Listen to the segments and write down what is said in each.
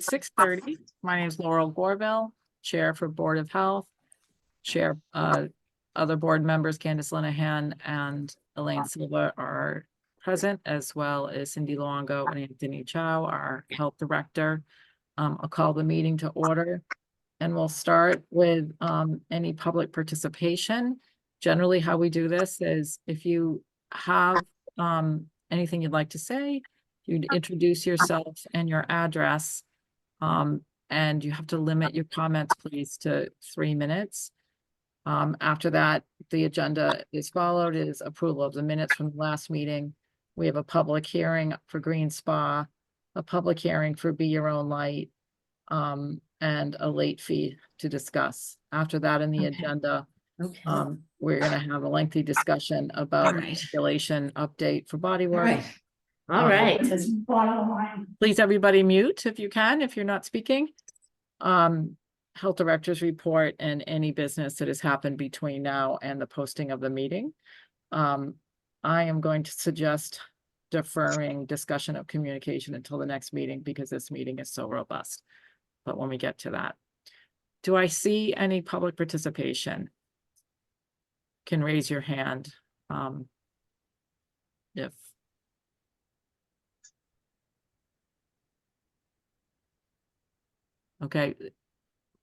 6:30. My name is Laurel Gorville, Chair for Board of Health. Chair, other board members, Candace Linehan and Elaine Silva are present, as well as Cindy Longo and Anthony Chow, our Health Director. I'll call the meeting to order. And we'll start with any public participation. Generally, how we do this is if you have anything you'd like to say, you'd introduce yourself and your address. And you have to limit your comments, please, to 3 minutes. After that, the agenda is followed is approval of the minutes from the last meeting. We have a public hearing for Green Spa, a public hearing for Be Your Own Light, and a late fee to discuss. After that, in the agenda, we're going to have a lengthy discussion about regulation update for bodywork. All right. Please, everybody mute if you can, if you're not speaking. Health Director's report and any business that has happened between now and the posting of the meeting. I am going to suggest deferring discussion of communication until the next meeting because this meeting is so robust. But when we get to that, do I see any public participation? Can raise your hand. If okay,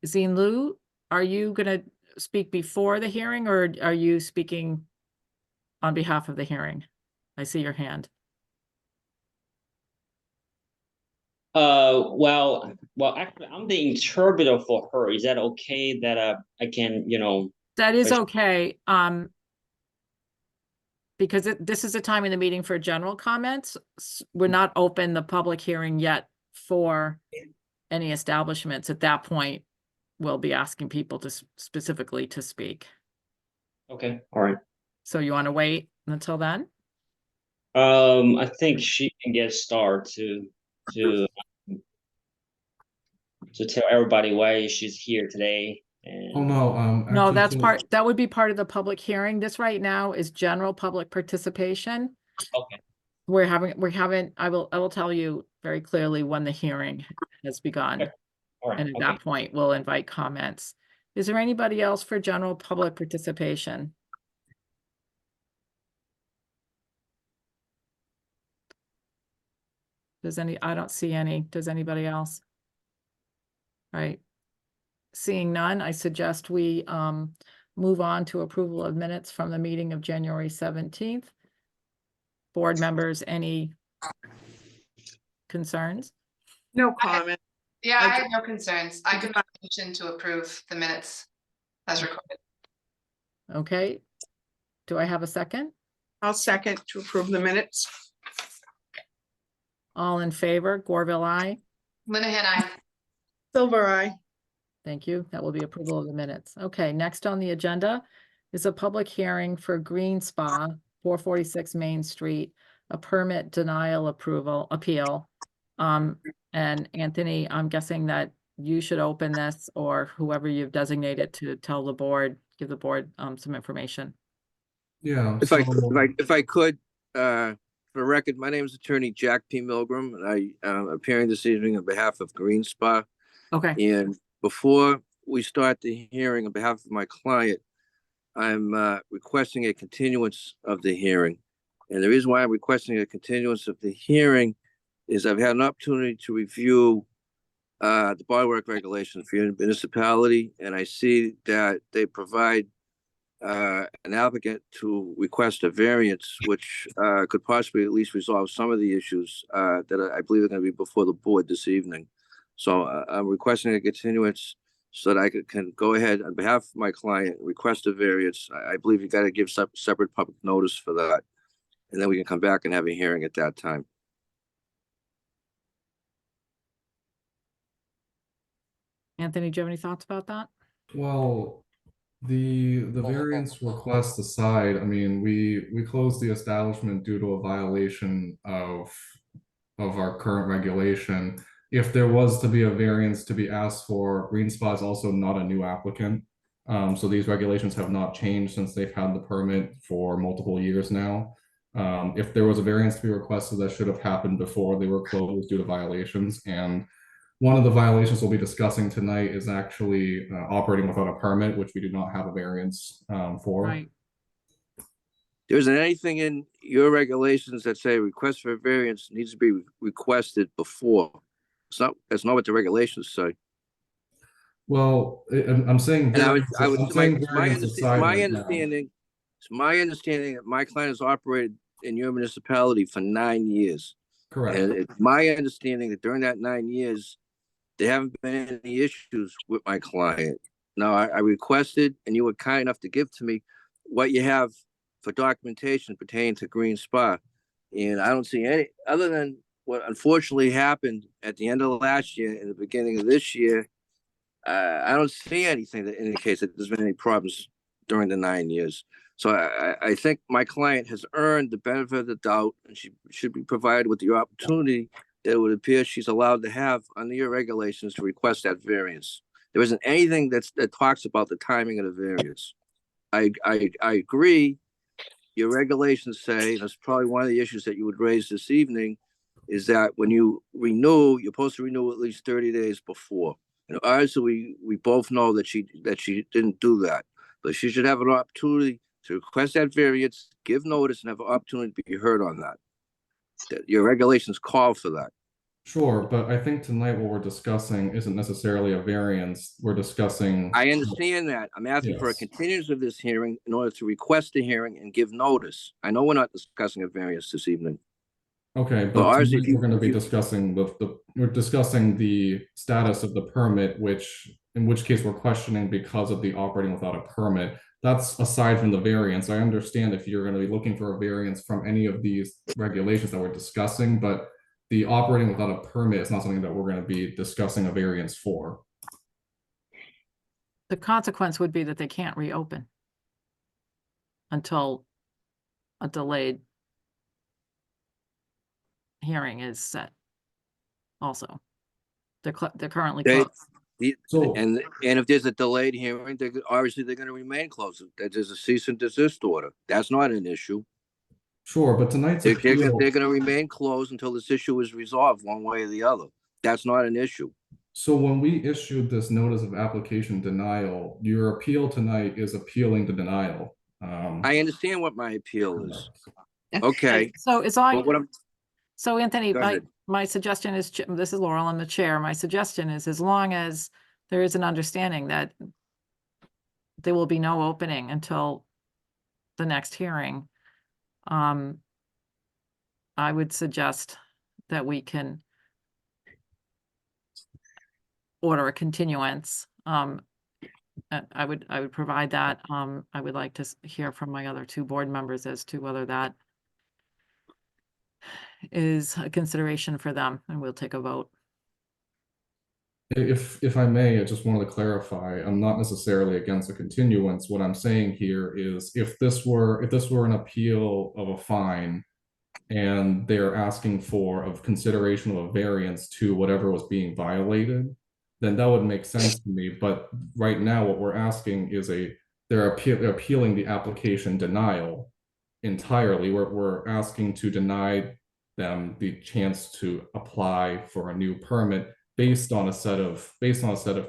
Zine Lu, are you going to speak before the hearing or are you speaking on behalf of the hearing? I see your hand. Well, actually, I'm the interpreter for her. Is that okay that I can, That is okay. Because this is a time in the meeting for general comments. We're not open the public hearing yet for any establishments. At that point, we'll be asking people to specifically to speak. Okay, all right. So you want to wait until then? I think she can get started to tell everybody why she's here today. And Oh no, no, actually, that would be part of the public hearing. This right now is general public participation. okay. I will tell you very clearly when the hearing has begun. Okay. All right. And at that point, we'll invite comments. Is there anybody else for general public participation? I don't see any. Does anybody else? All right. Seeing none, I suggest we move on to approval of minutes from the meeting of January 17th. Board members, any concerns? No comment. Yeah, I have no concerns. I could make a motion to approve the minutes as recorded. Okay. Do I have a second? I'll second to approve the minutes. All in favor? Gorville, aye. Linehan, aye. Silver eye. Thank you. That will be approval of the minutes. Okay, next on the agenda is a public hearing for Green Spa, 446 Main Street, a permit denial appeal. And Anthony, I'm guessing that you should open this or whoever you've designated to tell the board, give the board some information. yeah. If I could, for the record, my name is Attorney Jack P. Milgram, and I am appearing this evening on behalf of Green Spa. Okay. And before we start the hearing on behalf of my client, I'm requesting a continuance of the hearing. And the reason why I'm requesting a continuance of the hearing is I've had an opportunity to review the bodywork regulations for your municipality, and I see that they provide an applicant to request a variance, which could possibly at least resolve some of the issues that I believe are going to be before the board this evening. So I'm requesting a continuance so that I can go ahead on behalf of my client, request a variance. I believe you got to give separate public notice for that. And then we can come back and have a hearing at that time. Anthony, do you have any thoughts about that? Well, the variance request aside, I mean, we closed the establishment due to a violation of our current regulation. If there was to be a variance to be asked for, Green Spa is also not a new applicant. So these regulations have not changed since they've had the permit for multiple years now. If there was a variance to be requested, that should have happened before they were closed due to violations. And One of the violations we'll be discussing tonight is actually operating without a permit, which we do not have a variance for. Right. There isn't anything in your regulations that say request for a variance needs to be requested before. That's not what the regulations say. Well, I'm saying And variance, I'm saying variance aside right now. It's my understanding that my client has operated in your municipality for 9 years. Correct. And it's my understanding that during that 9 years, there haven't been any issues with my client. Now, I requested, and you were kind enough to give to me what you have for documentation pertaining to Green Spa. And I don't see any, other than what unfortunately happened at the end of last year and the beginning of this year, I don't see anything that indicates that there's been any problems during the 9 years. So I think my client has earned the benefit of the doubt, and she should be provided with the opportunity that it would appear she's allowed to have under your regulations to request that variance. There isn't anything that talks about the timing of the variance. I agree. Your regulations say, and that's probably one of the issues that you would raise this evening, is that when you renew, you're supposed to renew at least 30 days before. And obviously, we both know that she didn't do that, but she should have an opportunity to request that variance, give notice, and have an opportunity to be heard on that. Your regulations call for that. Sure, but I think tonight what we're discussing isn't necessarily a variance. We're discussing. I understand that. I'm asking for a Yes. continuance of this hearing in order to request a hearing and give notice. I know we're not discussing a variance this evening. Okay, But but obviously, tonight we're going to be discussing we're discussing the status of the permit, which in which case we're questioning because of the operating without a permit. That's aside from the variance. I understand if you're going to be looking for a variance from any of these regulations that we're discussing, but the operating without a permit is not something that we're going to be discussing a variance for. The consequence would be that they can't reopen until a delayed hearing is set. Also, they're currently They- closed. So and if there's a delayed hearing, obviously they're going to remain closed. That there's a cease and desist order. That's not an issue. sure, but tonight's They're appeal. going to remain closed until this issue is resolved one way or the other. That's not an issue. So when we issued this notice of application denial, your appeal tonight is appealing the denial. I understand what my appeal is. Okay, So it's but on, what I'm, so Anthony, Go my, ahead. my suggestion is, this is Laurel, I'm the chair. My suggestion is as long as there is an understanding that there will be no opening until the next hearing, I would suggest that we can order a continuance. I would provide that. I would like to hear from my other two board members as to whether that is a consideration for them, and we'll take a vote. If I may, I just wanted to clarify, I'm not necessarily against a continuance. What I'm saying here is if this were an appeal of a fine and they're asking for of consideration of a variance to whatever was being violated, then that would make sense to me. But right now, what we're asking is they're appealing the application denial entirely. We're asking to deny them the chance to apply for a new permit based on a set of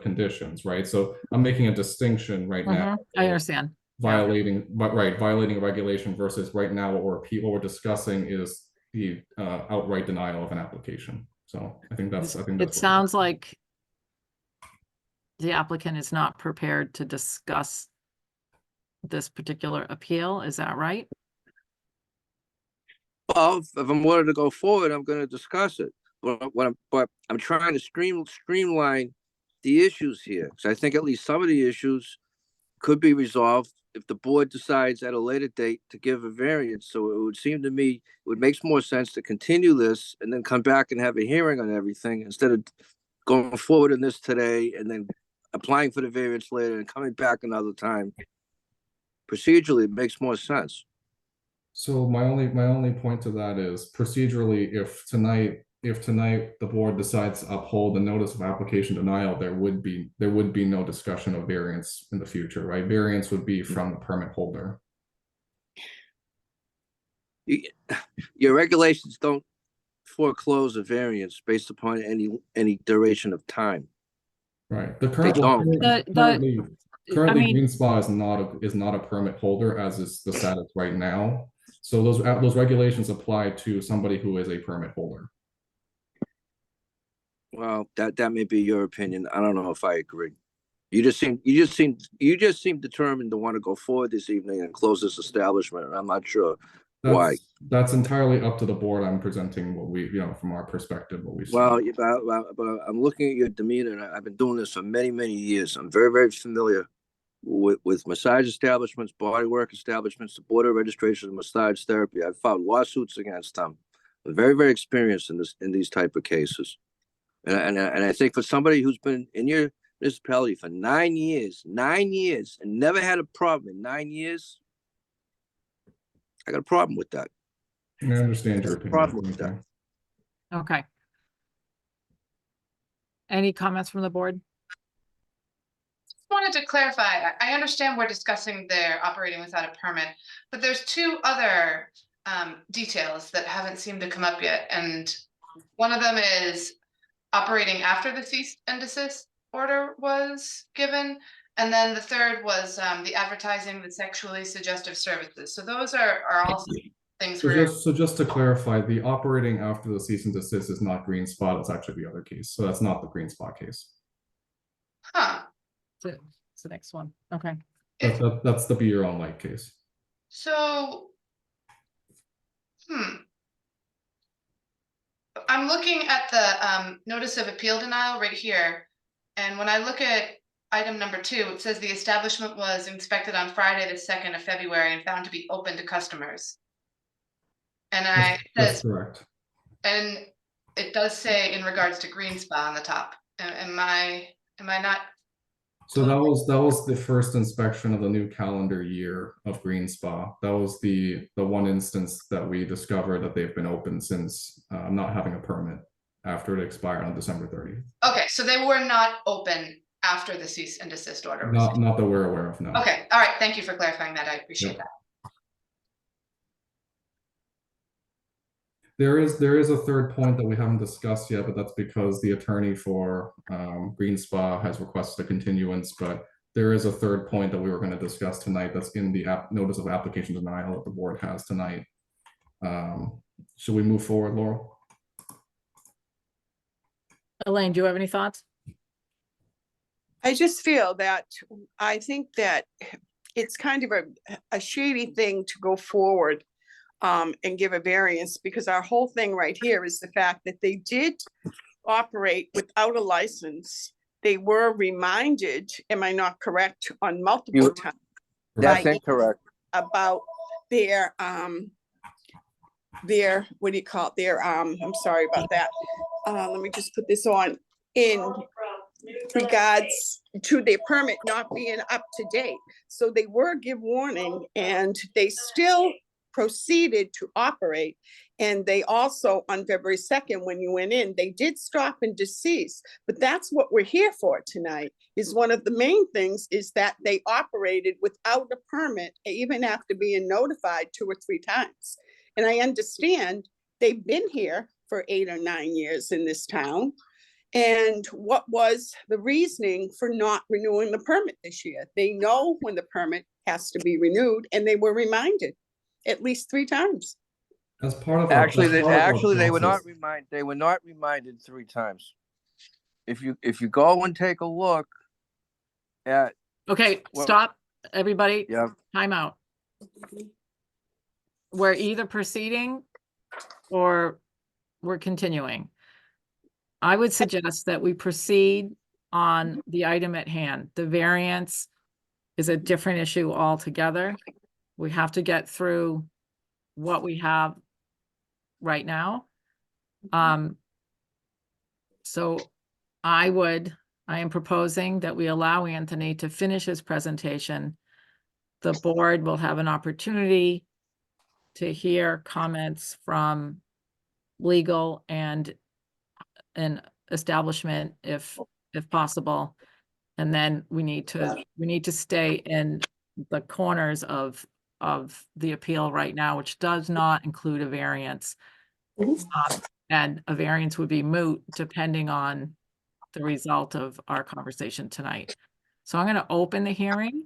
conditions, right? So I'm making a distinction right now. I understand. Violating a regulation versus right now what we're discussing is the outright denial of an application. So I think that's It sounds like the applicant is not prepared to discuss this particular appeal. Is that right? well, if I'm wanted to go forward, I'm going to discuss it. But I'm trying to streamline the issues here. So I think at least some of the issues could be resolved if the board decides at a later date to give a variance. So it would seem to me it would make more sense to continue this and then come back and have a hearing on everything instead of going forward in this today and then applying for the variance later and coming back another time. Procedurally, it makes more sense. So my only point to that is procedurally, if tonight the board decides to uphold the notice of application denial, there would be no discussion of variance in the future, right? Variance would be from the permit holder. Your regulations don't foreclose a variance based upon any duration of time. Right. The current, don't. currently, I currently mean- Green Spa is not a permit holder as is the status right now. So those regulations apply to somebody who is a permit holder. Well, that may be your opinion. I don't know if I agree. You just seem determined to want to go forward this evening and close this establishment, and I'm not sure why. That's entirely up to the board. I'm presenting what we, from our perspective, what we see. Well, but I'm looking at your demeanor, and I've been doing this for many, many years. I'm very, very familiar with massage establishments, bodywork establishments, the Board of Registration of Massage Therapy. I've filed lawsuits against them. I'm very, very experienced in these type of cases. And I think for somebody who's been in your municipality for 9 years, and never had a problem in 9 years, I got a problem with that. I understand your Problem opinion. with that. Okay. Any comments from the board? Wanted to clarify, I understand we're discussing their operating without a permit, but there's two other details that haven't seemed to come up yet. And one of them is operating after the cease and desist order was given. And then the third was the advertising the sexually suggestive services. So those are all things where, So just to clarify, the operating after the cease and desist is not Green Spot, it's actually the other case. So that's not the Green Spot case. huh? It's the next one. Okay. That's the Be Your Own Light case. So, I'm looking at the notice of appeal denial right here. And when I look at item number 2, it says the establishment was inspected on Friday, the 2nd of February and found to be open to customers. And That's correct. and it does say in regards to Green Spa on the top. Am I not? So that was the first inspection of the new calendar year of Green Spa. That was the one instance that we discovered that they've been open since not having a permit after it expired on December 30th. Okay, so they were not open after the cease and desist order was. Not that we're aware of, no. Okay, all right, thank you for clarifying that. I appreciate Yep. that. There is a third point that we haven't discussed yet, but that's because the attorney for Green Spa has requested a continuance. But there is a third point that we were going to discuss tonight that's in the notice of application denial that the board has tonight. Should we move forward, Laurel? Elaine, do you have any thoughts? I just feel that, I think that it's kind of a shady thing to go forward and give a variance, because our whole thing right here is the fact that they did operate without a license. They were reminded, am I not correct, on multiple times That's Right. incorrect. about their, what do you call it, their, I'm sorry about that. Let me just put this on, in regards to their permit not being up to date. So they were give warning and they still proceeded to operate. And they also, on February 2nd, when you went in, they did stop and desist. But that's what we're here for tonight, is one of the main things is that they operated without a permit, even after being notified 2 or 3 times. And I understand they've been here for 8 or 9 years in this town. And what was the reasoning for not renewing the permit this year? They know when the permit has to be renewed, and they were reminded at least 3 times. As part of Actually, as part of our they were not process- They were not reminded 3 times. If you go and take a look at, Okay, Well- stop, everybody. yeah, Time out. We're either proceeding or we're continuing. I would suggest that we proceed on the item at hand. The variance is a different issue altogether. We have to get through what we have right now. So I am proposing that we allow Anthony to finish his presentation. The board will have an opportunity to hear comments from legal and an establishment if possible. And then we need to stay in the corners of the appeal right now, which does not include a variance. And a variance would be moot depending on the result of our conversation tonight. So I'm gonna open the hearing.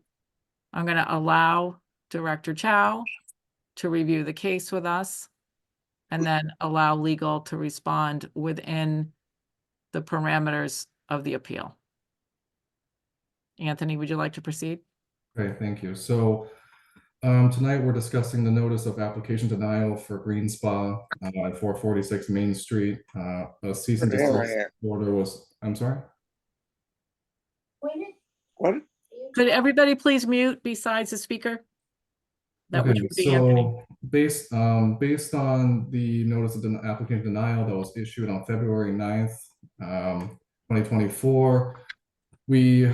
I'm gonna allow Director Chow to review the case with us and then allow legal to respond within the parameters of the appeal. Anthony, would you like to proceed? Okay, thank you. So tonight we're discussing the notice of application denial for Green Spa at 446 Main Street. A cease and desist order was, I'm sorry? What? Could everybody please mute besides the speaker? That Okay, would be Anthony. so based on the notice of the application denial that was issued on February 9th, 2024, we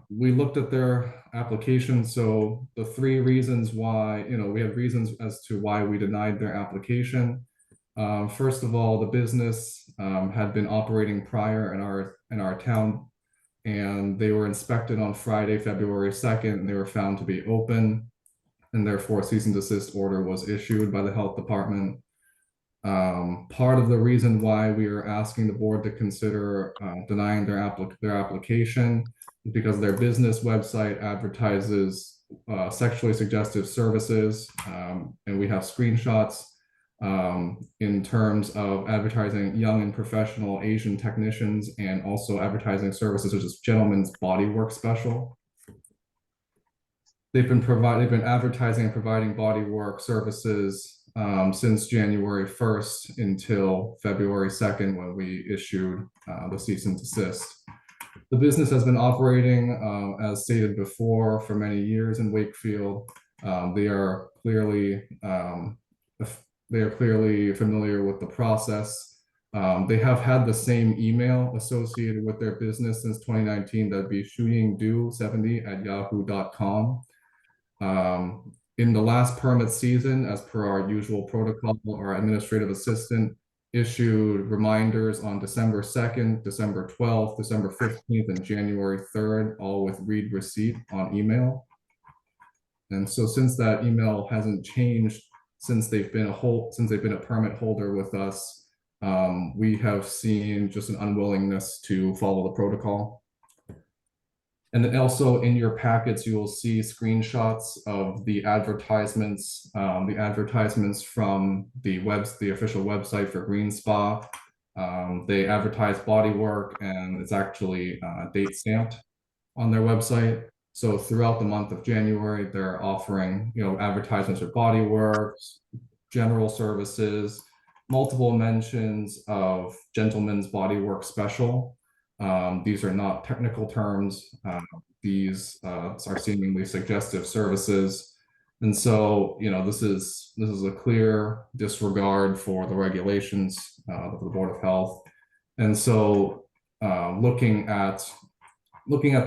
looked at their application. So the three reasons why, we have reasons as to why we denied their application. First of all, the business had been operating prior in our town, and they were inspected on Friday, February 2nd, and they were found to be open, and therefore a cease and desist order was issued by the health department. Part of the reason why we are asking the board to consider denying their application is because their business website advertises sexually suggestive services, and we have screenshots in terms of advertising young and professional Asian technicians, and also advertising services such as Gentleman's Bodywork Special. They've been advertising and providing bodywork services since January 1st until February 2nd, when we issued the cease and desist. The business has been operating, as stated before, for many years in Wakefield. They are clearly familiar with the process. They have had the same email associated with their business since 2019. That'd be shootingdo70@yahoo.com. In the last permit season, as per our usual protocol, our administrative assistant issued reminders on December 2nd, December 12th, December 15th, and January 3rd, all with read receipt on email. And so since that email hasn't changed, since they've been a permit holder with us, we have seen just an unwillingness to follow the protocol. And then also in your packets, you will see screenshots of the advertisements from the official website for Green Spa. They advertise bodywork, and it's actually date stamped on their website. So throughout the month of January, they're offering, advertisements for bodywork, general services, multiple mentions of Gentleman's Bodywork Special. These are not technical terms. These are seemingly suggestive services. And so, this is a clear disregard for the regulations of the Board of Health. And so looking at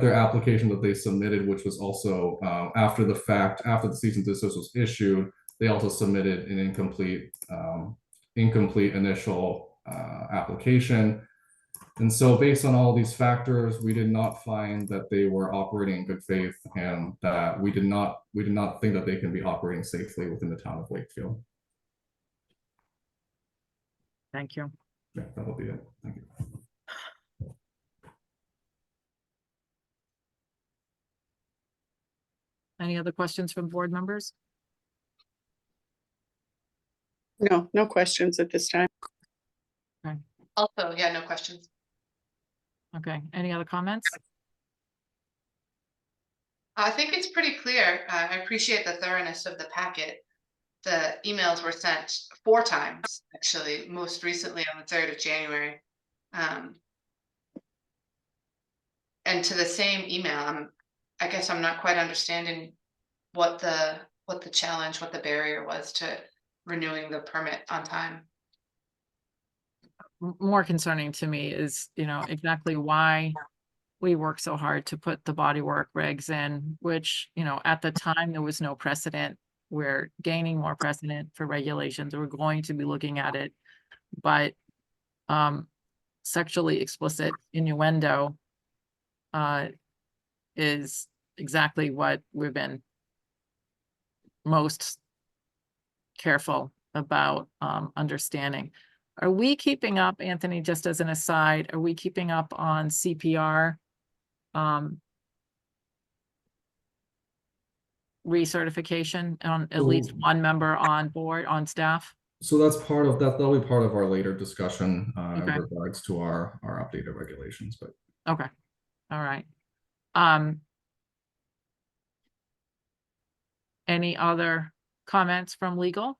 their application that they submitted, which was also after the fact, after the cease and desist was issued, they also submitted an incomplete initial application. And so based on all these factors, we did not find that they were operating in good faith, and that we did not think that they can be operating safely within the town of Wakefield. Thank you. Yeah, that'll be it. Thank you. Any other questions from board members? No, no questions at this time. Also, yeah, no questions. Okay, any other comments? I think it's pretty clear. I appreciate the thoroughness of the packet. The emails were sent 4 times, actually, most recently on the 3rd of January. And to the same email, I guess I'm not quite understanding what the challenge, what the barrier was to renewing the permit on time. More concerning to me is, exactly why we work so hard to put the bodywork regs in, which, at the time there was no precedent. We're gaining more precedent for regulations. We're going to be looking at it, but sexually explicit innuendo is exactly what we've been most careful about understanding. Are we keeping up, Anthony, just as an aside, are we keeping up on CPR? Recertification on at least So- one member on board, on staff? So that's part of that. That'll be part of our later discussion in Okay. regards to our updated regulations. But Okay, all right. Any other comments from legal?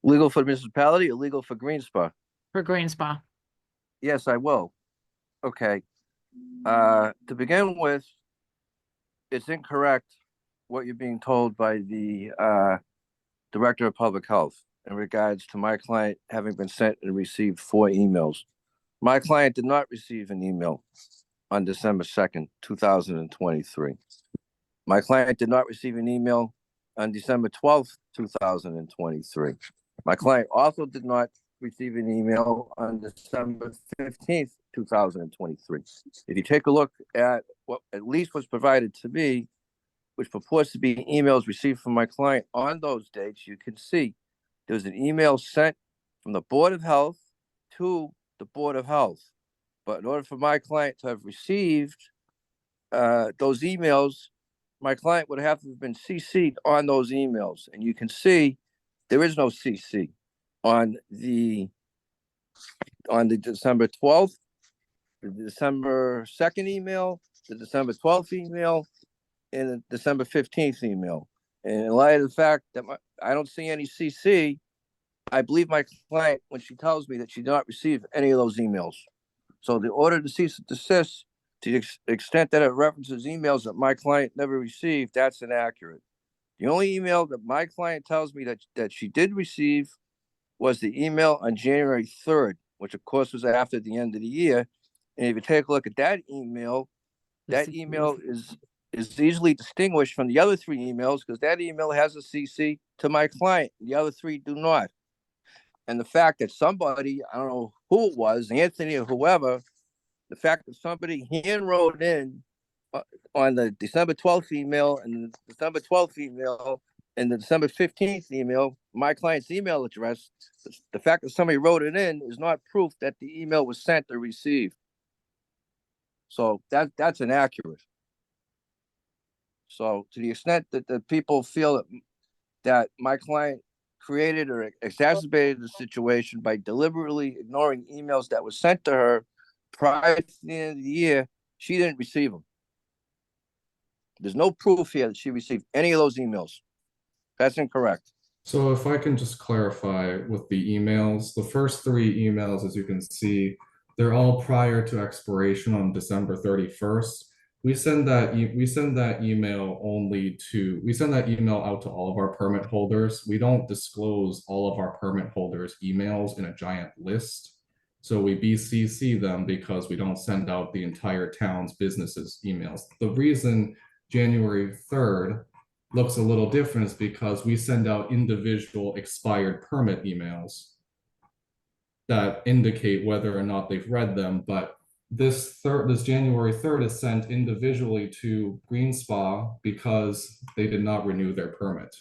Legal for the municipality or legal for Green Spa? For Green Spa? Yes, I will. Okay. To begin with, it's incorrect what you're being told by the Director of Public Health in regards to my client having been sent and received 4 emails. My client did not receive an email on December 2nd, 2023. My client did not receive an email on December 12th, 2023. My client also did not receive an email on December 15th, 2023. If you take a look at what at least was provided to me, which purports to be emails received from my client on those dates, you can see there was an email sent from the Board of Health to the Board of Health. But in order for my client to have received those emails, my client would have to have been CC'd on those emails. And you can see there is no CC on the December 12th, the December 2nd email, the December 12th email, and the December 15th email. And in light of the fact that I don't see any CC, I believe my client when she tells me that she did not receive any of those emails. So the order to cease and desist, to the extent that it references emails that my client never received, that's inaccurate. The only email that my client tells me that she did receive was the email on January 3rd, which of course was after the end of the year. And if you take a look at that email is easily distinguished from the other 3 emails because that email has a CC to my client. The other 3 do not. And the fact that somebody, I don't know who it was, Anthony or whoever, the fact that somebody hand wrote in on the December 12th email and the December 12th email and the December 15th email, my client's email address, the fact that somebody wrote it in is not proof that the email was sent or received. So that's inaccurate. So to the extent that the people feel that my client created or exacerbated the situation by deliberately ignoring emails that were sent to her prior to the end of the year, she didn't receive them. There's no proof here that she received any of those emails. That's incorrect. so if I can just clarify with the emails, the first 3 emails, as you can see, they're all prior to expiration on December 31st. We send that email out to all of our permit holders. We don't disclose all of our permit holders' emails in a giant list. So we BCC them because we don't send out the entire town's businesses emails. The reason January 3rd looks a little different is because we send out individual expired permit emails that indicate whether or not they've read them. But this January 3rd is sent individually to Green Spa because they did not renew their permit.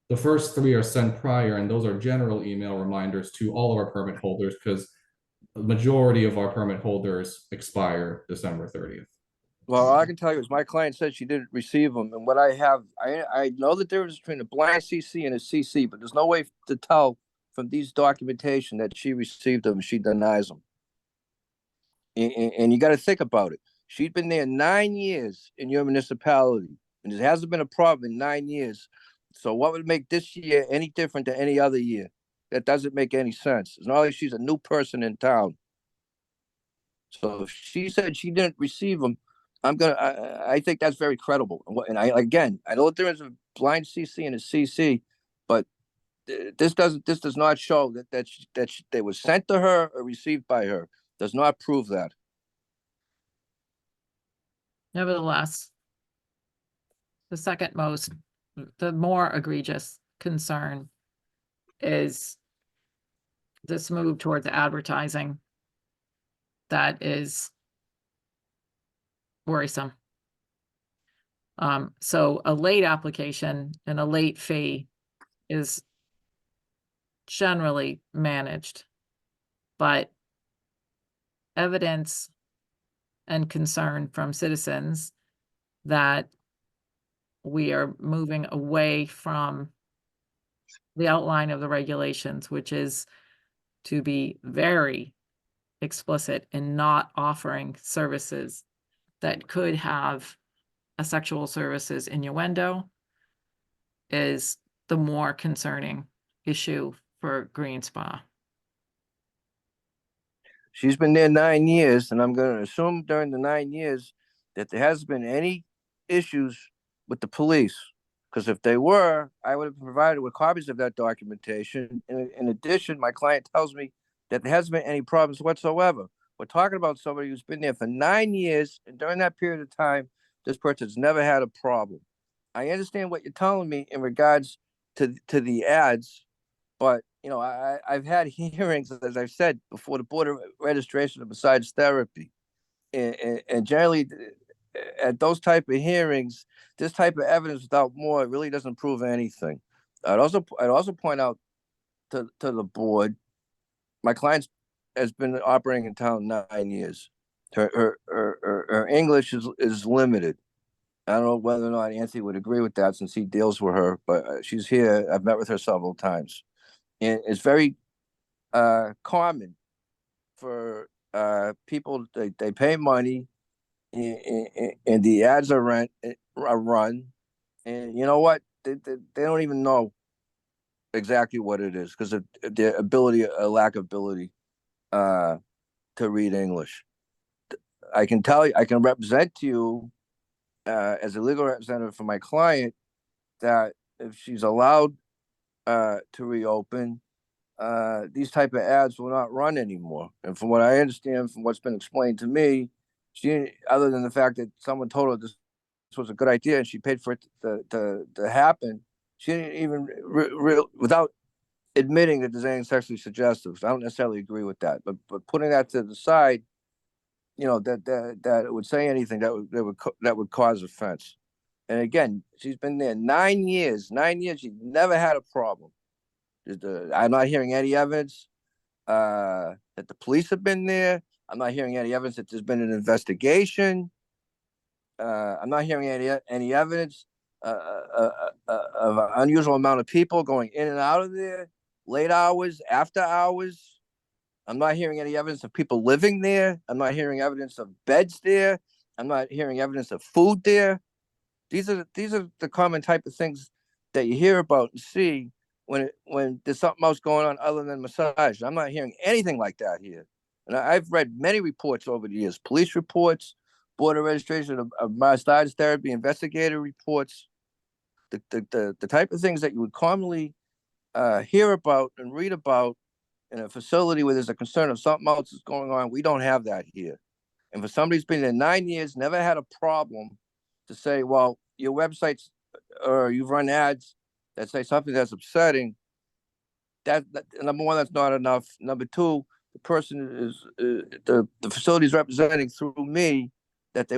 The first 3 are sent prior, and those are general email reminders to all of our permit holders because the majority of our permit holders expire December 30th. Well, all I can tell you is my client said she didn't receive them. And what I have, I know the difference between a blind CC and a CC, but there's no way to tell from these documentation that she received them. She denies them. And you got to think about it. She's been there 9 years in your municipality, and there hasn't been a problem in 9 years. So what would make this year any different than any other year? That doesn't make any sense. It's not like she's a new person in town. So if she said she didn't receive them, I think that's very credible. And I know there is a blind CC and a CC, but this does not show that they was sent to her or received by her. Does not prove that. Nevertheless, the more egregious concern is this move towards advertising that is worrisome. So a late application and a late fee is generally managed, but evidence and concern from citizens that we are moving away from the outline of the regulations, which is to be very explicit in not offering services that could have a sexual services innuendo, is the more concerning issue for Green Spa. She's been there 9 years, and I'm gonna assume during the 9 years that there hasn't been any issues with the police. Because if they were, I would have provided with copies of that documentation. In addition, my client tells me that there hasn't been any problems whatsoever. We're talking about somebody who's been there for 9 years, and during that period of time, this person's never had a problem. I understand what you're telling me in regards to the ads, but I've had hearings, as I've said, before the Board of Registration of Massage Therapy, and generally at those type of hearings, this type of evidence without more really doesn't prove anything. I'd also point out to the board, my client has been operating in town 9 years. Her English is limited. I don't know whether or not Anthony would agree with that since he deals with her, but she's here. I've met with her several times. And it's very common for people, they pay money, and the ads are run, and you know what? They don't even know exactly what it is because of their lack of ability to read English. I can tell you, I can represent to you as a legal representative for my client that if she's allowed to reopen, these type of ads will not run anymore. And from what I understand, from what's been explained to me, she, other than the fact that someone told her this was a good idea and she paid for it to happen, she didn't even without admitting that there's anything sexually suggestive. So I don't necessarily agree with that, but putting that to the side, that it would say anything that would cause offense. And again, she's been there 9 years. 9 years, she never had a problem. I'm not hearing any evidence that the police have been there. I'm not hearing any evidence that there's been an investigation. I'm not hearing any evidence of an unusual amount of people going in and out of there, late hours, after hours. I'm not hearing any evidence of people living there. I'm not hearing evidence of beds there. I'm not hearing evidence of food there. These are the common type of things that you hear about and see when there's something else going on other than massage. I'm not hearing anything like that here. And I've read many reports over the years, police reports, Board of Registration of Massage Therapy, investigator reports, the type of things that you would commonly hear about and read about in a facility where there's a concern of something else is going on. We don't have that here. And for somebody who's been there 9 years, never had a problem to say, well, your websites or you've run ads that say something that's upsetting, that number one, that's not enough. Number two, the person is the facility is representing through me that they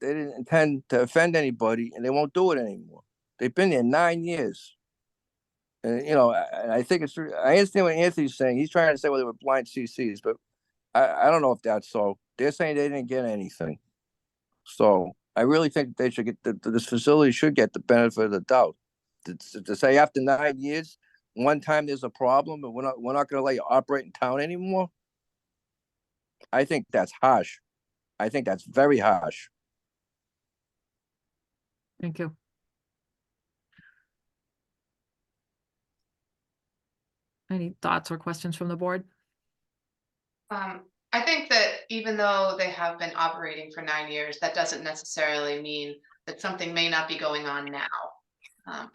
didn't intend to offend anybody and they won't do it anymore. They've been there 9 years. And I think I understand what Anthony's saying. He's trying to say, well, they were blind CCs, but I don't know if that's so. They're saying they didn't get anything. So I really think they should get this facility should get the benefit of the doubt. To say after 9 years, one time there's a problem and we're not going to let you operate in town anymore. I think that's harsh. I think that's very harsh. Thank you. Any thoughts or questions from the board? I think that even though they have been operating for 9 years, that doesn't necessarily mean that something may not be going on now.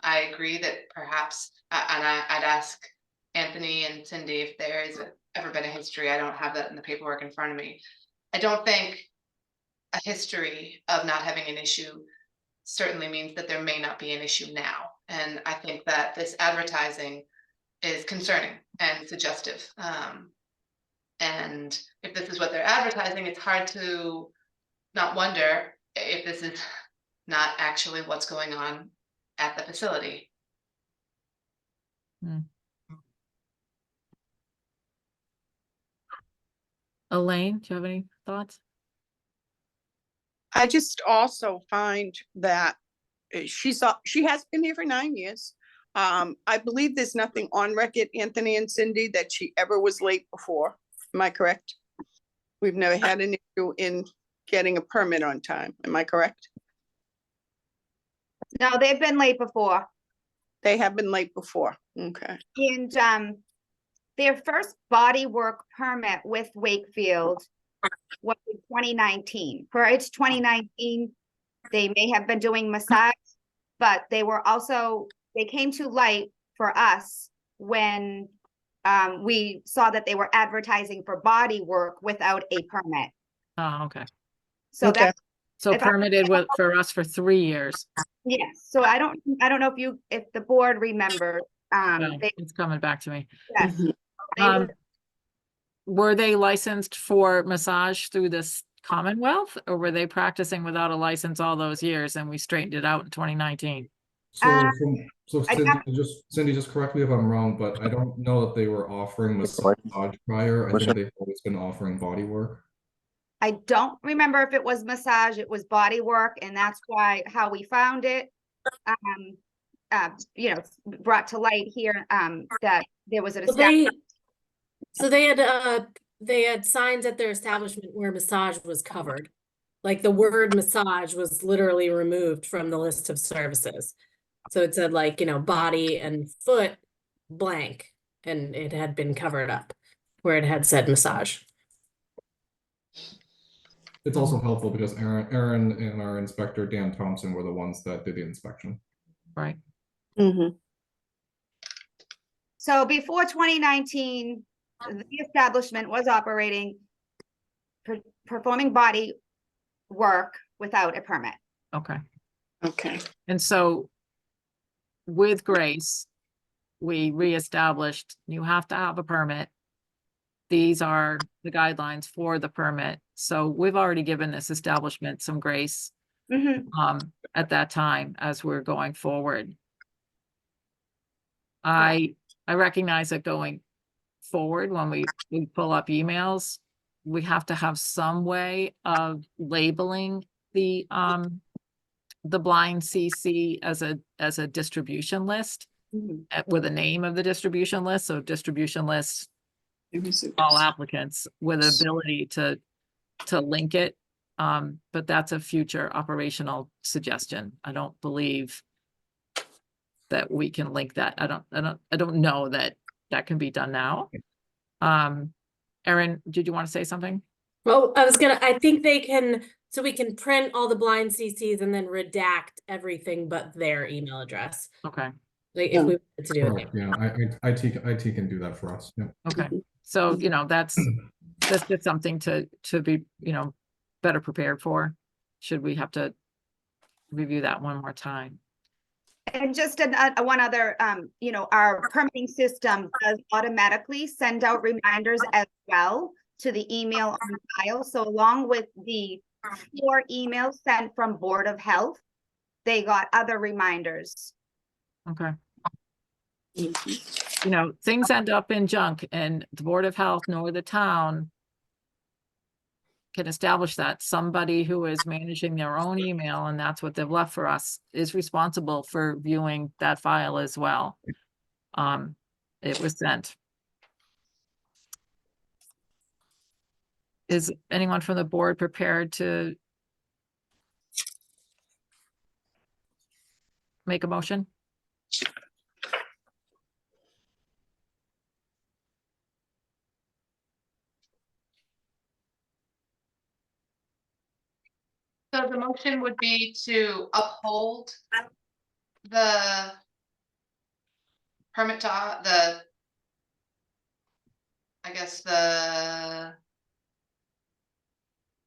I agree that perhaps, and I'd ask Anthony and Cindy if there is ever been a history. I don't have that in the paperwork in front of me. I don't think a history of not having an issue certainly means that there may not be an issue now. And I think that this advertising is concerning and suggestive. And if this is what they're advertising, it's hard to not wonder if this is not actually what's going on at the facility. Elaine, do you have any thoughts? I just also find that she has been here for 9 years. I believe there's nothing on record, Anthony and Cindy, that she ever was late before. Am I correct? We've never had an issue in getting a permit on time. Am I correct? No, they've been late before. They have been late before. Okay. And their first body work permit with Wakefield was in 2019. Prior to 2019, they may have been doing massage, but they came too late for us when we saw that they were advertising for body work without a permit. Oh, okay. So Okay. that's, So If I- permitted for us for 3 years. yes. So I don't know if the board remembers. Well, They, it's coming back to me. yes, Mhm. they Um, were- Were they licensed for massage through this Commonwealth, or were they practicing without a license all those years and we straightened it out in 2019? So Cindy, just correct me if I'm wrong, but I don't know that they were offering massage prior. I think they've always been offering body work. I don't remember if it was massage, it was body work, and that's how we found it. Brought to light here, that there was an Well, establishment. they had signs at their establishment where massage was covered. Like the word massage was literally removed from the list of services. So it said like, body and foot blank, and it had been covered up where it had said massage. It's also helpful because Aaron and our inspector, Dan Thompson, were the ones that did the inspection. Right. Mhm. So before 2019, the establishment was operating, performing body work without a permit. Okay. Okay. And so with Grace, we reestablished, you have to have a permit. These are the guidelines for the permit. So we've already given this establishment some grace at that time as we're going forward. I recognize that going forward, when we pull up emails, we have to have some way of labeling the blind CC as a distribution list with a name of the distribution list. So distribution list, all applicants with ability to link it. But that's a future operational suggestion. I don't believe that we can link that. I don't know that can be done now. Erin, did you want to say something? Well, I think so we can print all the blind CCs and then redact everything but their email address. Okay. Like if we wanted to do it. Correct, yeah, IT can do that for us. Yeah. Okay. So, that's just something to be, better prepared for. Should we have to review that one more time? And just one other, our permitting system does automatically send out reminders as well to the email on file. So along with the 4 emails sent from Board of Health, they got other reminders. Okay. Things end up in junk, and the Board of Health nor the town can establish that somebody who is managing their own email, and that's what they've left for us, is responsible for viewing that file as well. It was sent. Is anyone from the board prepared to make a motion? So the motion would be to uphold the permit to,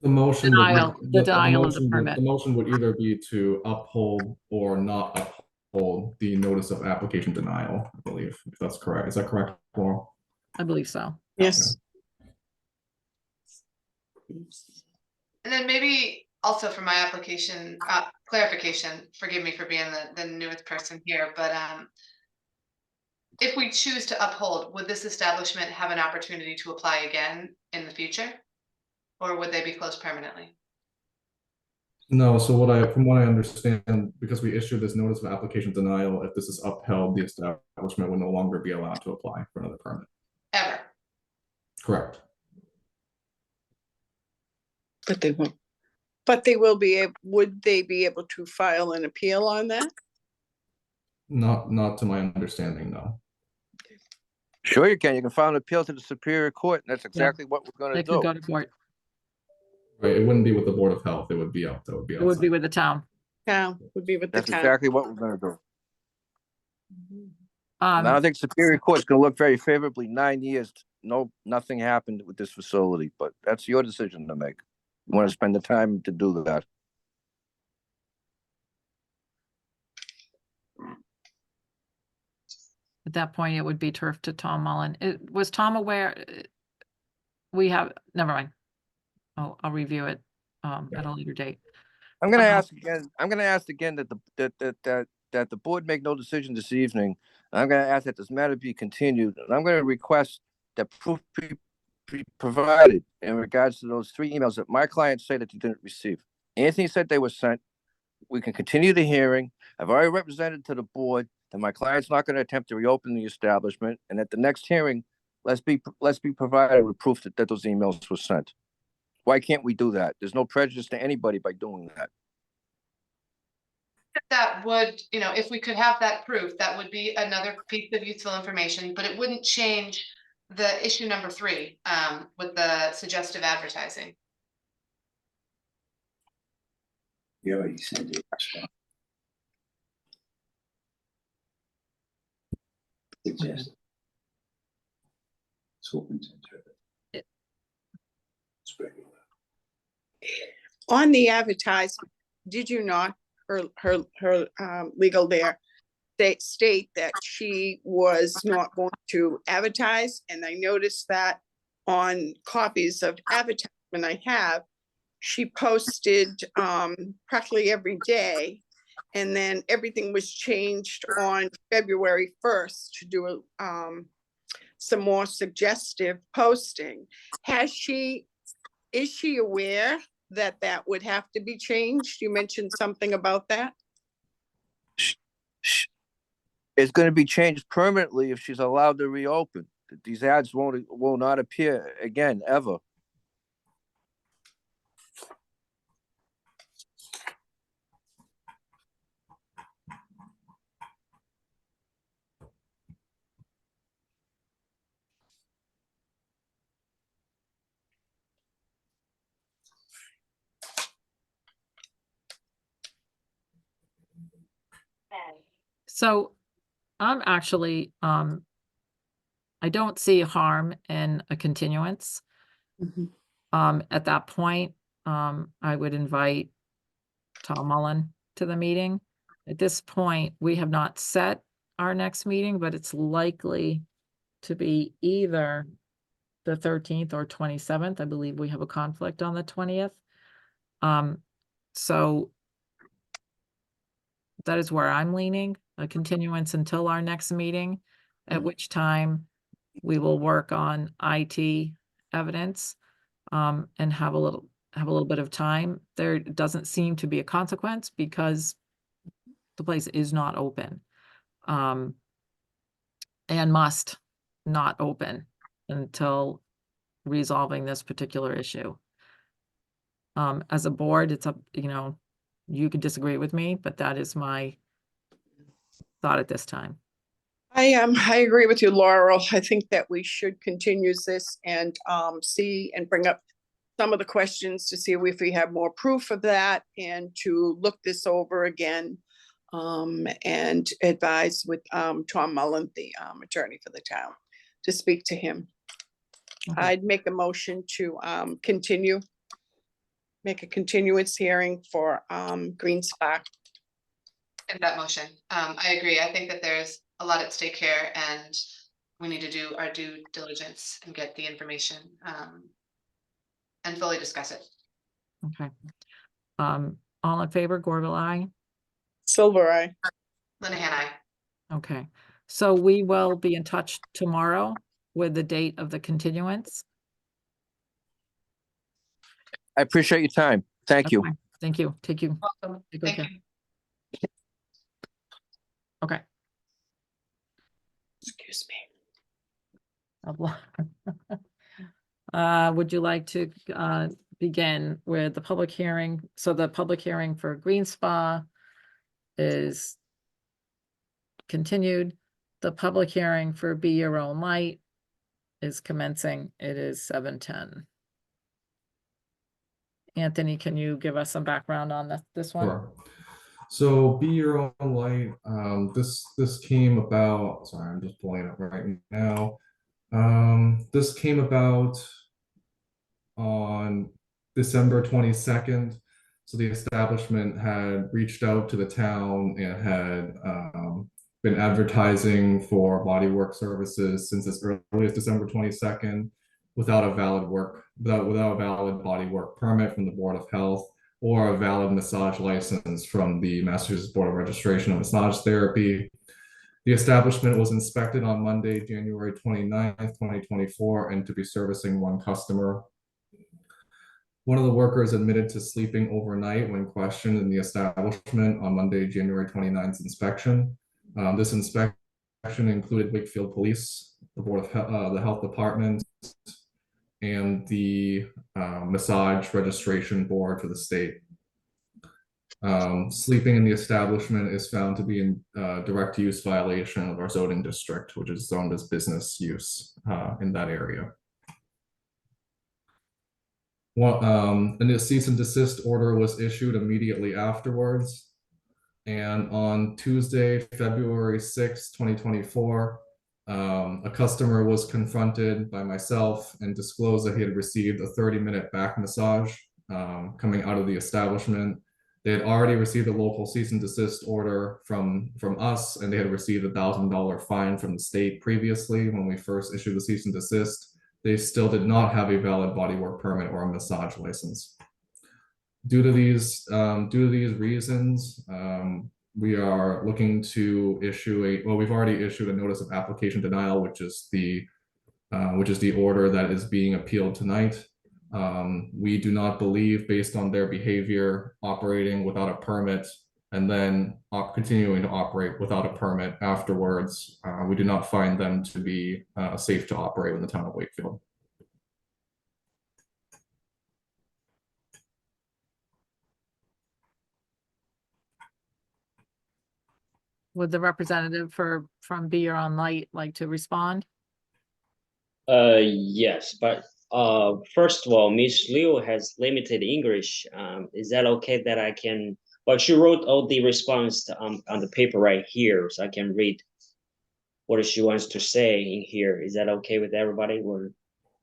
The motion Denial- would, the denial of the motion would- permit. The motion would either be to uphold or not uphold the notice of application denial, I believe, if that's correct. Is that correct, Laurel? I believe so. Yes. and then maybe also for my application, clarification, forgive me for being the newest person here, but if we choose to uphold, would this establishment have an opportunity to apply again in the future? Or would they be closed permanently? No, so from what I understand, because we issued this notice of application denial, if this is upheld, the establishment will no longer be allowed to apply for another permit. Ever? Correct. But they won't. But they will be, would they be able to file an appeal on that? Not to my understanding, no. Sure you can. You can file an appeal to the Superior Court, and that's exactly what we're gonna They could do. go to court. Right, it wouldn't be with the Board of Health, it would be up, that would be It would be outside. with the town. Town would be with the That's town. exactly what we're gonna do. And I don't Um, think Superior Court's gonna look very favorably. 9 years, nothing happened with this facility, but that's your decision to make. You wanna spend the time to do that. at that point, it would be turf to Tom Mullen. Was Tom aware? We have, never mind. I'll review it, at a later date. I'm gonna Uh-huh. ask again that the board make no decision this evening. I'm gonna ask that this matter be continued, and I'm gonna request that proof be provided in regards to those 3 emails that my clients say that they didn't receive. Anthony said they were sent. We can continue the hearing. I've already represented to the board that my client's not gonna attempt to reopen the establishment, and at the next hearing, let's be provided with proof that those emails were sent. Why can't we do that? There's no prejudice to anybody by doing that. That would, if we could have that proof, that would be another piece of useful information, but it wouldn't change the issue number 3, with the suggestive advertising. You already sent it. Suggest. It's open to interpret. It's regular. On the advertisement, did you not, her legal there, state that she was not going to advertise? And I noticed that on copies of advertisement I have, she posted practically every day. And then everything was changed on February 1st to do some more suggestive posting. Is she aware that that would have to be changed? You mentioned something about that. It's going to be changed permanently if she's allowed to reopen. These ads will not appear again, ever. So I'm actually, I don't see harm in a continuance. At that point, I would invite Tom Mullen to the meeting. At this point, we have not set our next meeting, but it's likely to be either the 13th or 27th. I believe we have a conflict on the 20th. So that is where I'm leaning, a continuance until our next meeting, at which time we will work on IT evidence, and have a little bit of time. There doesn't seem to be a consequence because the place is not open, and must not open until resolving this particular issue. As a board, it's up, you could disagree with me, but that is my thought at this time. I agree with you, Laurel. I think that we should continue this and see and bring up some of the questions to see if we have more proof of that, and to look this over again, and advise with Tom Mullen, the attorney for the town, to speak to him. Okay. I'd make a motion to make a continuance hearing for Green Spark. In that motion, I agree. I think that there's a lot at stake here, and we need to do our due diligence and get the information, and fully discuss it. Okay. All in favor, Gorville, aye? Silver eye. Linehan, I. Okay, so we will be in touch tomorrow with the date of the continuance. I appreciate your time. Thank you. Okay, thank you. Take you. Welcome. Take good Thank care. you. Okay. Excuse me. Would you like to begin with the public hearing? So the public hearing for Green Spa is continued. The public hearing for Be Your Own Light is commencing. It is 7:10. Anthony, can you give us some background on this one? Sure. So Be Your Own Light, this came about, sorry, I'm just pulling it up right now. This came about on December 22nd. So the establishment had reached out to the town and had been advertising for bodywork services since as early as December 22nd without a valid bodywork permit from the Board of Health or a valid massage license from the Massachusetts Board of Registration of Massage Therapy. The establishment was inspected on Monday, January 29th, 2024, and to be servicing one customer. One of the workers admitted to sleeping overnight when questioned in the establishment on Monday, January 29th inspection. This inspection included Wakefield Police, the Board of the Health Department, and the Massage Registration Board for the state. Sleeping in the establishment is found to be in direct use violation of our zoning district, which is zoned as business use in that area. And a cease and desist order was issued immediately afterwards. And on Tuesday, February 6, 2024, a customer was confronted by myself and disclosed that he had received a 30-minute back massage coming out of the establishment. They had already received a local cease and desist order from us, and they had received a $1,000 fine from the state previously when we first issued the cease and desist. They still did not have a valid bodywork permit or a massage license. Due to these reasons, we are looking to issue we've already issued a notice of application denial, which is the order that is being appealed tonight. We do not believe, based on their behavior, operating without a permit and then continuing to operate without a permit afterwards, we do not find them to be safe to operate in the town of Wakefield. Would the representative from Be Your Own Light like to respond? Yes, but first of all, Miss Liu has limited English. Is that okay that I can? But she wrote all the response on the paper right here, so I can read what she wants to say in here. Is that okay with everybody or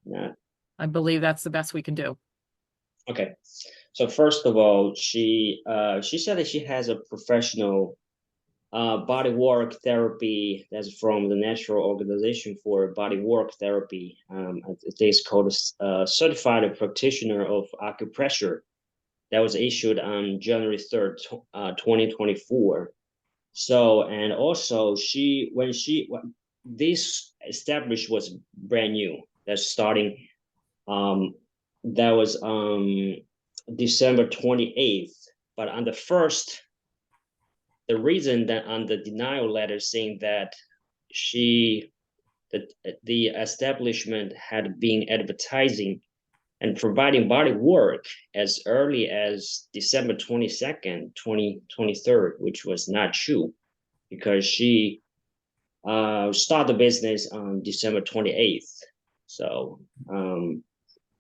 not? I believe that's the best we can do. Okay. So first of all, she said that she has a professional body work therapy that's from the National Organization for Body Work Therapy. It's called Certified Practitioner of Acupressure. That was issued on January 3rd, 2024. So, and also this established was brand new. That's starting, that was December 28th. But on the first, the reason that on the denial letter saying that the establishment had been advertising and providing body work as early as December 22nd, 2023, which was not true because she started the business on December 28th. So, and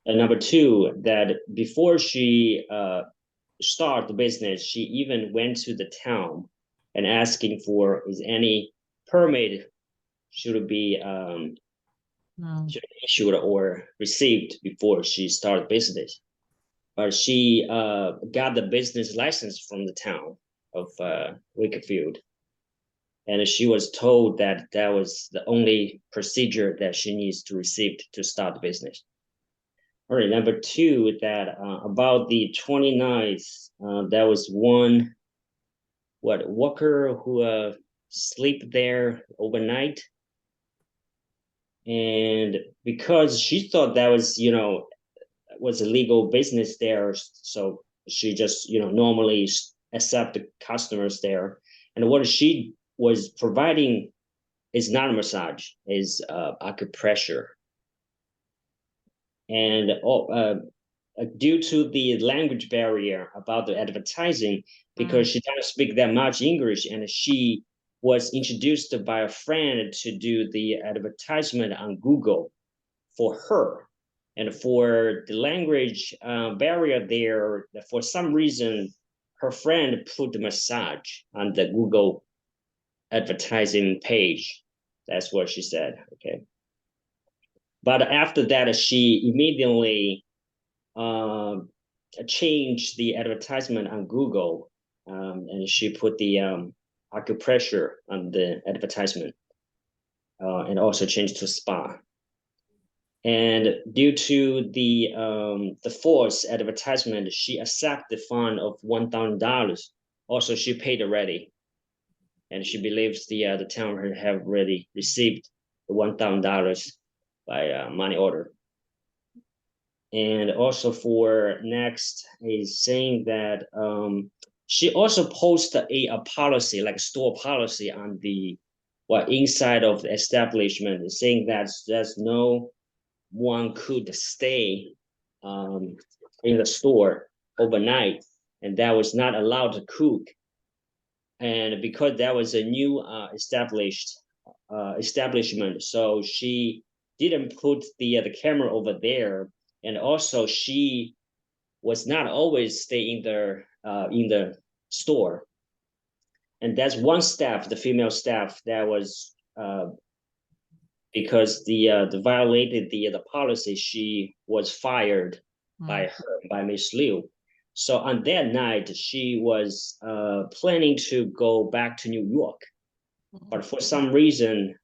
number two, that before she started the business, she even went to the town and asking for is any permit should be should be issued or received before she started business. But she got the business license from the town of Wakefield. And she was told that that was the only procedure that she needs to receive to start the business. All right, number two, that about the 29th, there was one worker who sleep there overnight. And because she thought that was, was a legal business there, so she just, normally accept the customers there. And what she was providing is not a massage, is acupressure. And due to the language barrier about the advertising, because she doesn't speak that much English, and she was introduced by a friend to do the advertisement on Google for her. And for the language barrier there, for some reason, her friend put the massage on the Google advertising page. That's what she said, okay. But after that, she immediately changed the advertisement on Google, and she put the acupressure on the advertisement, and also changed to spa. And due to the false advertisement, she accepted the fine of $1,000. Also, she paid already, and she believes the town have already received the $1,000 by money order. And also for next is saying that she also posted a policy, like a store policy, on the inside of the establishment, saying that there's no one could stay in the store overnight, and that was not allowed to cook. And because that was a new establishment, so she didn't put the camera over there. And also she was not always staying there in the store. And that's one staff, the female staff, that was because the violated the policy, she was fired by Miss Liu. So on that night, she was planning to go back to New York, but for some reason,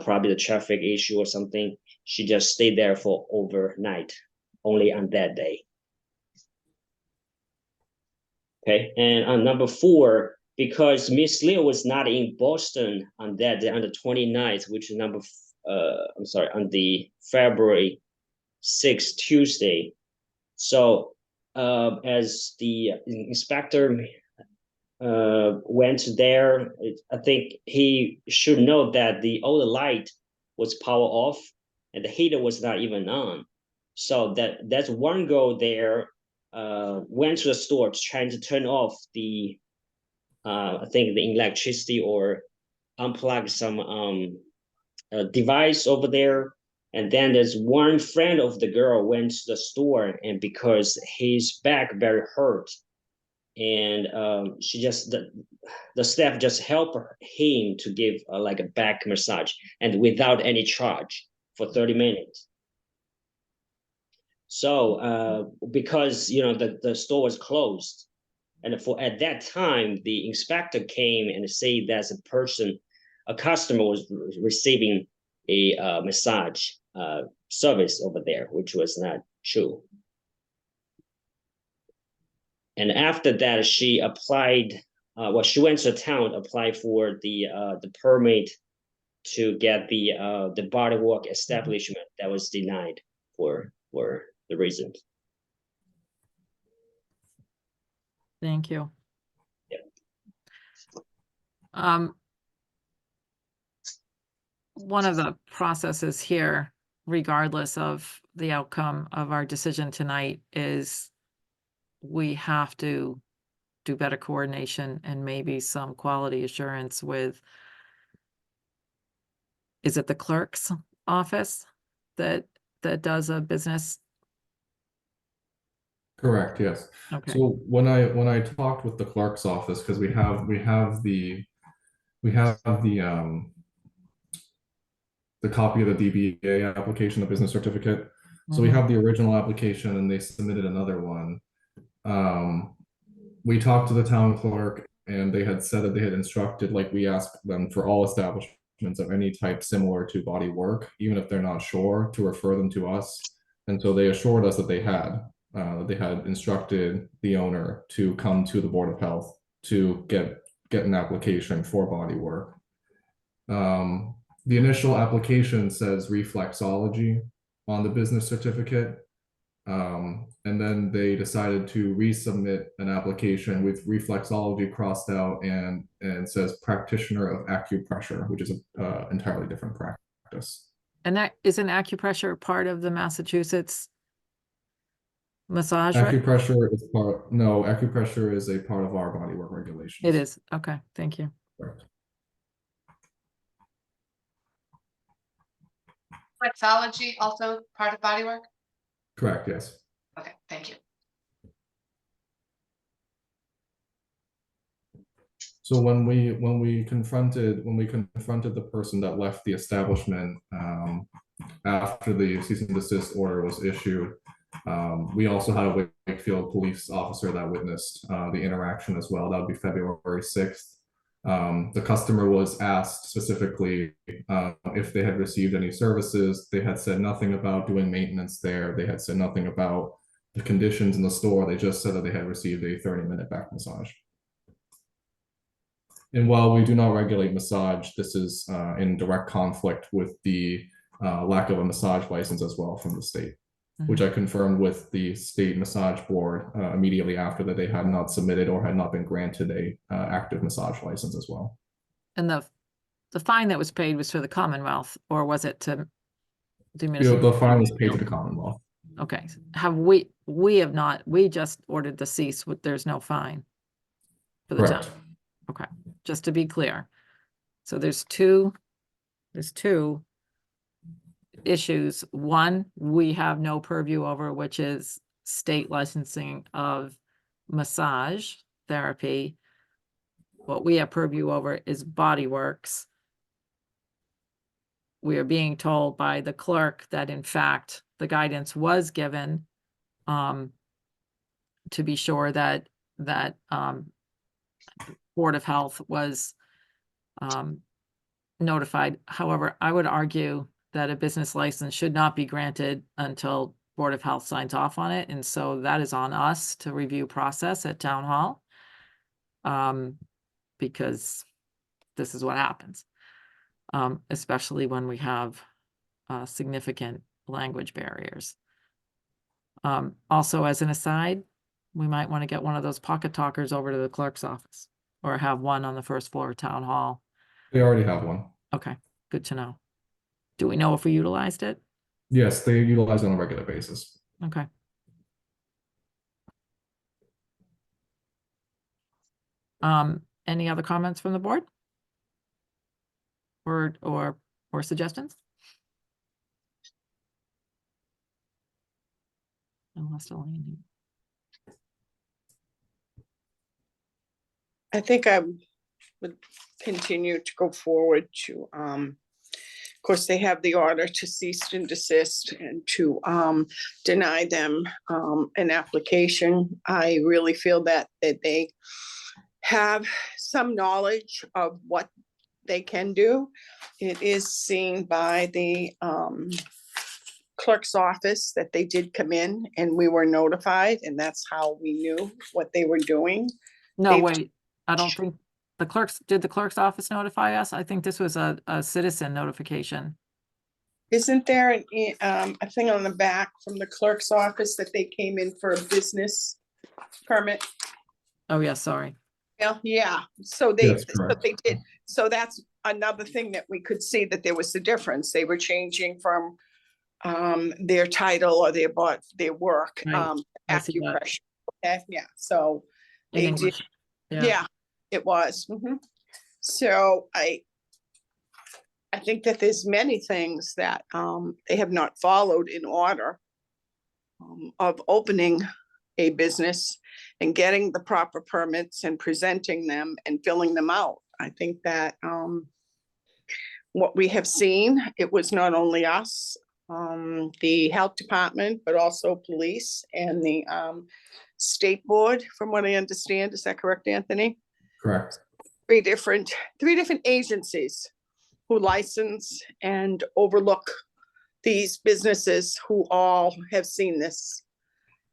probably the traffic issue or something, she just stayed there for overnight, only on that day. Okay, and on number 4, because Miss Liu was not in Boston on that day, on the 29th, which is on the February 6th, Tuesday. So as the inspector went there, I think he should know that all the light was power off and the heater was not even on. So that's one girl there went to the store trying to turn off the I think the electricity or unplug some device over there. And then there's one friend of the girl went to the store, and because his back very hurt, and she just the staff just helped him to give like a back massage, and without any charge for 30 minutes. So because the store was closed, and at that time the inspector came and said that a customer was receiving a massage service over there, which was not true. And after that, she applied. She went to town, applied for the permit to get the bodywork establishment that was denied for the reasons. Thank you. Yep. One of the processes here, regardless of the outcome of our decision tonight, is we have to do better coordination and maybe some quality assurance with, is it the clerk's office that does a business? Correct, yes. Okay. So when I talked with the clerk's office, because we have the copy of the DBA application, the business certificate. So we have the original application, and they submitted another one. We talked to the town clerk, and they had said that they had instructed, like we asked them for all establishments of any type similar to body work, even if they're not sure, to refer them to us. And so they assured us that they had instructed the owner to come to the Board of Health to get an application for body work. The initial application says reflexology on the business certificate. And then they decided to resubmit an application with reflexology crossed out and says practitioner of acupressure, which is an entirely different practice. And that isn't acupressure part of the Massachusetts massage? Right? Acupressure is a part of our bodywork regulations. It is. Okay, thank you. Correct. Flexology also part of bodywork? Correct, yes. Okay, thank you. So when we confronted the person that left the establishment after the cease and desist order was issued, we also had a Wakefield police officer that witnessed the interaction as well. That would be February 6th. The customer was asked specifically if they had received any services. They had said nothing about doing maintenance there. They had said nothing about the conditions in the store. They just said that they had received a 30-minute back massage. And while we do not regulate massage, this is in direct conflict with the lack of a massage license as well from the state, which I confirmed with the state massage board immediately after that they had not submitted or had not been granted a active massage license as well. And the fine that was paid was for the Commonwealth, or was it to the The municipal? fine was paid to the Commonwealth. Okay, we have not, we just ordered the cease, there's no fine for the town. Correct. Okay, just to be clear. So there's two issues. One, we have no purview over, which is state licensing of massage therapy. What we have purview over is body works. We are being told by the clerk that in fact the guidance was given to be sure that Board of Health was notified. However, I would argue that a business license should not be granted until Board of Health signs off on it. And so that is on us to review process at Town Hall. Because this is what happens, especially when we have significant language barriers. Also, as an aside, we might want to get one of those pocket talkers over to the clerk's office or have one on the first floor of Town Hall. They already have one. Okay, good to know. Do we know if we utilized it? Yes, they utilize it on a regular basis. Okay. Any other comments from the board? Or suggestions? Unless Elaine. I think I would continue to go forward to, of course, they have the order to cease and desist and to deny them an application. I really feel that they have some knowledge of what they can do. It is seen by the clerk's office that they did come in and we were notified, and that's how we knew what they were doing. No, They've- wait, I don't think did the clerk's office notify us? I think this was a citizen notification. Isn't there a thing on the back from the clerk's office that they came in for a business permit? Oh, yeah, sorry. Yeah, so Yes, so correct. they did, so that's another thing that we could see that there was the difference. They were changing from their title or their work, Right. I see that. acupressure. Okay, yeah, so In they did, English. yeah, it was. So I think that there's many things that they have not followed in order of opening a business and getting the proper permits and presenting them and filling them out. I think that what we have seen, it was not only us, the health department, but also police and the state board, from what I understand. Is that correct, Anthony? Correct. Three different agencies who license and overlook these businesses who all have seen this.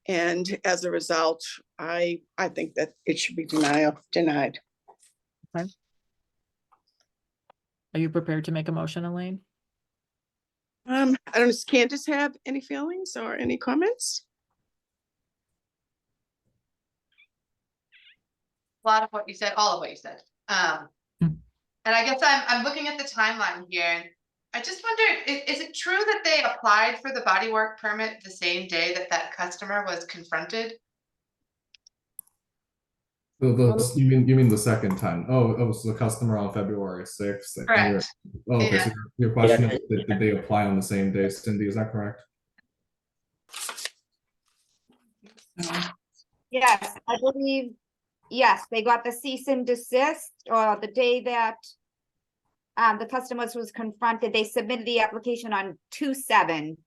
And as a result, I think that it should be denied. Are you prepared to make a motion, Elaine? I don't know, does Candace have any feelings or any comments? A lot of what you said, all of what you said. And I guess I'm looking at the timeline here. And I just wondered, is it true that they applied for the bodywork permit the same day that that customer was confronted? You mean the second time? Oh, it was the customer on February 6th. And Correct. okay, Yeah. so your question is, did they apply on the same day, Cindy? Is that correct? Yes, I believe, yes, they got the cease and desist, or the day that the customers was confronted, they submitted the application on 2/7.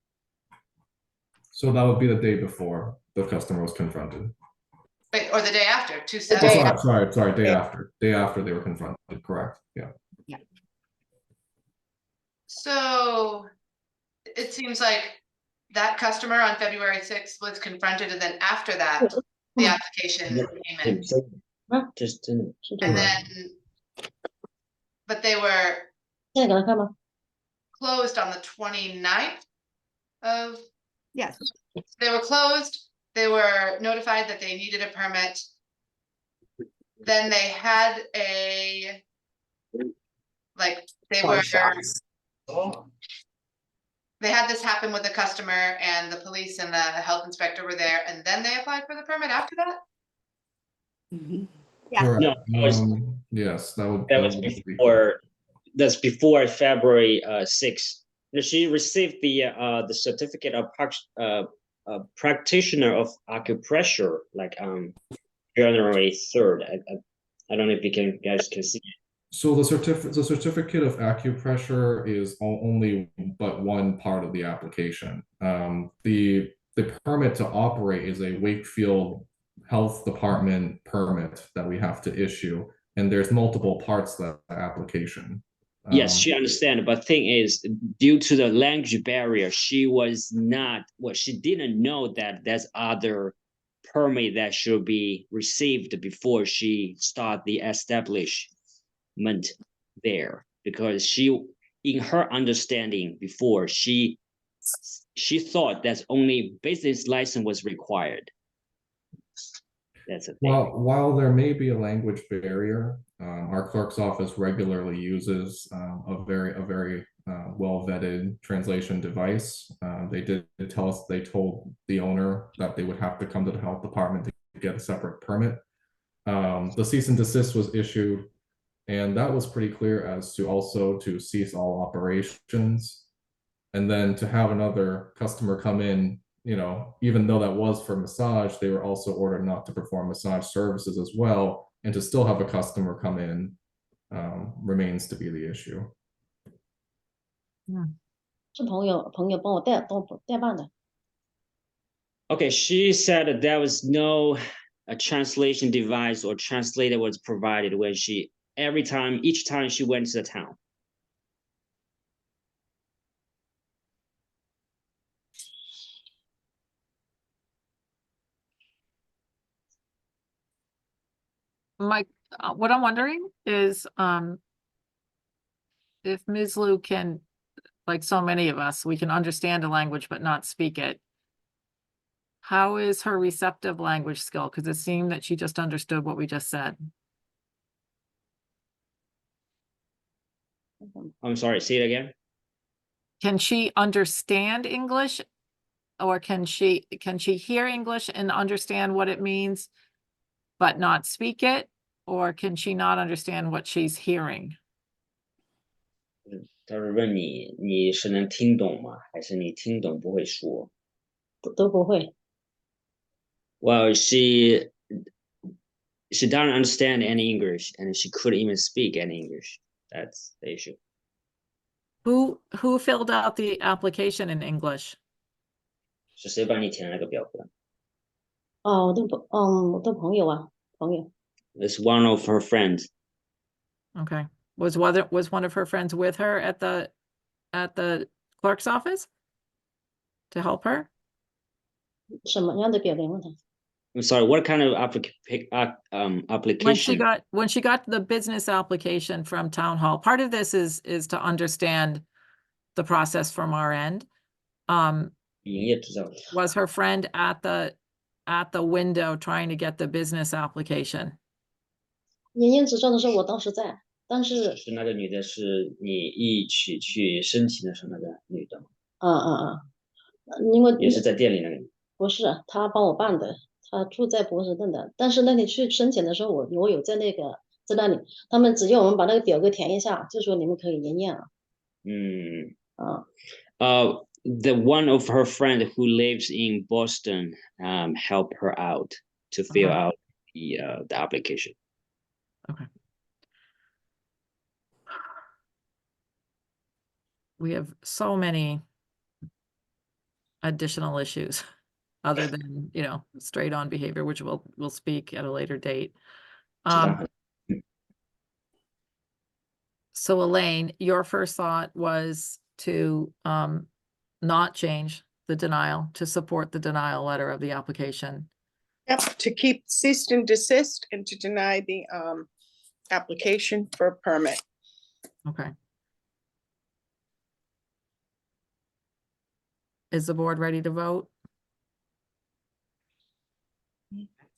So that would be the day before the customer was confronted. Wait, or the day after, Oh, 2/7. sorry, day after. Day after they were confronted, correct, yeah. So it seems like that customer on February 6th was confronted, and then after that, the application came in. Just And then, but they were closed on the 29th of, Yes, they were closed, they were notified that they needed a permit. Then they had they had this happen with the customer, and the police and the health inspector were there, and then they applied for the permit after that? yes, Correct. No, it was- Yes, that would was be before, that's before February 6th. She received the certificate of practitioner of acupressure like January 3rd. I don't know if you guys can see it. So the certificate of acupressure is only but one part of the application. The permit to operate is a Wakefield Health Department permit that we have to issue, and there's multiple parts to that application. Yes, she understand, but thing is, due to the language barrier, she didn't know that there's other permit that should be received before she start the establishment there, because in her understanding before, she thought that only business license was required. That's a thing. While there may be a language barrier, our clerk's office regularly uses a very well vetted translation device. They did tell us, they told the owner that they would have to come to the health department to get a separate permit. The cease and desist was issued, and that was pretty clear as to also to cease all operations, and then to have another customer come in. Even though that was for massage, they were also ordered not to perform massage services as well, and to still have a customer come in remains to be the issue. 是朋友帮我代办的。 Okay, she said that there was no translation device or translator was provided when each time she went to the town. Mike, what I'm wondering is, if Ms. Lu can, like so many of us, we can understand a language but not speak it. How is her receptive language skill? Because it seemed that she just understood what we just said. I'm sorry, say it again. Can she understand English? Or can she hear English and understand what it means, but not speak it? Or can she not understand what she's hearing? 他是问你是能听懂吗？还是你听懂不会说？都不会。 Well, she doesn't understand any English, and she couldn't even speak any English. That's the issue. Who filled out the application in English? 是谁帮你填了个表格？ 我的朋友啊，朋友。 It's one of her friends. Okay. Was one of her friends with her at the clerk's office? to help her? 什么样的表格？问他。 I'm sorry, what kind of When application? she got the business application from town hall, part of this is to understand the process from our end. 营业执照 Was her friend at the window trying to get the business application? 营业执照的时候我当时在，但是是那个女的，是你一起去申请的时候那个女的吗？因为也是在店里那个。不是他帮我办的，他住在波士顿的。但是那里去申请的时候，我有在那里，他们只要我们把那个表格填一下，就说你们可以营业了。The one of her friend who lives in Boston help her out to fill out the application. Okay. We have so many additional issues other than, straight on behavior, which we'll speak at a later date. 知道。 So Elaine, your first thought was to not change the denial, to support the denial letter of the application. Yep, to keep cease and desist and to deny the application for a permit. Okay. Is the board ready to vote?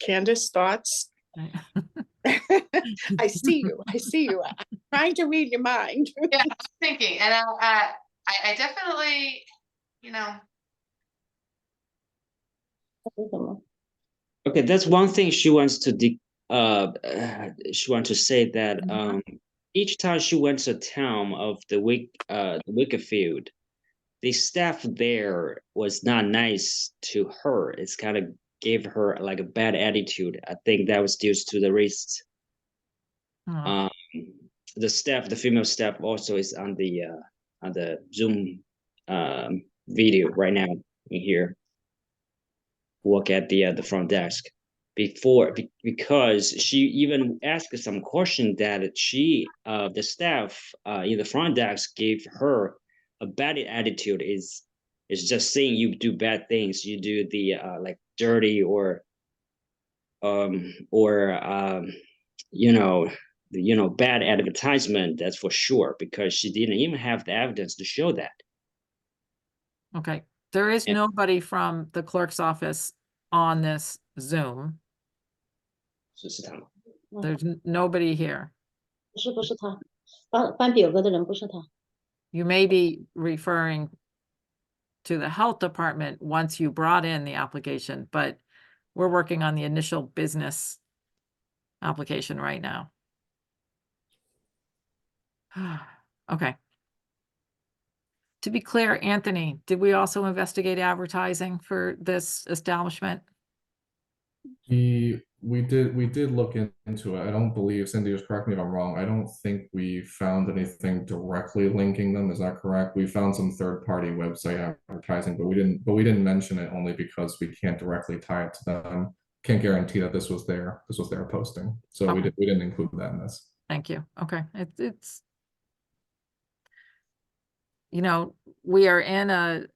Candace, thoughts? I see you. I'm trying to read your mind. Yeah, I'm thinking, and I definitely, Okay, that's one thing she wants to say that each time she went to town of the Wakefield, the staff there was not nice to her. It's kind of gave her like a bad attitude. I think that was due to the race. The staff, the female staff, also is on the Zoom video right now in here. Work at the front desk because she even asked some question that the staff in the front desk gave her a bad attitude is just saying you do bad things, you do the like dirty or bad advertisement, that's for sure, because she didn't even have the evidence to show that. Okay, there is nobody from the clerk's office on this Zoom. 是他吗？ There's nobody here. 不是他，搬表格的人不是他。 You may be referring to the health department once you brought in the application, but we're working on the initial business application right now. Okay. To be clear, Anthony, did we also investigate advertising for this establishment? We did look into it. I don't believe, Cindy, just correct me if I'm wrong, I don't think we found anything directly linking them. Is that correct? We found some third-party website advertising, but we didn't mention it only because we can't directly tie it to them. Can't guarantee that this was their posting. So Okay. we didn't include that in this. Thank you. Okay, it's we are in a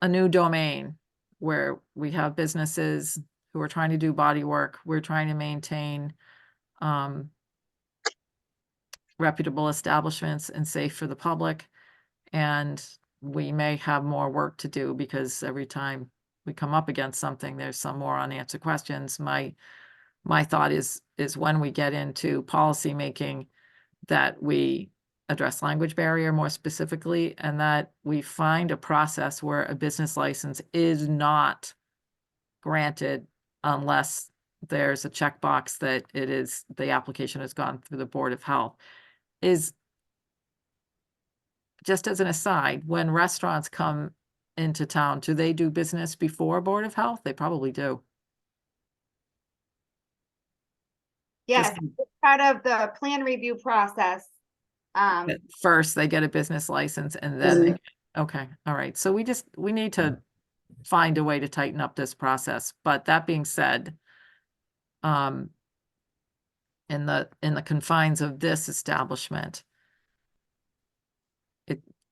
new domain where we have businesses who are trying to do body work. We're trying to maintain reputable establishments and safe for the public. And we may have more work to do because every time we come up against something, there's some more unanswered questions. My thought is when we get into policy making, that we address language barrier more specifically, and that we find a process where a business license is not granted unless there's a checkbox that the application has gone through the Board of Health. Is just as an aside, when restaurants come into town, do they do business before Board of Health? They probably do. Yes, it's part of the plan review process. First, they get a business license and then, okay, all right. So we need to find a way to tighten up this process. But that being said, in the confines of this establishment,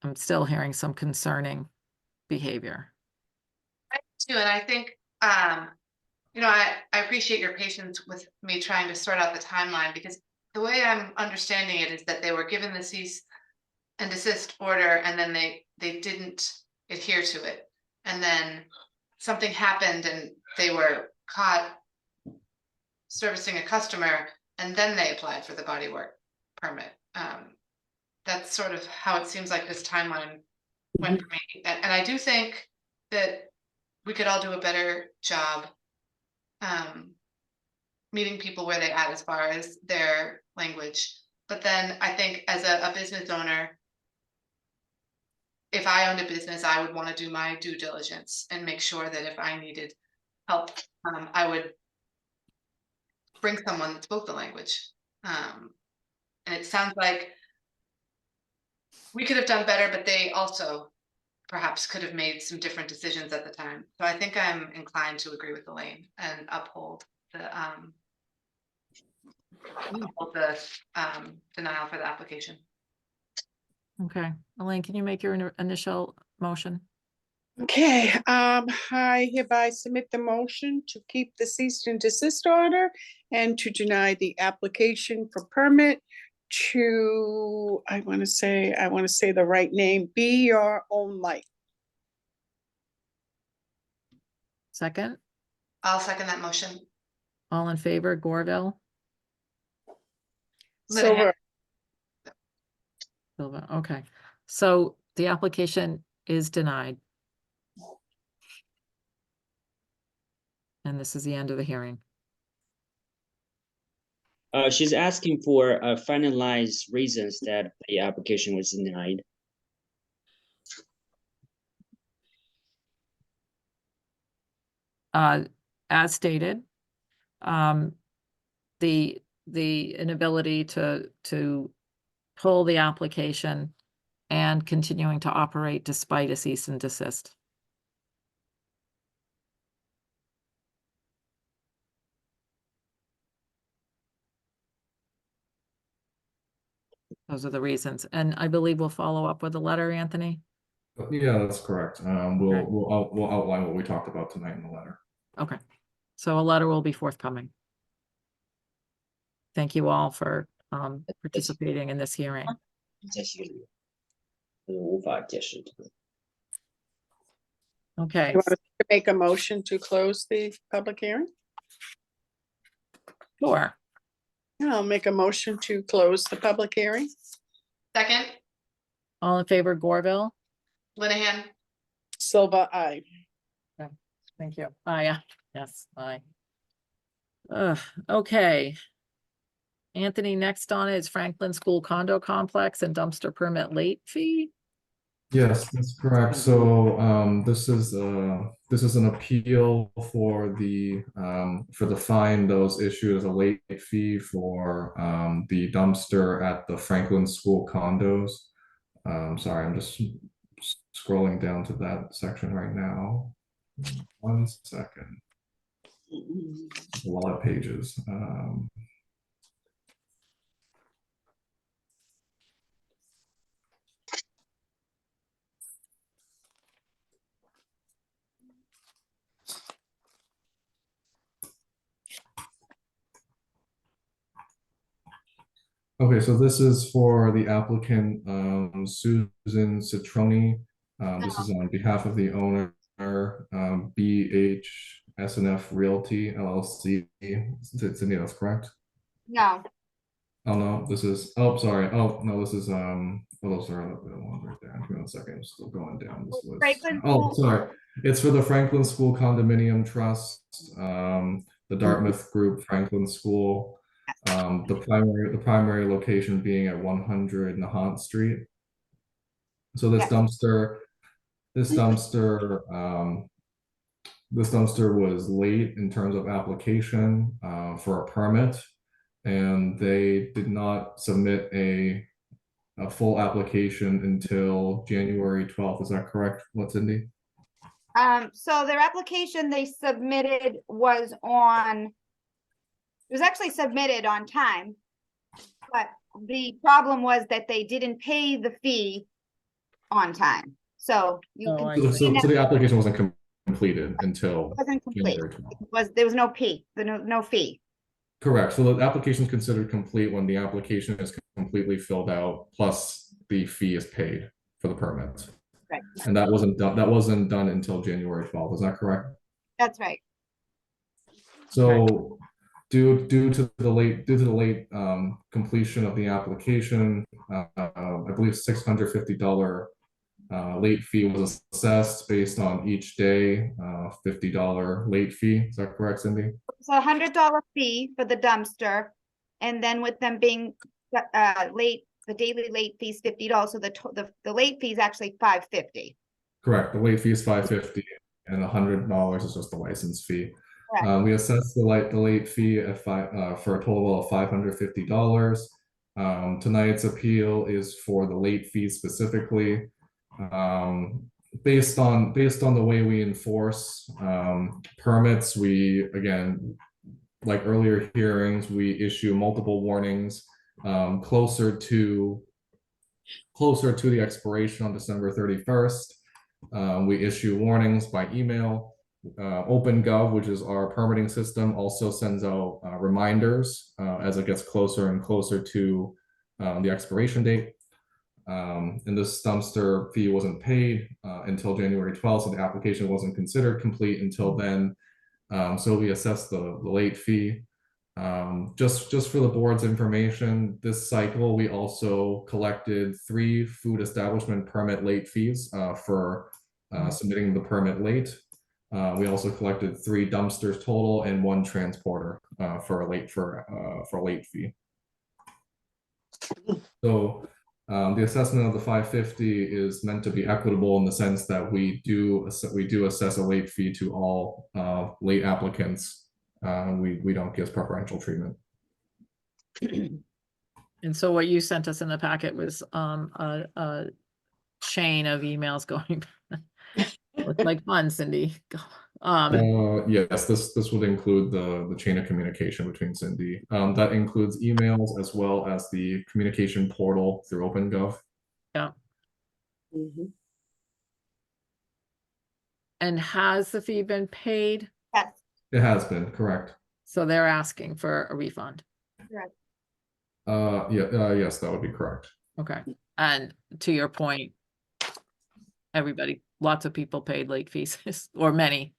I'm still hearing some concerning behavior. Too, and I think, you know, I appreciate your patience with me trying to sort out the timeline, because the way I'm understanding it is that they were given the cease and desist order, and then they didn't adhere to it. And then something happened and they were caught servicing a customer, and then they applied for the body work permit. That's sort of how it seems like this timeline went for me. And I do think that we could all do a better job meeting people where they at as far as their language. But then I think as a business owner, if I owned a business, I would want to do my due diligence and make sure that if I needed help, I would bring someone that spoke the language. And it sounds like we could have done better, but they also perhaps could have made some different decisions at the time. So I think I'm inclined to agree with Elaine and uphold the denial for the application. Okay, Elaine, can you make your initial motion? Okay, I hereby submit the motion to keep the cease and desist order and to deny the application for permit to, I want to say the right name, Be Your Own Light. Second, I'll second that motion. all in favor, Gorville, Silver, Silva, okay. So the application is denied. And this is the end of the hearing. She's asking for finalized reasons that the application was denied. As stated, the inability to pull the application and continuing to operate despite a cease and desist. Those are the reasons, and I believe we'll follow up with a letter, Anthony. Yeah, that's correct. We'll outline what we talked about tonight in the letter. Okay, so a letter will be forthcoming. Thank you all for participating in this hearing. 在心里，无法解释。 Okay, you want to make a motion to close the public hearing? sure. Yeah, I'll make a motion to close the public hearing. Second, All in favor, Gorville? Linehan. Silva, aye. Thank you. Yeah, yes, aye. Okay. Anthony, next on is Franklin School Condo Complex and dumpster permit late fee. Yes, that's correct. So this is an appeal for the fine that was issued as a late fee for the dumpster at the Franklin School condos. Sorry, I'm just scrolling down to that section right now. 1 second. A lot of pages. Okay, so this is for the applicant, Susan Citroni. This is on behalf of the owner, BH SNF Realty LLC. Cindy, that's correct? No, Oh, no, this is, oh, sorry. Oh, no, this is, oh, those are the ones right there. Give me 1 second. I'm still going down this list. Franklin Oh, School. sorry. It's for the Franklin School Condominium Trust, the Dartmouth Group Franklin School. The primary location being at 100 Nahant Street. So this Yes. dumpster was late in terms of application for a permit, and they did not submit a full application until January 12th. Is that correct, Cindy? So their application they submitted it was actually submitted on time. But the problem was that they didn't pay the fee on time. So you Oh, can. I see see. that So the application wasn't completed until it wasn't complete. January 12th. There was no no fee. Correct. So the application is considered complete when the application is completely filled out, plus the fee is paid for the permit. Right. And that wasn't done until January 12th. Is that correct? That's right. So due to the late completion of the application, I believe $650 late fee was assessed based on each day, $50 late fee. Is that correct, Cindy? It's $100 fee for the dumpster. And then with them being late, the daily late fee is $50. So the late fee is actually $550. Correct. The late fee is $550 and $100 is just the license fee. Correct. We assessed the late fee at for a total of $550. Tonight's appeal is for the late fee specifically. Based on the way we enforce permits, we again, like earlier hearings, we issue multiple warnings closer to the expiration on December 31st. We issue warnings by email. OpenGov, which is our permitting system, also sends out reminders as it gets closer and closer to the expiration date. And this dumpster fee wasn't paid until January 12th, so the application wasn't considered complete until then. So we assessed the late fee. Just for the board's information, this cycle, we also collected 3 food establishment permit late fees for submitting the permit late. We also collected 3 dumpsters total and 1 transporter for a late fee. So the assessment of the $550 is meant to be equitable in the sense that we do assess a late fee to all late applicants. We don't give preferential treatment. And so what you sent us in the packet was a chain of emails going. Looked like fun, Cindy. Yes, this would include the chain of communication between Cindy. That includes emails as well as the communication portal through OpenGov. Yeah. Mhm. And has the fee been paid? Yes. It has been, correct. So they're asking for a refund. Yes, that would be correct. Okay. And to your point, lots of people paid late fees or many.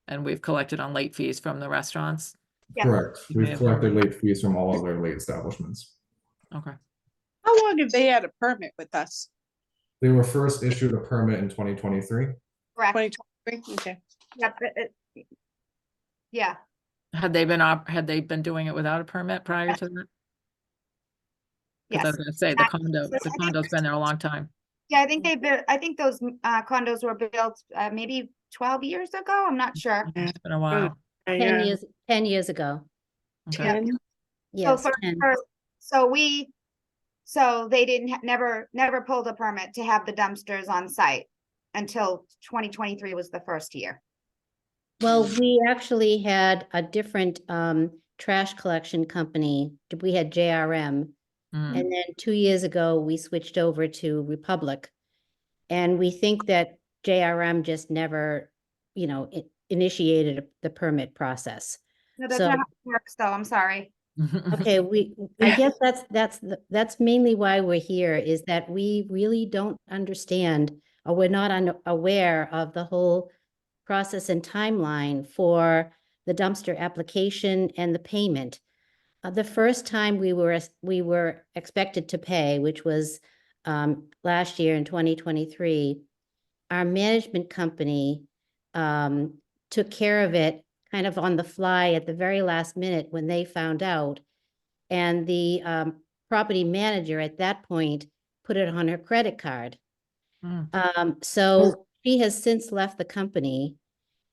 And we've collected on late fees from the restaurants. Yes. Correct. You may We've have collected heard. late fees from all other late establishments. Okay. How long have they had a permit with us? They were first issued a permit in 2023. Correct. 2023, okay. Yep. Yeah. Had they been doing it without a permit prior to that? Because I Yes. was gonna say, the condo's been there a long time. Yeah, I think those condos were built maybe 12 years ago. I'm not sure. It's been a while. 10 years ago. Okay. 10. Yes, So 10. so they didn't never pulled a permit to have the dumpsters on site until 2023 was the first year. Well, we actually had a different trash collection company. We had JRM. Mm. And then 2 years ago, we switched over to Republic. And we think that JRM just never, initiated the permit process. No, that's So- not how it works though. I'm sorry. Okay, I guess that's mainly why we're here, is that we really don't understand, or we're not aware of the whole process and timeline for the dumpster application and the payment. The first time we were expected to pay, which was last year in 2023, our management company took care of it kind of on the fly at the very last minute when they found out. And the property manager at that point put it on her credit card. So she has since left the company,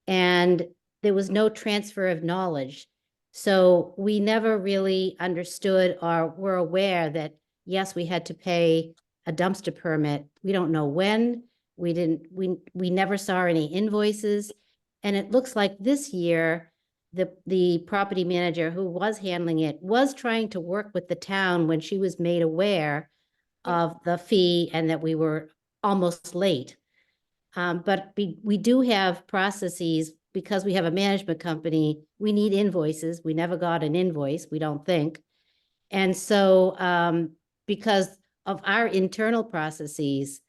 and there was no transfer of knowledge. So we never really understood or were aware that, yes, we had to pay a dumpster permit. We don't know when. We never saw any invoices. And it looks like this year, the property manager who was handling it was trying to work with the town when she was made aware of the fee and that we were almost late. But we do have processes because we have a management company. We need invoices. We never got an invoice, we don't think. And so because of our internal processes,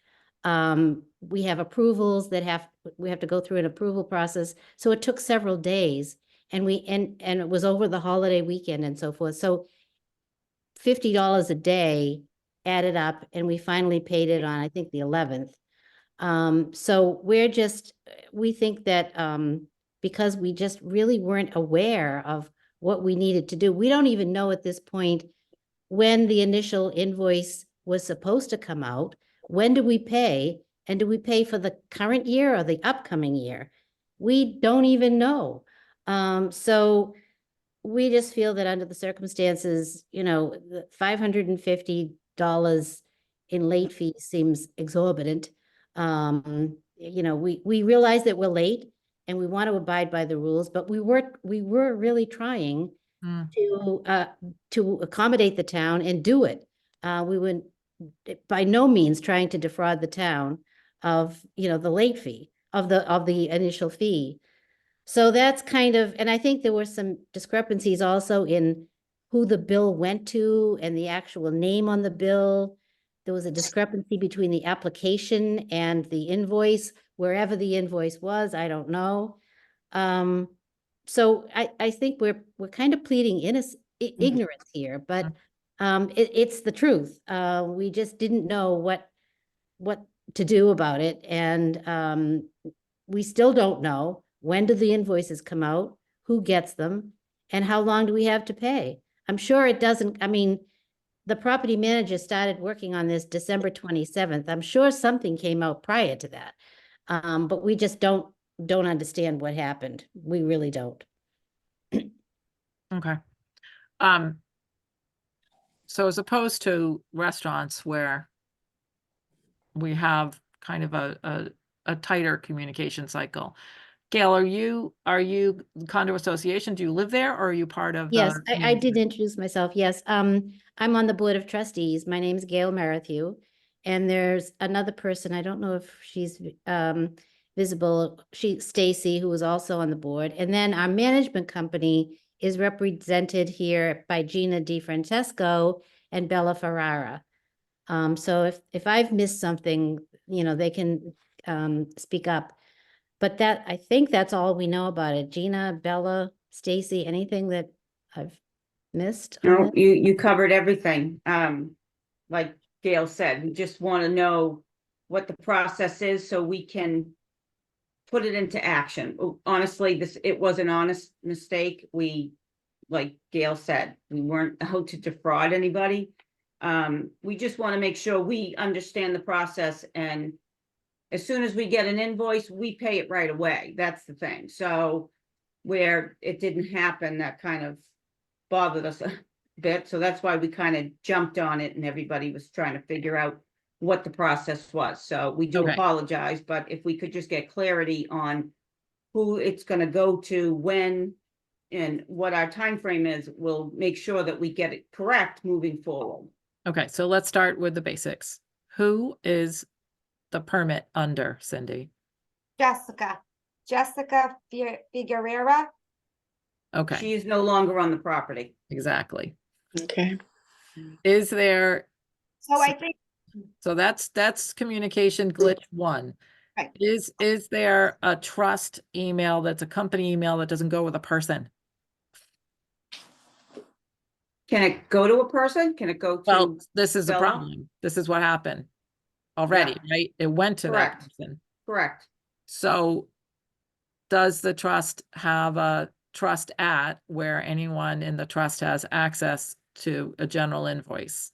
we have approvals that we have to go through an approval process. So it took several days and it was over the holiday weekend and so forth. So $50 a day added up and we finally paid it on, I think, the 11th. So we think that because we just really weren't aware of what we needed to do. We don't even know at this point when the initial invoice was supposed to come out. When do we pay? And do we pay for the current year or the upcoming year? We don't even know. So we just feel that under the circumstances, the $550 in late fees seems exorbitant. We realize that we're late and we want to abide by the rules, but we were really trying to accommodate the town and do it. We would by no means trying to defraud the town of, the late fee of the initial fee. So that's and I think there were some discrepancies also in who the bill went to and the actual name on the bill. There was a discrepancy between the application and the invoice, wherever the invoice was, I don't know. So I think we're kind of pleading ignorance here, but it's the truth. We just didn't know what to do about it, and we still don't know. When do the invoices come out? Who gets them? And how long do we have to pay? I'm sure it doesn't, the property manager started working on this December 27th. I'm sure something came out prior to that. But we just don't understand what happened. We really don't. Okay. So as opposed to restaurants where we have kind of a tighter communication cycle, Gail, are you condo association? Do you live there or are you part of? Yes, I did introduce myself. Yes. I'm on the board of trustees. My name is Gail Merrithew. And there's another person, I don't know if she's visible, Stacy, who is also on the board. And then our management company is represented here by Gina DiFrancesco and Bella Ferrara. So if I've missed something, they can speak up. But I think that's all we know about it. Gina, Bella, Stacy, anything that I've missed? No, you covered everything. Like Gail said, we just want to know what the process is so we can put it into action. Honestly, it was an honest mistake. Like Gail said, we weren't out to defraud anybody. We just want to make sure we understand the process, and as soon as we get an invoice, we pay it right away. That's the thing. So where it didn't happen, that kind of bothered us a bit. So that's why we kind of jumped on it and everybody was trying to figure out what the process was. So we do apologize, but if we could just get clarity on who it's going to go to, when, and what our time frame is, we'll make sure that we get it correct moving forward. Okay, so let's start with the basics. Who is the permit under, Cindy? Jessica Figueroa. Okay, She is no longer on the property. exactly. Okay. Is there, So I think, so that's communication glitch one. Right. Is there a trust email that's a company email that doesn't go with a person? Can it go to a person? Can it go Well, to? this is a Bella? problem. This is what happened already, right? It went to that Correct. person. Correct. So does the trust have a trust at where anyone in the trust has access to a general invoice?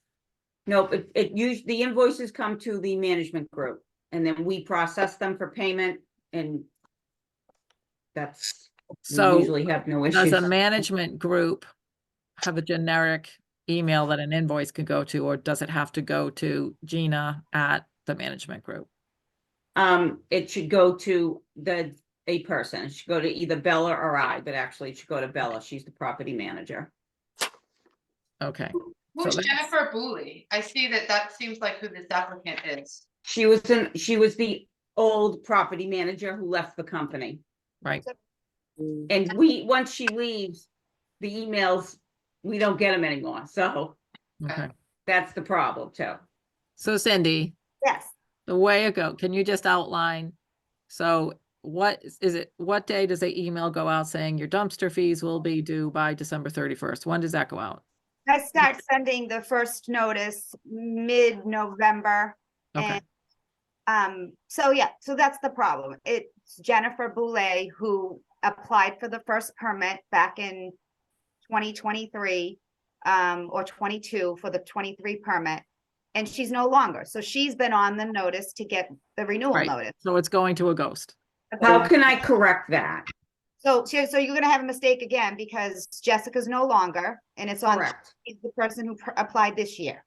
No, the invoices come to the management group and then we process them for payment, and we So usually have no does issues. a management group have a generic email that an invoice can go to, or does it have to go to Gina at the management group? It should go to a person. It should go to either Bella or I, but actually it should go to Bella. She's the property manager. Okay. Who's So Jennifer Booley? I see that seems like who this applicant is. She was the old property manager who left the company. Right, And once she leaves, the emails, we don't get them anymore. So okay. that's the problem too. So Cindy, Yes, the way it go, can you just outline? So what is it, what day does the email go out saying your dumpster fees will be due by December 31st? When does that go out? I start sending the first notice mid-November. Okay, So yeah, so that's the problem. It's Jennifer Boulay who applied for the first permit back in 2023, or 22 for the 23 permit. And she's no longer, so she's been on the notice to get the renewal right. notice. So it's going to a ghost. How can I correct that? So you're gonna have a mistake again because Jessica's no longer, and it's on, Correct, she's the person who applied this year.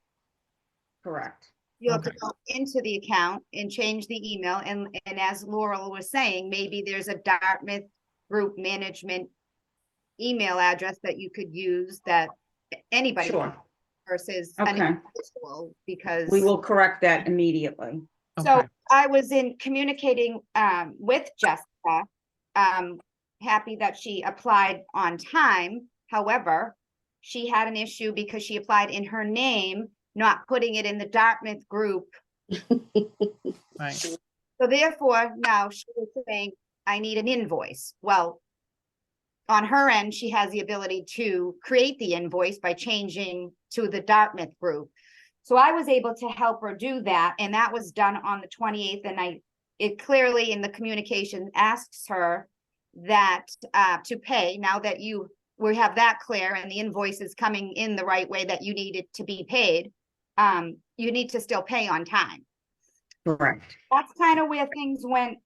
correct. You have to Okay. go into the account and change the email, and as Laurel was saying, maybe there's a Dartmouth Group Management email address that you could use that anybody Sure. versus an Okay. individual, because. We will correct that immediately. So Okay. I was in communicating with Jessica, happy that she applied on time. However, she had an issue because she applied in her name, not putting it in the Dartmouth group. Right, So therefore, now she was saying, I need an invoice. Well, on her end, she has the ability to create the invoice by changing to the Dartmouth group. So I was able to help her do that, and that was done on the 28th, and it clearly in the communication asks her that to pay, now that we have that clear and the invoice is coming in the right way that you need it to be paid, you need to still pay on time. Correct. That's kind of where things went.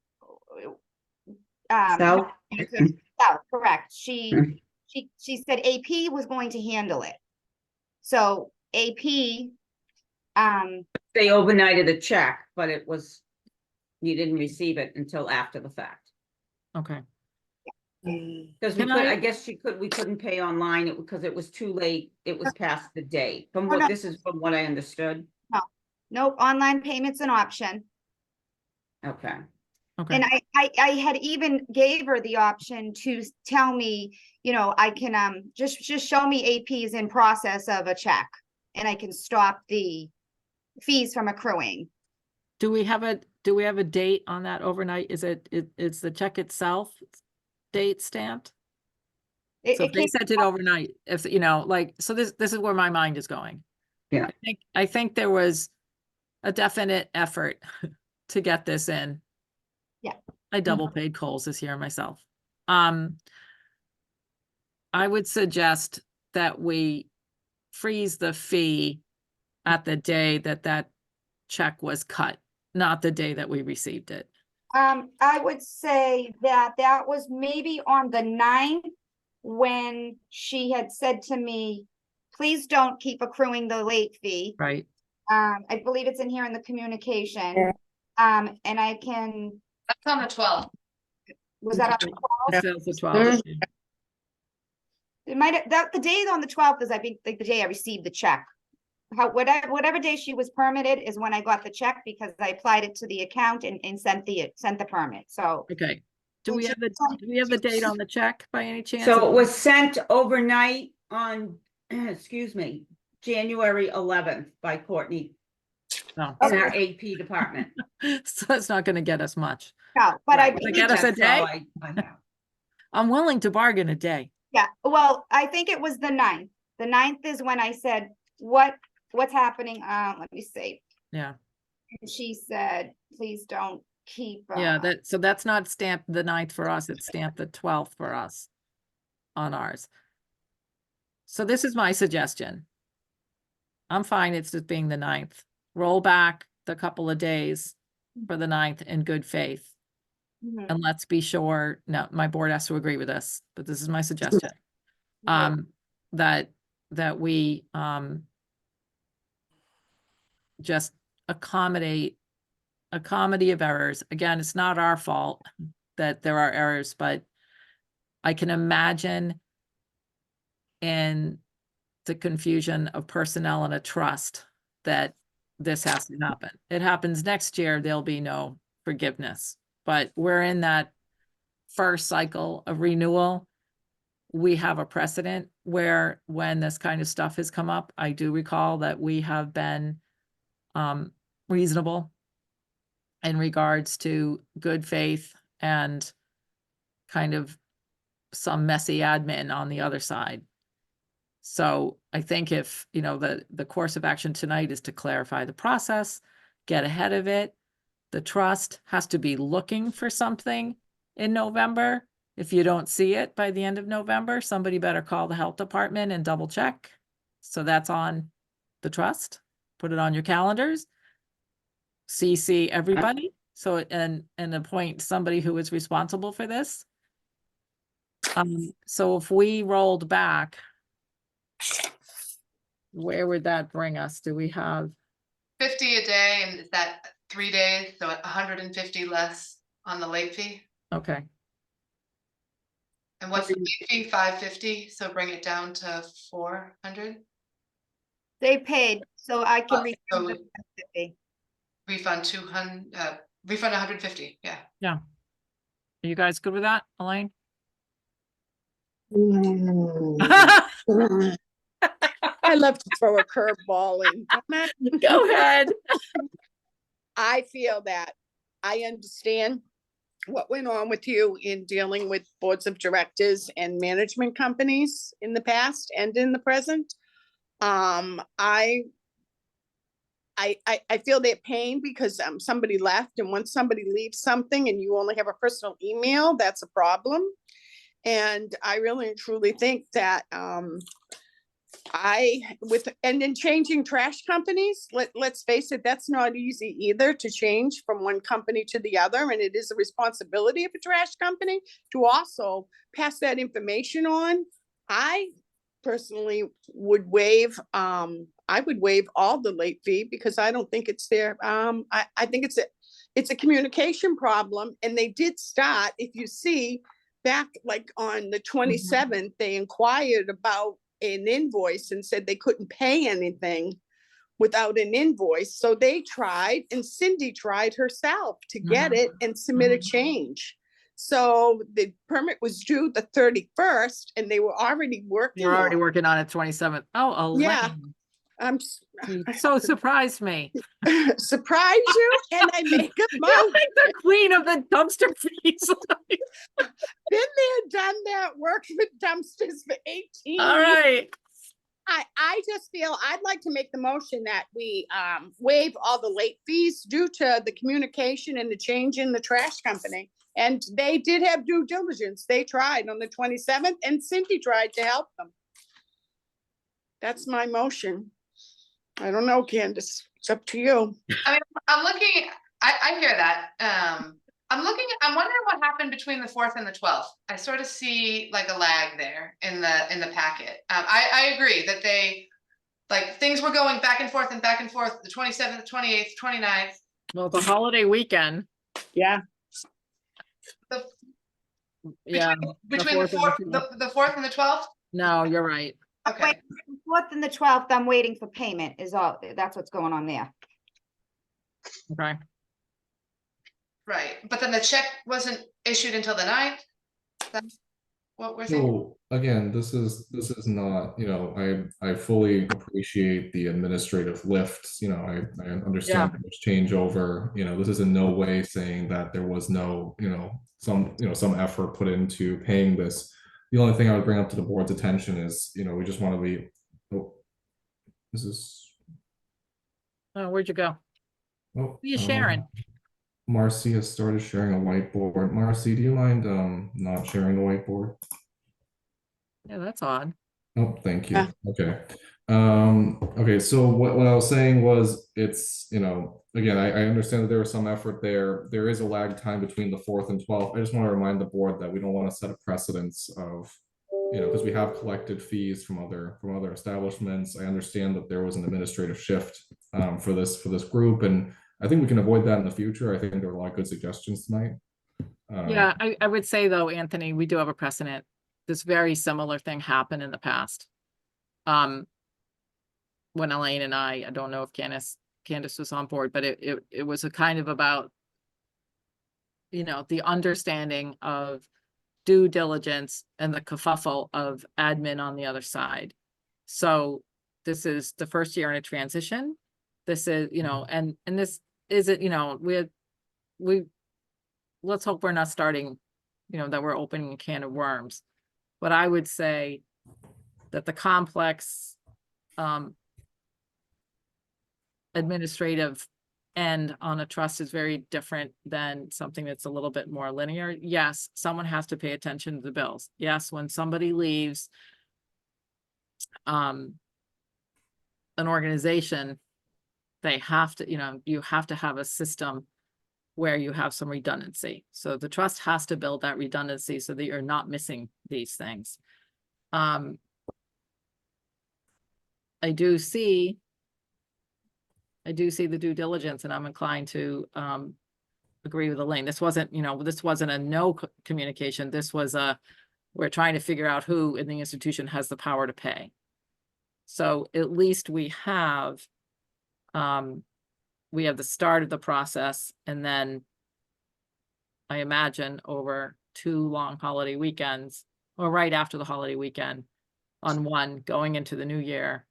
So, South, correct. She said AP was going to handle it. So AP, they overnighted a check, but you didn't receive it until after the fact. okay. Because Can I- I guess we couldn't pay online because it was too late. It was past the date. Oh, no. This is from what I understood. nope, online payment's an option. Okay. Okay, And I had even gave her the option to tell me, I can just show me APs in process of a check, and I can stop the fees from accruing. do we have a date on that overnight? Is it's the check itself date stamped? So if they came- sent it overnight, if, so this is where my mind is going. Yeah. I think there was a definite effort to get this in. Yeah. I double paid Kohl's this year myself. I would suggest that we freeze the fee at the day that check was cut, not the day that we received it. I would say that was maybe on the 9th when she had said to me, please don't keep accruing the late fee. Right. I believe it's in here in the communication. And I can, That's on the 12th. was that on the 12th? It says the 12th. It might have, the day on the 12th is, I think, the day I received the check. Whatever day she was permitted is when I got the check, because I applied it to the account and sent the permit, so. Okay. Do we have the date on the check by any chance? So it was sent overnight on, excuse me, January 11th by Courtney No. in our AP department. So it's not gonna get us much. No, but I, Right, They get us a that's all day? I have. I'm willing to bargain a day. yeah, well, I think it was the 9th. The 9th is when I said, what's happening? Let me see. Yeah. And she said, please don't keep. Yeah, so that's not stamped the 9th for us, it's stamped the 12th for us on ours. So this is my suggestion. I'm fine, it's just being the 9th. Roll back the couple of days for the 9th in good faith. Mhm. And let's be sure, no, my board has to agree with this, but this is my suggestion. That we just accommodate a comedy of errors. Again, it's not our fault that there are errors, but I can imagine in the confusion of personnel and a trust that this has to happen. It happens next year, there'll be no forgiveness, but we're in that first cycle of renewal. We have a precedent where when this kind of stuff has come up, I do recall that we have been reasonable in regards to good faith and kind of some messy admin on the other side. So I think if, you know, the course of action tonight is to clarify the process, get ahead of it. The trust has to be looking for something in November. If you don't see it by the end of November, somebody better call the health department and double check. So that's on the trust. Put it on your calendars. CC everybody. So, and appoint somebody who is responsible for this. So if we rolled back, where would that bring us? Do we have, 50 a day, and is that 3 days? So 150 less on the late fee? okay, And what's the late fee? 550, so bring it down to 400? They paid, so I can Oh, refund so the 50. refund 200, refund 150, yeah. are you guys good with that, Elaine? I love to throw a curveball in. don't I? Go ahead. I feel that I understand what went on with you in dealing with boards of directors and management companies in the past and in the present. I feel their pain because somebody left, and once somebody leaves something and you only have a personal email, that's a problem. And I really and truly think that and then changing trash companies, let's face it, that's not easy either to change from one company to the other. And it is a responsibility of a trash company to also pass that information on. I personally would waive, I would waive all the late fee because I don't think it's there. I think it's a communication problem, and they did start, if you see, back like on the 27th, they inquired about an invoice and said they couldn't pay anything without an invoice. So they tried, and Cindy tried herself to get it and submit a change. So the permit was due the 31st, and they were already working. You're already on it. working on it 27th. Oh, Yeah. Elaine, I'm you so surprised me. surprise you, and I make a You're motion. like the queen of the dumpster fees. Been there, done that, worked with dumpsters for 18 All years. right. I just feel I'd like to make the motion that we waive all the late fees due to the communication and the change in the trash company. And they did have due diligence. They tried on the 27th, and Cindy tried to help them. That's my motion. I don't know, Candace. It's up to you. I mean, I'm looking, I hear that. I'm wondering what happened between the 4th and the 12th. I sort of see like a lag there in the packet. I agree that things were going back and forth, the 27th, 28th, 29th. Well, the holiday weekend. Yeah. Yeah. Between fourth and the 4th and the 12th? No, you're right. Okay. Wait, the 4th and the 12th, I'm waiting for payment is all, that's what's going on there. Okay. Right, but then the check wasn't issued until the 9th? That's what we're saying? So again, this is not, you know, I fully appreciate the administrative lifts, you know, I understand there's changeover, you know, this is in no way saying that there was no, some effort put into paying this. The only thing I would bring up to the board's attention is, you know, we just want to be, this is, Oh, where'd you go? oh, Who you sharing? Marcy has started sharing a whiteboard. Marcy, do you mind not sharing the whiteboard? Yeah, that's odd. Oh, thank you. Okay. Okay, so what I was saying was it's, you know, again, I understand that there was some effort there. There is a lag time between the 4th and 12th. I just want to remind the board that we don't want to set a precedence of, you know, because we have collected fees from other establishments. I understand that there was an administrative shift for this group, and I think we can avoid that in the future. I think there are a lot of good suggestions tonight. Yeah, I would say though, Anthony, we do have a precedent. This very similar thing happened in the past. When Elaine and I don't know if Candace was on board, but it was a kind of about you know, the understanding of due diligence and the kerfuffle of admin on the other side. So this is the first year in a transition. This is, you know, and this isn't, you know, we let's hope we're not starting, you know, that we're opening a can of worms. But I would say that the complex administrative end on a trust is very different than something that's a little bit more linear. Yes, someone has to pay attention to the bills. Yes, when somebody leaves an organization, they have to, you know, you have to have a system where you have some redundancy. So the trust has to build that redundancy so that you're not missing these things. I do see the due diligence, and I'm inclined to agree with Elaine. This wasn't, you know, this wasn't a no communication. This was we're trying to figure out who in the institution has the power to pay. So at least we have the start of the process, and then I imagine over 2 long holiday weekends, or right after the holiday weekend, on one going into the new year,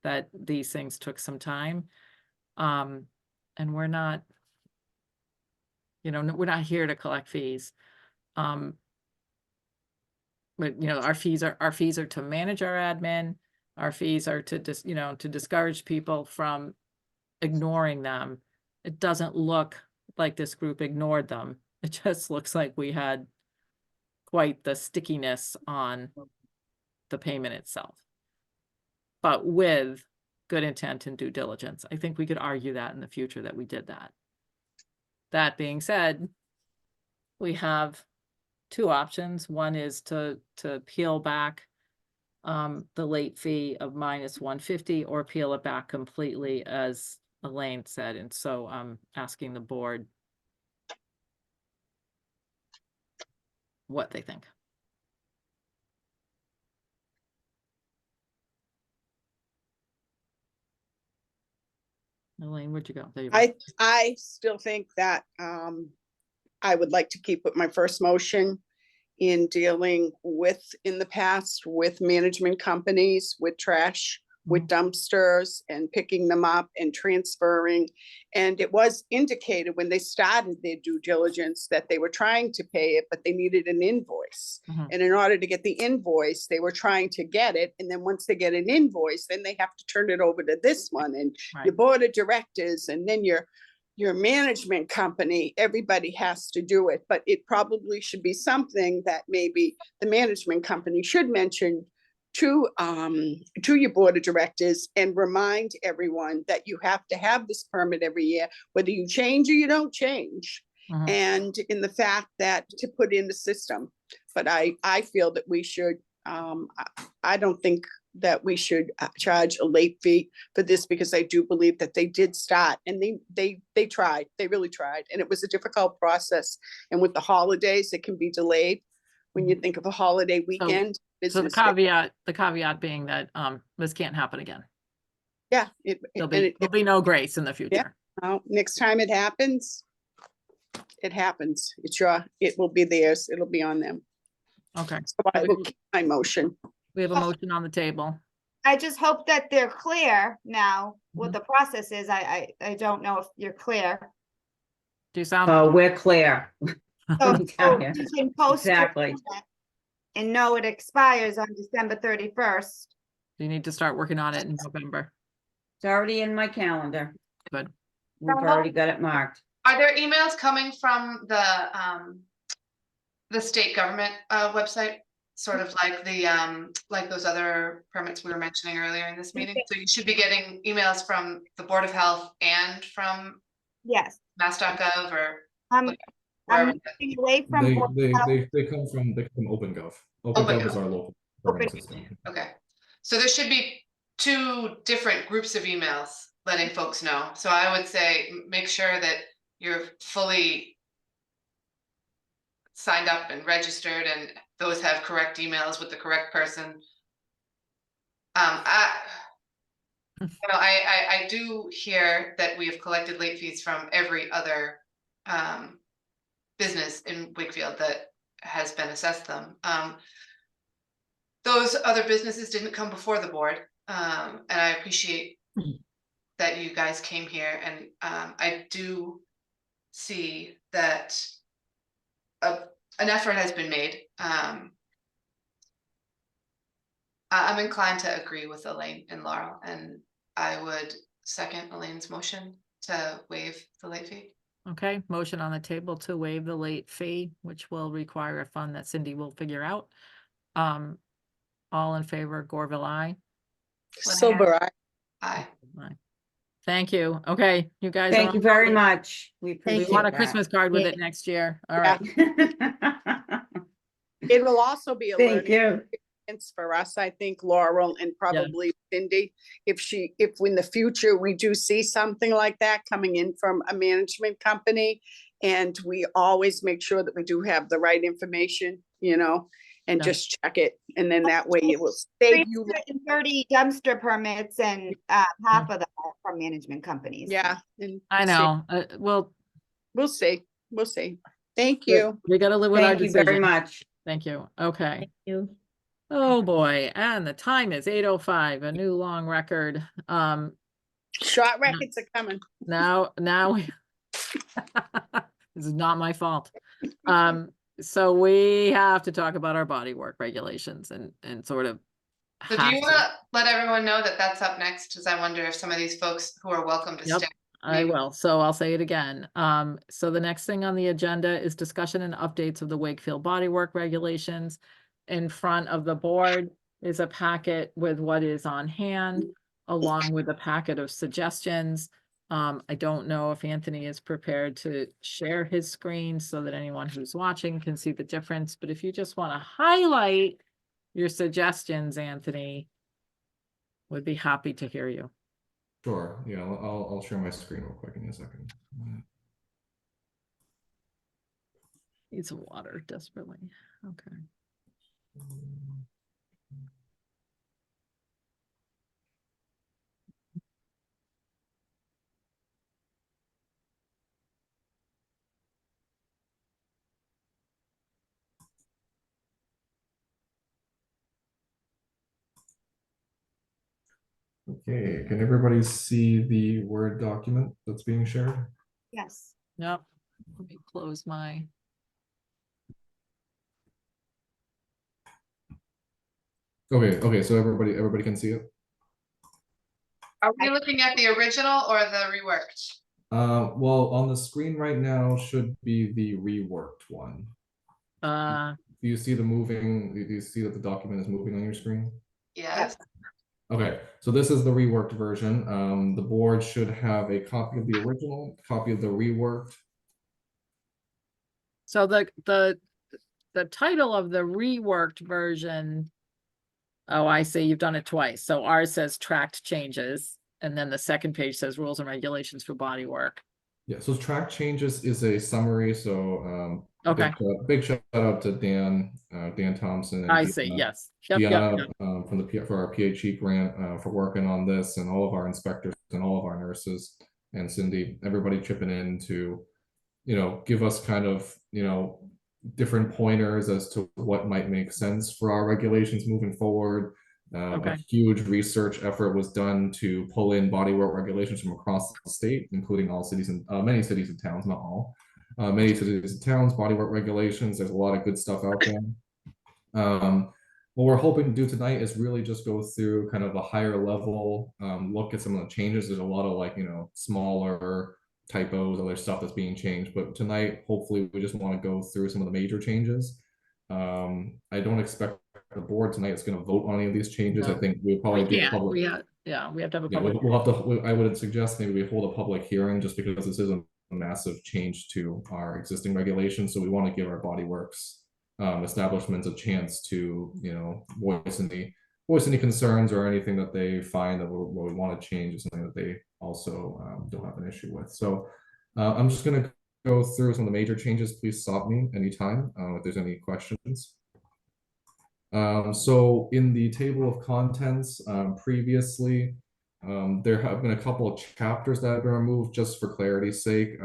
that these things took some time. And we're not, you know, we're not here to collect fees. But you know, our fees are to manage our admin. Our fees are to to discourage people from ignoring them. It doesn't look like this group ignored them. It just looks like we had quite the stickiness on the payment itself. But with good intent and due diligence, I think we could argue that in the future that we did that. That being said, we have 2 options. One is to peel back the late fee of -150, or peel it back completely, as Elaine said. And so I'm asking the board what they think. Elaine, where'd you go? There you go. I still think that I would like to keep with my first motion in dealing with, in the past, with management companies, with trash, with dumpsters, and picking them up and transferring. And it was indicated when they started their due diligence that they were trying to pay it, but they needed an invoice. And in order to get the invoice, they were trying to get it. And then once they get an invoice, then they have to turn it over to this one, and your board of directors, and then your management company. Everybody has to do it, but it probably should be something that maybe the management company should mention to your board of directors, and remind everyone that you have to have this permit every year, whether you change or you don't change. And in the fact that to put in the system. But I feel that we should, I don't think that we should charge a late fee for this, because I do believe that they did start, and they tried, they really tried, and it was a difficult process. And with the holidays, it can be delayed when you think of a holiday weekend. So the caveat being that this can't happen again. Yeah. There'll be no grace in the future. Next time it happens, it happens. It will be theirs. It'll be on them. Okay. So I will keep my motion. We have a motion on the table. I just hope that they're clear now what the process is. I don't know if you're clear. Do you sound? Oh, we're clear. So me tell you you. can post your Exactly. permit and know it expires on December 31st. You need to start working on it in November. It's already in my calendar. Good. We've already got it marked. Are there emails coming from the state government website? Sort of like like those other permits we were mentioning earlier in this meeting. So you should be getting emails from the Board of Health and from mass.gov or I'm moving away from They Board of Health. they come from OpenGov. OpenGov is our local permitting system. Okay, so there should be 2 different groups of emails letting folks know. So I would say make sure that you're fully signed up and registered, and those have correct emails with the correct person. I do hear that we have collected late fees from every other business in Wakefield that has been assessed them. Those other businesses didn't come before the board, and I appreciate that you guys came here, and I do see that an effort has been made. I'm inclined to agree with Elaine and Laurel, and I would second Elaine's motion to waive the late fee. Okay, motion on the table to waive the late fee, which will require a fund that Cindy will figure out. All in favor, Gorville, aye. Silver, Aye. Aye. Thank you. Okay, you guys. Thank are you all very welcome. much. We We appreciate want a that. Christmas card with Yeah. it next year. All Yeah. right. it will also be a Thank learning you. experience for us, I think, Laurel, and probably Cindy. If in the future we do see something like that coming in from a management company, and we always make sure that we do have the right information, and Yeah. just check it, and then that way it will save you. 330 dumpster permits and half of them are from management companies. Yeah. And I see. know. Well, We'll see. We'll see. Thank you. we gotta live with our Thank you very decision. much. Thank you. Okay. Thank you. Oh, boy. And the time is 8:05, a new long record. Short records are coming. Now this is not my fault. So we have to talk about our body work regulations and sort of. So do have you to. want to let everyone know that that's up next? Because I wonder if some of these folks who are welcome to Yep. stay. I Maybe. will. So I'll say it again. So the next thing on the agenda is discussion and updates of the Wakefield bodywork regulations. In front of the board is a packet with what is on hand, along with a packet of suggestions. I don't know if Anthony is prepared to share his screen so that anyone who's watching can see the difference, but if you just want to highlight your suggestions, Anthony, would be happy to hear you. Sure. Yeah, I'll share my screen real quick in a second. Need some water desperately. Okay. Okay, can everybody see the Word document that's being shared? Yes. Yep. Let me close my. Okay, so everybody can see it? Are we looking at the original or the reworked? Well, on the screen right now should be the reworked one. Do you see the moving, do you see that the document is moving on your screen? Yes. Okay, so this is the reworked version. The board should have a copy of the original, copy of the reworked. So the title of the reworked version. Oh, I see. You've done it twice. So ours says tracked changes, and then the second page says rules and regulations for body work. Yeah, so track changes is a summary. So Okay, big shout out to Dan Thompson and I see. Yes. Yep, Deanna yep. from for our PHE grant for working on this, and all of our inspectors and all of our nurses and Cindy, everybody chipping in to, give us kind of, different pointers as to what might make sense for our regulations moving forward. Okay. A huge research effort was done to pull in bodywork regulations from across the state, including all cities and many cities and towns, not all. Many cities and towns, bodywork regulations. There's a lot of good stuff out there. What we're hoping to do tonight is really just go through kind of a higher level look at some of the changes. There's a lot of smaller typos, other stuff that's being changed. But tonight, hopefully, we just want to go through some of the major changes. I don't expect the board tonight is going to vote on any of these changes. No. I think we'll probably do Yeah, public. we have to have a Yeah, public. we'll have to. I would suggest maybe we hold a public hearing just because this is a massive change to our existing regulations. So we want to give our bodyworks establishments a chance to, voice any concerns or anything that they find that we want to change is something that they also don't have an issue with. So I'm just going to go through some of the major changes. Please stop me anytime if there's any questions. So in the table of contents previously, there have been a couple of chapters that have been removed just for clarity's sake.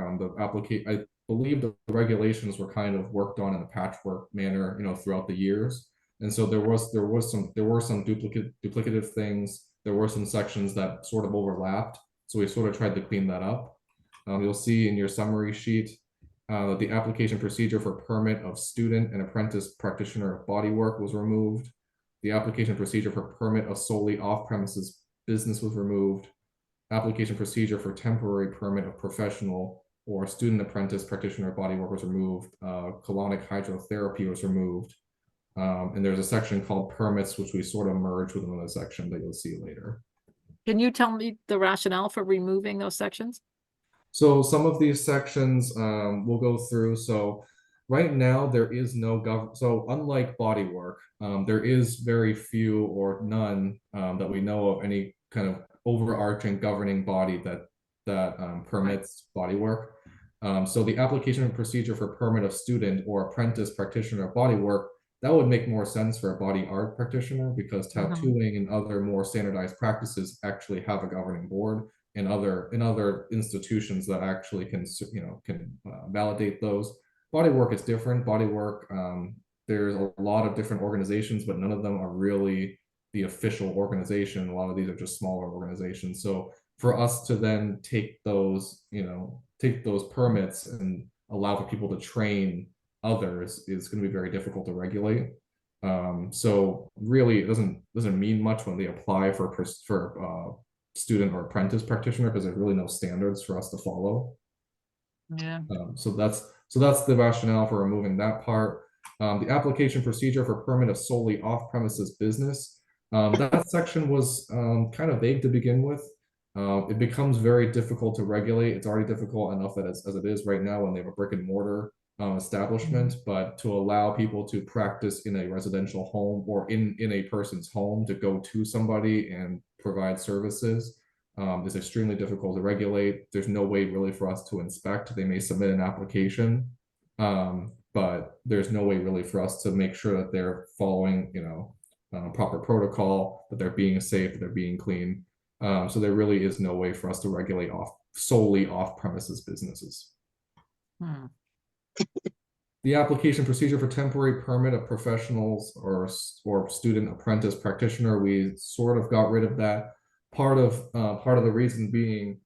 believe the regulations were kind of worked on in a patchwork manner, throughout the years. And so there were some duplicative things. There were some sections that sort of overlapped. So we sort of tried to clean that up. You'll see in your summary sheet that the application procedure for permit of student and apprentice practitioner bodywork was removed. The application procedure for permit of solely off-premises business was removed. Application procedure for temporary permit of professional or student apprentice practitioner bodywork was removed. Colonic hydrotherapy was removed. And there's a section called permits, which we sort of merged with another section that you'll see later. Can you tell me the rationale for removing those sections? So some of these sections we'll go through. So right now there is no so unlike bodywork, there is very few or none that we know of any kind of overarching governing body that permits bodywork. So the application and procedure for permit of student or apprentice practitioner bodywork, that would make more sense for a body art practitioner because tattooing and other more standardized practices actually have a governing board in other institutions that actually can validate those. Bodywork is different. Bodywork, there's a lot of different organizations, but none of them are really the official organization. A lot of these are just smaller organizations. So for us to then take those permits and allow for people to train others is going to be very difficult to regulate. So really, it doesn't mean much when they apply for student or apprentice practitioner because there's really no standards for us to follow. Yeah. So that's the rationale for removing that part. The application procedure for permit of solely off-premises business. That section was kind of vague to begin with. It becomes very difficult to regulate. It's already difficult enough that as it is right now when they have a brick and mortar establishment, but to allow people to practice in a residential home or in a person's home to go to somebody and provide services is extremely difficult to regulate. There's no way really for us to inspect. They may submit an application, but there's no way really for us to make sure that they're following, proper protocol, that they're being safe, that they're being clean. So there really is no way for us to regulate solely off-premises businesses. The application procedure for temporary permit of professionals or student apprentice practitioner, we sort of got rid of that. Part of the reason being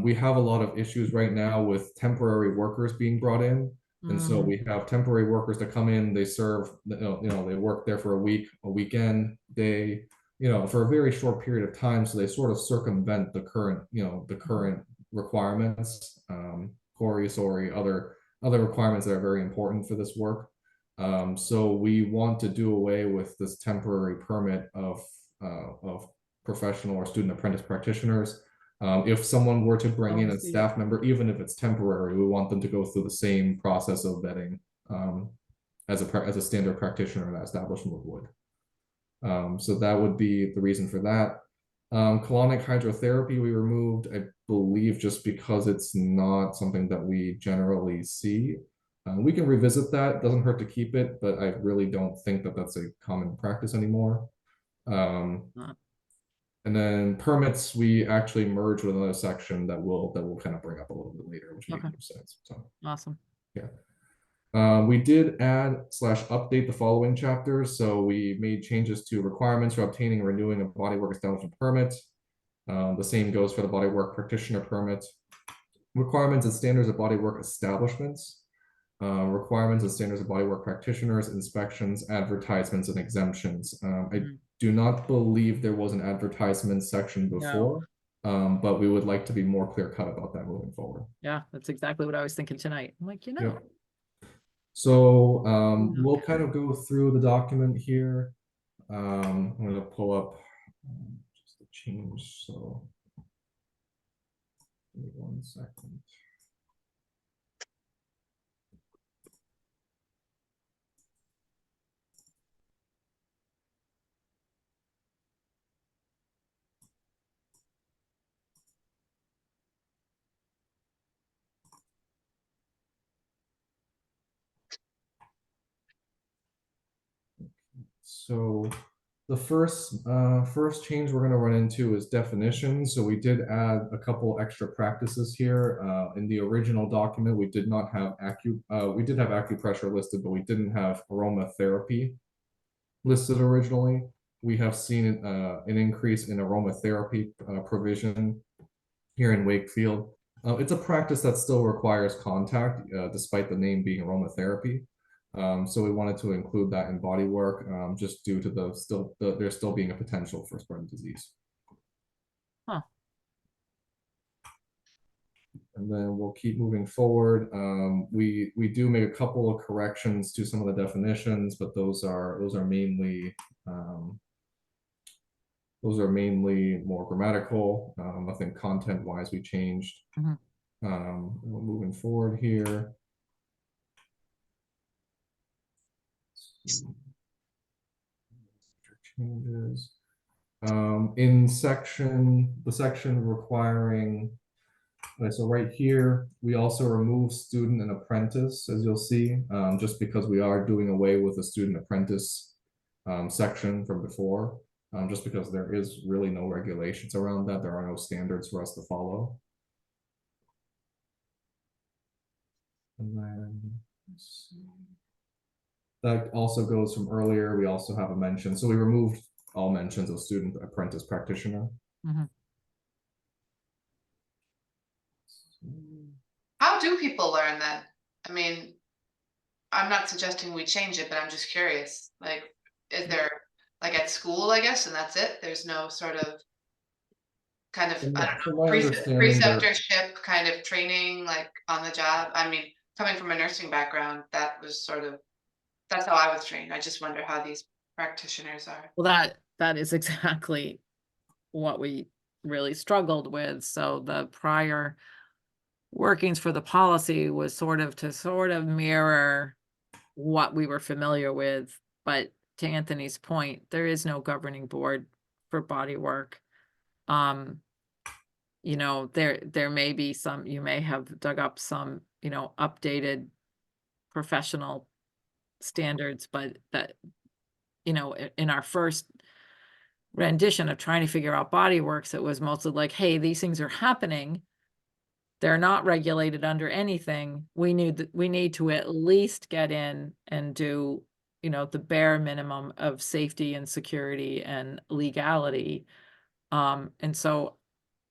we have a lot of issues right now with temporary workers being brought in. And so we have temporary workers that come in, they serve, they work there for a week, a weekend, day, for a very short period of time. So they sort of circumvent the current requirements, Corey, sorry, other requirements that are very important for this work. So we want to do away with this temporary permit of professional or student apprentice practitioners. If someone were to bring in a staff member, even if it's temporary, we want them to go through the same process of vetting as a standard practitioner in that establishment would. So that would be the reason for that. Colonic hydrotherapy we removed, I believe, just because it's not something that we generally see. We can revisit that. It doesn't hurt to keep it, but I really don't think that that's a common practice anymore. And then permits, we actually merged with another section that we'll kind of bring up a little bit later, which makes more sense. So Awesome. Yeah. We did add/update the following chapters. So we made changes to requirements for obtaining and renewing a bodywork establishment permit. The same goes for the bodywork practitioner permit. Requirements and standards of bodywork establishments. Requirements and standards of bodywork practitioners, inspections, advertisements, and exemptions. I do not believe there was an advertisement section before, but we would like to be more clear cut about that moving forward. Yeah, that's exactly what I was thinking tonight. I'm like, Yep. So we'll kind of go through the document here. I'm going to pull up just the change. So give me 1 second. So The first change we're gonna run into is definitions. So we did add a couple extra practices here. In the original document, we did not have we did have acupressure listed, but we didn't have aromatherapy listed originally. We have seen an increase in aromatherapy provision here in Wakefield. It's a practice that still requires contact, despite the name being aromatherapy. So we wanted to include that in body work, just due to there still being a potential for spread of disease. Huh. And then we'll keep moving forward. We do make a couple of corrections to some of the definitions, but those are mainly more grammatical. Nothing content wise we changed. Mhm. We're moving forward here. Changes. In the section requiring, okay, so right here, we also remove student and apprentice, as you'll see, just because we are doing away with the student apprentice section from before, just because there is really no regulations around that. There are no standards for us to follow. And then, let's see. That also goes from earlier. We also have a mention. So we removed all mentions of student, apprentice, practitioner. Mhm. How do people learn then? I mean, I'm not suggesting we change it, but I'm just curious. Like, is there, like at school, I guess, and that's it? There's no sort of kind of, I don't From know, my understanding, preceptorship kind of training, like on the job? I mean, coming from a nursing background, that was sort of, that's how I was trained. I just wonder how these practitioners are. Well, that is exactly what we really struggled with. So the prior workings for the policy was sort of mirror what we were familiar with. But to Anthony's point, there is no governing board for body work. You know, there may be some, you may have dug up some, you know, updated professional standards, but that, you know, in our first rendition of trying to figure out body works, it was mostly like, hey, these things are happening. They're not regulated under anything. We need to at least get in and do, you know, the bare minimum of safety and security and legality. And so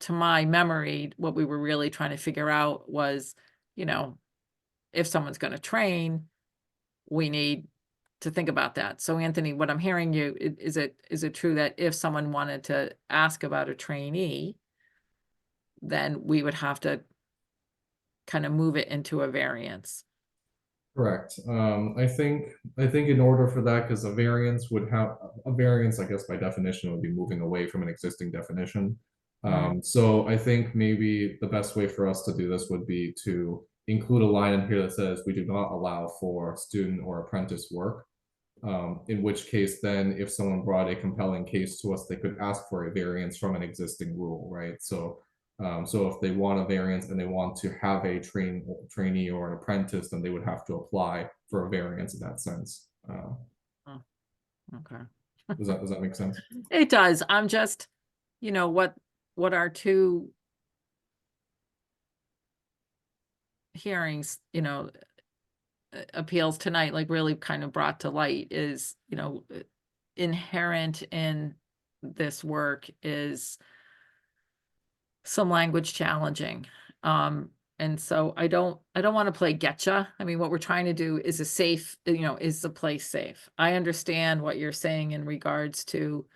to my memory, what we were really trying to figure out was, you know, if someone's going to train, we need to think about that. So Anthony, what I'm hearing you, is it true that if someone wanted to ask about a trainee, then we would have to kind of move it into a variance? correct. I think in order for that, because a variance, I guess by definition, would be moving away from an existing definition. So I think maybe the best way for us to do this would be to include a line in here that says we do not allow for student or apprentice work. In which case, then if someone brought a compelling case to us, they could ask for a variance from an existing rule, right? So if they want a variance and they want to have a trainee or an apprentice, then they would have to apply for a variance in that sense. Okay. Does that make sense? It does. I'm just, you know, what our two hearings, you know, appeals tonight, like really kind of brought to light is, you know, inherent in this work is some language challenging. And so I don't want to play getcha. I mean, what we're trying to do is a safe, you know, is the place safe? I understand what you're saying in regards to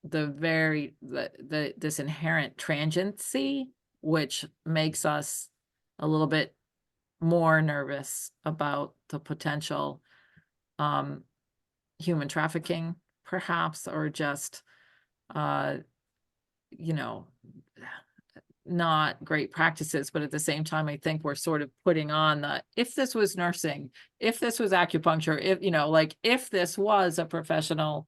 this inherent transiency, which makes us a little bit more nervous about the potential human trafficking, perhaps, or just you know, not great practices. But at the same time, I think we're sort of putting on the, if this was nursing, if this was acupuncture, if, you know, like if this was a professional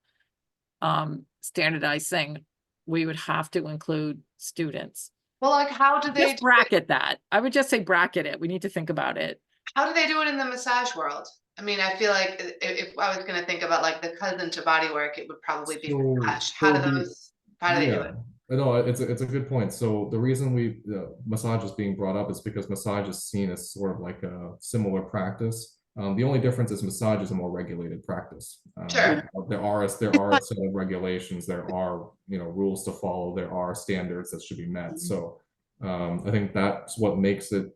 standardized thing, we would have to include students. Well, like, how do they Just bracket that. I would just say bracket it. We need to think about it. How do they do it in the massage world? I mean, I feel like if I was gonna think about like the cousin to body work, it would probably be So- massage. How so do the- those, how do they do it? No, it's a good point. So the reason massage is being brought up is because massage is seen as sort of like a similar practice. The only difference is massage is a more regulated practice. Sure. There are a set of regulations. There are rules to follow. There are standards that should be met. So I think that's what makes it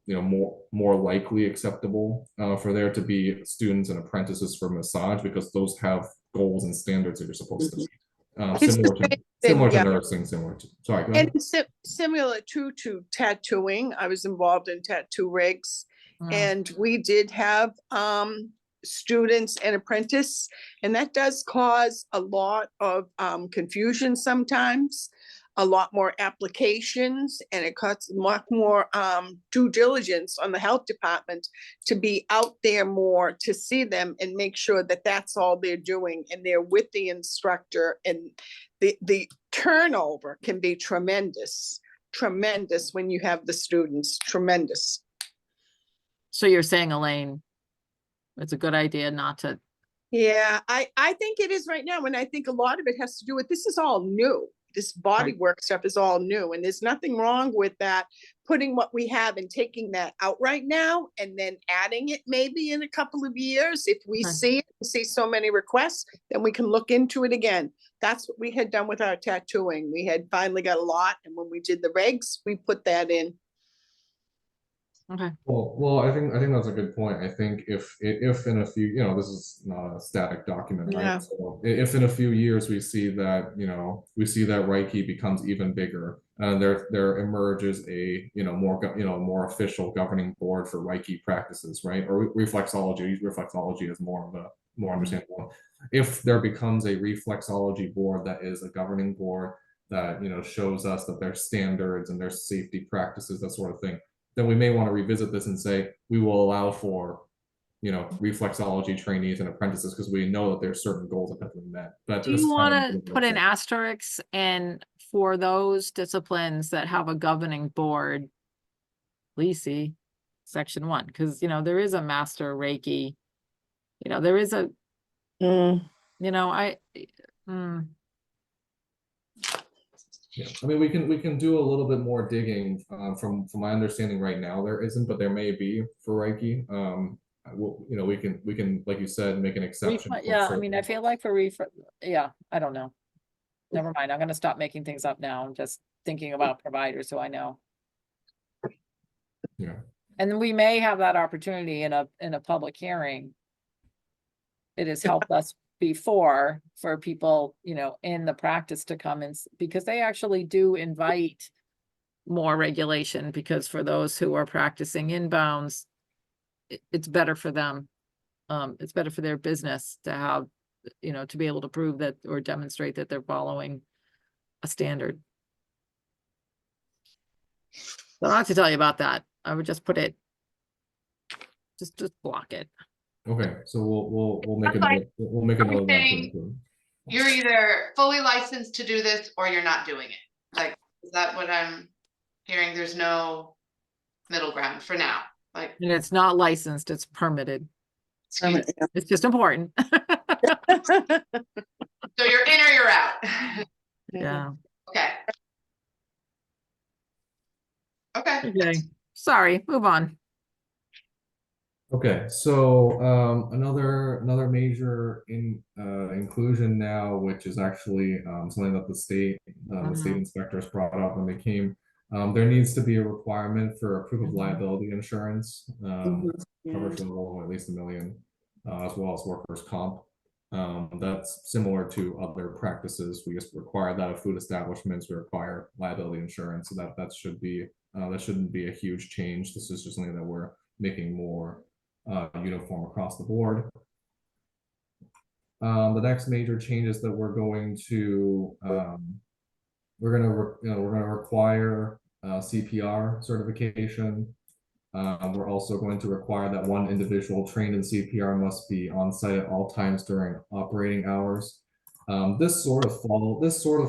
more likely acceptable for there to be students and apprentices for massage, because those have goals and standards that you're supposed to meet. It's the Similar to yeah. nursing, sorry, go And ahead. it's similar to tattooing. I was involved in tattoo rigs, and we did have students and apprentice, and that does cause a lot of confusion sometimes, a lot more applications, and it costs much more due diligence on the health department to be out there more to see them and make sure that that's all they're doing and they're with the instructor. And the turnover can be tremendous when you have the students, tremendous. So you're saying, Elaine, it's a good idea not to, Yeah, I think it is right now, and I think a lot of it has to do with, this is all new. This body work stuff is all new, and there's nothing wrong with that, putting what we have and taking that out right now and then adding it maybe in a couple of years. If we see so many requests, then we can look into it again. That's what we had done with our tattooing. We had finally got a lot, and when we did the regs, we put that in. okay. Well, I think that's a good point. I think if in a few, this is not a static document, right? Yeah. So if in a few years we see that, Reiki becomes even bigger, and there emerges a more official governing board for Reiki practices, right? Or reflexology. Reflexology is more of a more understandable. If there becomes a reflexology board that is a governing board that shows us that there's standards and there's safety practices, that sort of thing, then we may want to revisit this and say we will allow for reflexology trainees and apprentices, because we know that there's certain goals that have to be met. But Do you want to put an asterisk in for those disciplines that have a governing board? Lisi, section 1, because there is a master Reiki, there is a, Yeah, I mean, we can do a little bit more digging. From my understanding right now, there isn't, but there may be for Reiki. We can, like you said, make an exception. for yeah, I certain mean, I feel like yeah, I don't know. Never mind, I'm gonna stop making things up now. I'm just thinking about providers, so I know. Yeah. And we may have that opportunity in a public hearing. It has helped us before for people, in the practice to come in, because they actually do invite more regulation, because for those who are practicing inbounds, it's better for them. It's better for their business to have, to be able to prove that or demonstrate that they're following a standard. So I don't have to tell you about that. I would just put it, just block it. Okay, so we'll make That's it. We'll make a I'm note of that. saying you're either fully licensed to do this or you're not doing it. Like, is that what I'm hearing? There's no middle ground for now. Like, And it's not licensed, it's permitted. excuse me. It's just important. So you're in or you're out. Yeah. Okay. Okay. Okay. Sorry, move on. Okay, so another major inclusion now, which is actually something that the state inspectors brought up when they came. There needs to be a requirement for a proof of liability insurance, coverage level of at least $1 million, as well as workers' comp. That's similar to other practices. We just require that of food establishments. We require liability insurance, so that shouldn't be a huge change. This is just something that we're making more uniform across the board. The next major changes that we're going to require CPR certification. We're also going to require that one individual trained in CPR must be on site at all times during operating hours. This sort of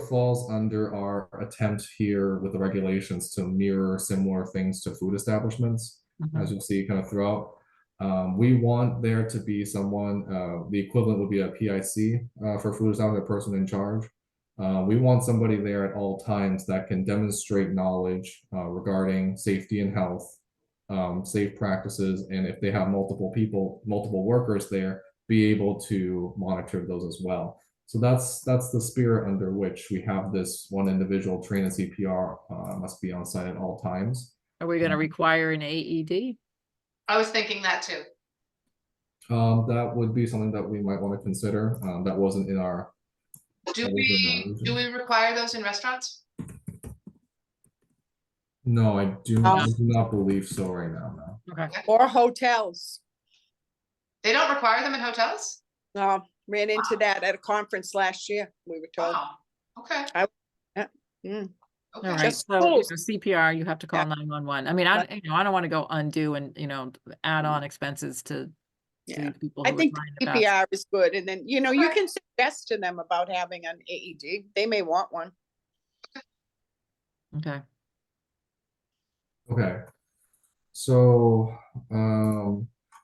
falls under our attempt here with the regulations to mirror similar things to food establishments, as you'll see kind of throughout. We want there to be someone, the equivalent would be a PIC for food establishment, a person in charge. We want somebody there at all times that can demonstrate knowledge regarding safety and health, safe practices, and if they have multiple workers there, be able to monitor those as well. So that's the spirit under which we have this one individual trained in CPR must be on site at all times. Are we gonna require an AED? I was thinking that too. That would be something that we might want to consider. That wasn't in our. Do that wasn't in our we, vision. do we require those in restaurants? No, I do No. not believe so right now, no. Okay. Or hotels. They don't require them in hotels? Ran into that at a conference last year, we were told. Wow, okay. Mm. All Okay. right, Just so schools. CPR, you have to call Yeah. 911. I mean, I don't want to go undue and, add on expenses to Yeah. these people I who are think trying the to pass. CPR is good, and then, you Okay. can suggest to them about having an AED. They may want one. Okay, Okay. So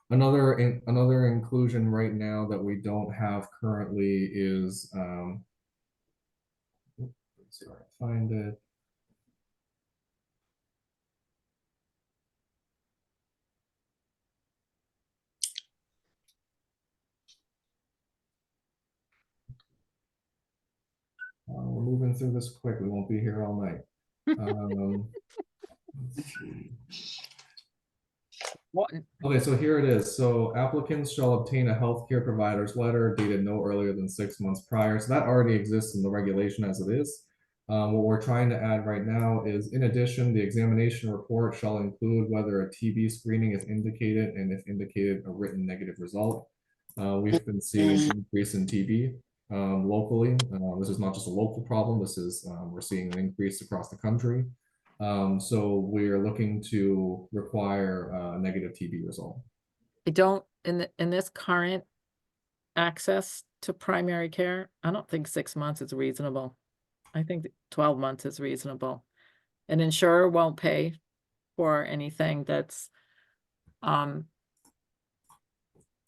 another inclusion right now that we don't have currently is let's see if I can find it. We're moving through this quick. We won't be here all night. Let's see. what, Okay, so here it is. So applicants shall obtain a healthcare provider's letter dated no earlier than 6 months prior. So that already exists in the regulation as it is. What we're trying to add right now is, in addition, the examination report shall include whether a TB screening is indicated, and if indicated, a written negative result. We've been seeing an increase in TB locally. This is not just a local problem. This is we're seeing an increase across the country. So we're looking to require a negative TB result. I don't, in this current access to primary care, I don't think 6 months is reasonable. I think 12 months is reasonable. An insurer won't pay for anything that's, You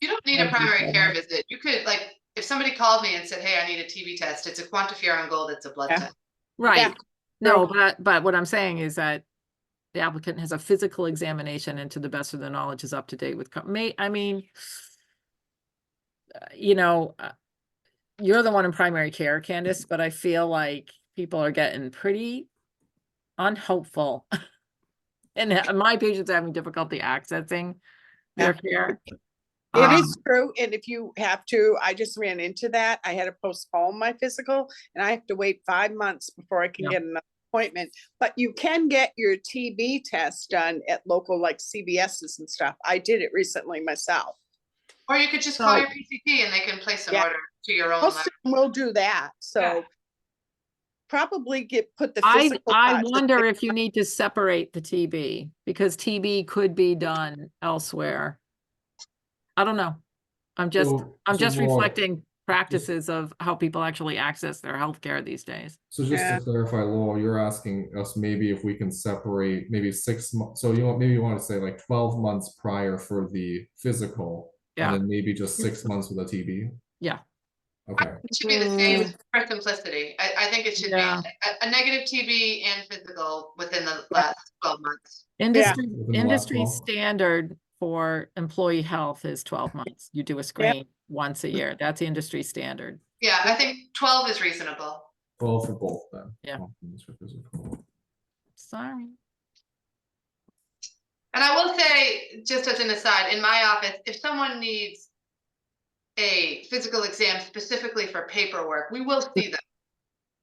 don't need a primary care visit. You could, like, if somebody called me and said, hey, I need a TB test, it's a quantiferon gold, it's a blood Yeah. test. right. Yeah. No, but what I'm saying is that the applicant has a physical examination and to the best of their knowledge is up to date with, you're the one in primary care, Candace, but I feel like people are getting pretty unhopeful. And my patients are having difficulty accessing their care. It is true, and if you have to, I just ran into that. I had to postpone my physical, and I have to wait 5 months before I can Yeah. get an appointment. But you can get your TB test done at local, like CVS's and stuff. I did it recently myself. Or you could just call So- your PCP and they can place an Yeah. order to your own Most lab. of them will do that, so Yeah. probably put the I physical. I part to wonder the- if you need to separate the TB because TB could be done elsewhere. I don't know. I'm just So Laura, reflecting practices of how people actually access their healthcare these days. So just Yeah. to clarify, Laura, you're asking us maybe if we can separate maybe 6 months. So you want to say like 12 months prior for the physical, Yeah. and then maybe just 6 months with a TB. Yeah. Okay. It should be the same for simplicity. I think it should be Yeah. a negative TB and physical within the last 12 months. Industry Within the last industry 12. standard for employee health is 12 months. You do a screen once a year. That's the industry standard. Yeah, I think 12 is reasonable. 12 for both then. Yeah. 12 months for physical. Sorry. And I will say, just as an aside, in my office, if someone needs a physical exam specifically for paperwork, we will see them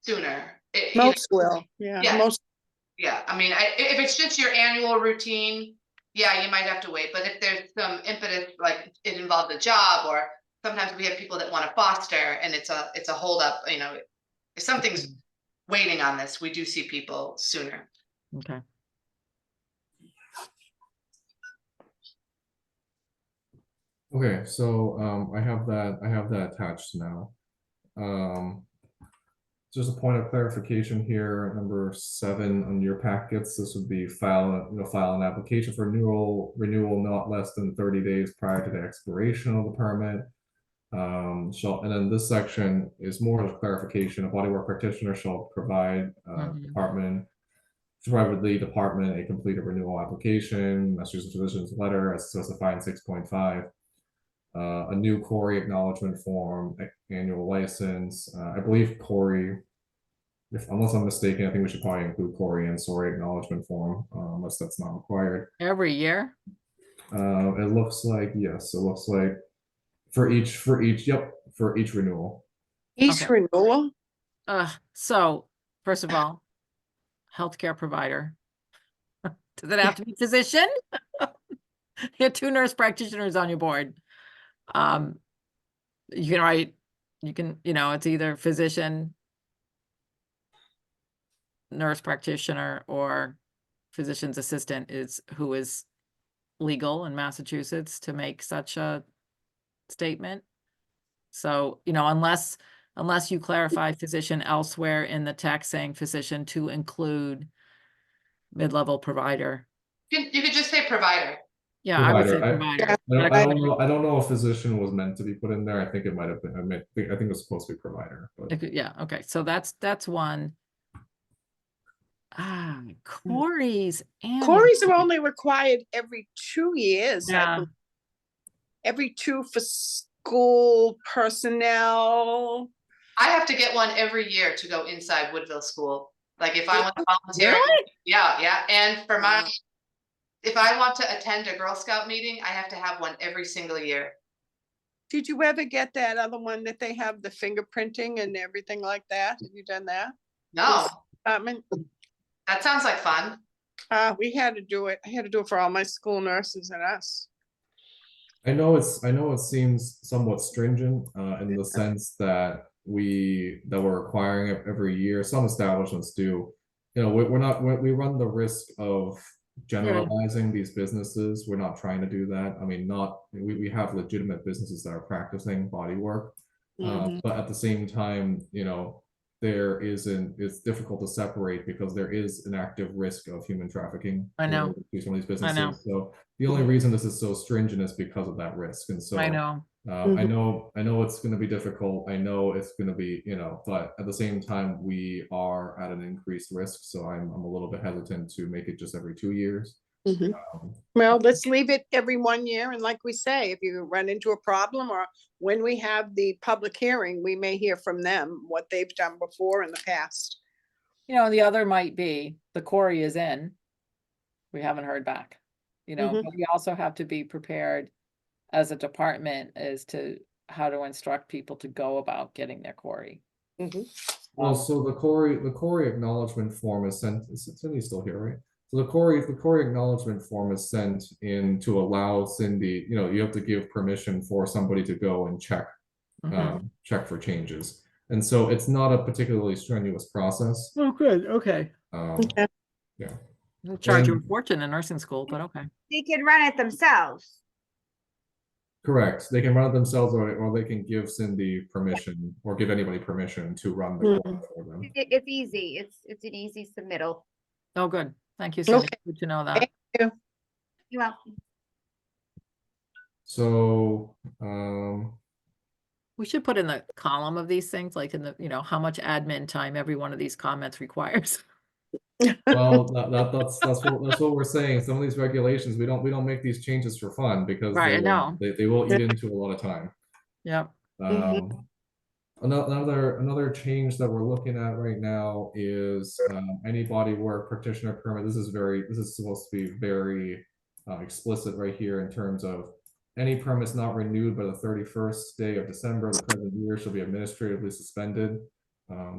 sooner. Most will, yeah, Yeah. most, Yeah, I mean, if it's just your annual routine, yeah, you might have to wait. But if there's some impetus, like it involves a job, or sometimes we have people that want to foster, and it's a holdup. If something's waiting on this, we do see people sooner. Okay. Okay, so I have that attached now. just a point of clarification here, number 7 on your packets, this would be file an application for renewal not less than 30 days prior to the expiration of the permit. And then this section is more of a clarification. A bodywork practitioner shall provide provide the department a completed renewal application, Massachusetts physician's letter as specified in 6.5. A new Corey acknowledgement form, annual license. I believe Corey, unless I'm mistaken, I think we should probably include Corey and Sorry acknowledgement form, unless that's not required. Every year? It looks like, yes, it looks like for each renewal. Each Okay. renewal? So first of all, healthcare provider. Does it have to be physician? You have 2 nurse practitioners on your board. You can write, it's either physician, nurse practitioner, or physician's assistant who is legal in Massachusetts to make such a statement. So, unless you clarify physician elsewhere in the text saying physician to include mid-level provider. You could just say provider. Yeah, I would say Provider. provider. I don't know if physician was meant to be put in there. I think it might have been. I think it was supposed to be provider. But Yeah, okay. So that's one. Corey's Corey's are only required every 2 years. Yeah. Every 2 for school personnel. I have to get one every year to go inside Woodville School. Like if I want to volunteer. Really? Yeah. And for if I want to attend a Girl Scout meeting, I have to have one every single year. Did you ever get that other one that they have the fingerprinting and everything like that? Have you done that? No, That sounds like fun. we had to do it. I had to do it for all my school nurses and us. I know it seems somewhat stringent in the sense that we're requiring it every year. Some establishments do. We run the risk of generalizing these businesses. We're not trying to do that. I mean, we have legitimate businesses that are practicing body work, but at the same time, it's difficult to separate because there is an active risk of human trafficking. I know. To some of these businesses. I know. So the only reason this is so stringent is because of that risk. And so I know. I know it's going to be difficult. I know it's going to be, but at the same time, we are at an increased risk. So I'm a little bit hesitant to make it just every 2 years. Well, let's leave it every 1 year. And like we say, if you run into a problem or when we have the public hearing, we may hear from them what they've done before in the past. The other might be the Corey is in. We haven't heard back, but we also have to be prepared as a department as to how to instruct people to go about getting their Corey. Well, so the Corey acknowledgement form is sent. Cindy's still here, right? So the Corey acknowledgement form is sent in to allow Cindy. You have to give permission for somebody to go and check for changes, and so it's not a particularly strenuous process. Oh, good. Okay. Yeah. They'll charge you a fortune in nursing school, but okay. They can run it themselves. Correct. They can run it themselves, or they can give Cindy permission, or give anybody permission to run the Corey for them. It's easy. It's an easy submittal. Oh, good. Thank you, Cindy. Okay. Good to know that. You're welcome. So, We should put in the column of these things, like in the, how much admin time every one of these comments requires. well, that's what we're saying. Some of these regulations, we don't make these changes for fun because Right, I know. they will eat into a lot of time. Yep. Another change that we're looking at right now is any body work practitioner permit. This is supposed to be very explicit right here in terms of any permits not renewed by the 31st day of December of the present year shall be administratively suspended.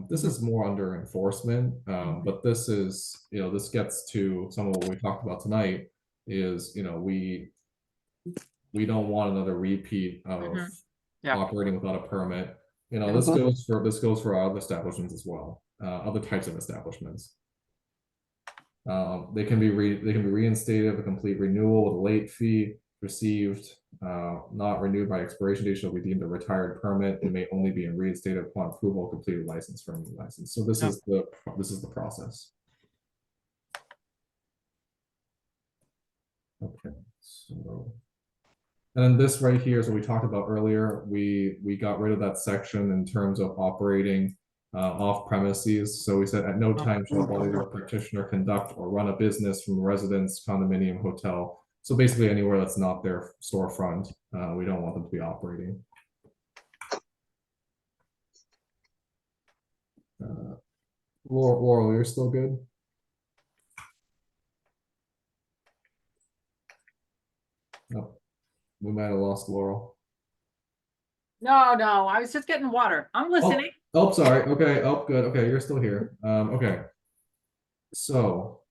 This is more under enforcement, but this is, this gets to some of what we talked about tonight is, we don't want another repeat of operating without a permit. This goes for other establishments as well, other types of establishments. They can be reinstated with a complete renewal with a late fee. received, not renewed by expiration date shall be deemed a retired permit and may only be reinstated upon approval of completed license for a new license. So this is the process. Okay, so. And then this right here, so we talked about earlier, we got rid of that section in terms of operating off premises. So we said at no time shall a body work practitioner conduct or run a business from a residence, condominium, hotel. So basically anywhere that's not their storefront, we don't want them to be operating. Laurel, you're still good? No, we might have lost Laurel. No, I was just getting water. I'm listening. Oh, sorry. Okay. Oh, good. Okay, you're still here. Okay. So,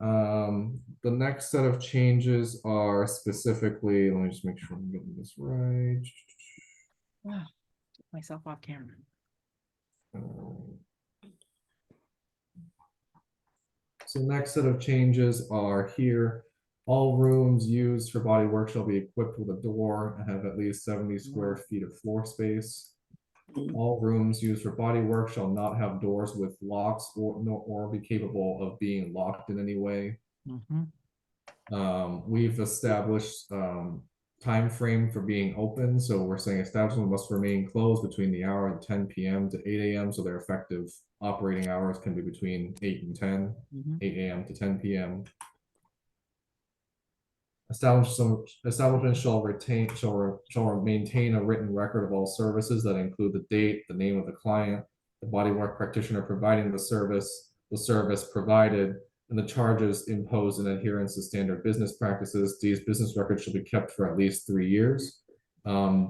the next set of changes are specifically, let me just make sure I'm getting this right. Took myself off camera. So next set of changes are here. All rooms used for body work shall be equipped with a door and have at least 70 square feet of floor space. All rooms used for body work shall not have doors with locks or be capable of being locked in any way. We've established time frame for being open. So we're saying establishment must remain closed between the hour of 10 p.m. to 8 a.m. So their effective operating hours can be between 8 and 10, 8 a.m. to 10 p.m. Establishment shall maintain a written record of all services that include the date, the name of the client, the bodywork practitioner providing the service provided, and the charges imposed in adherence to standard business practices. These business records should be kept for at least 3 years.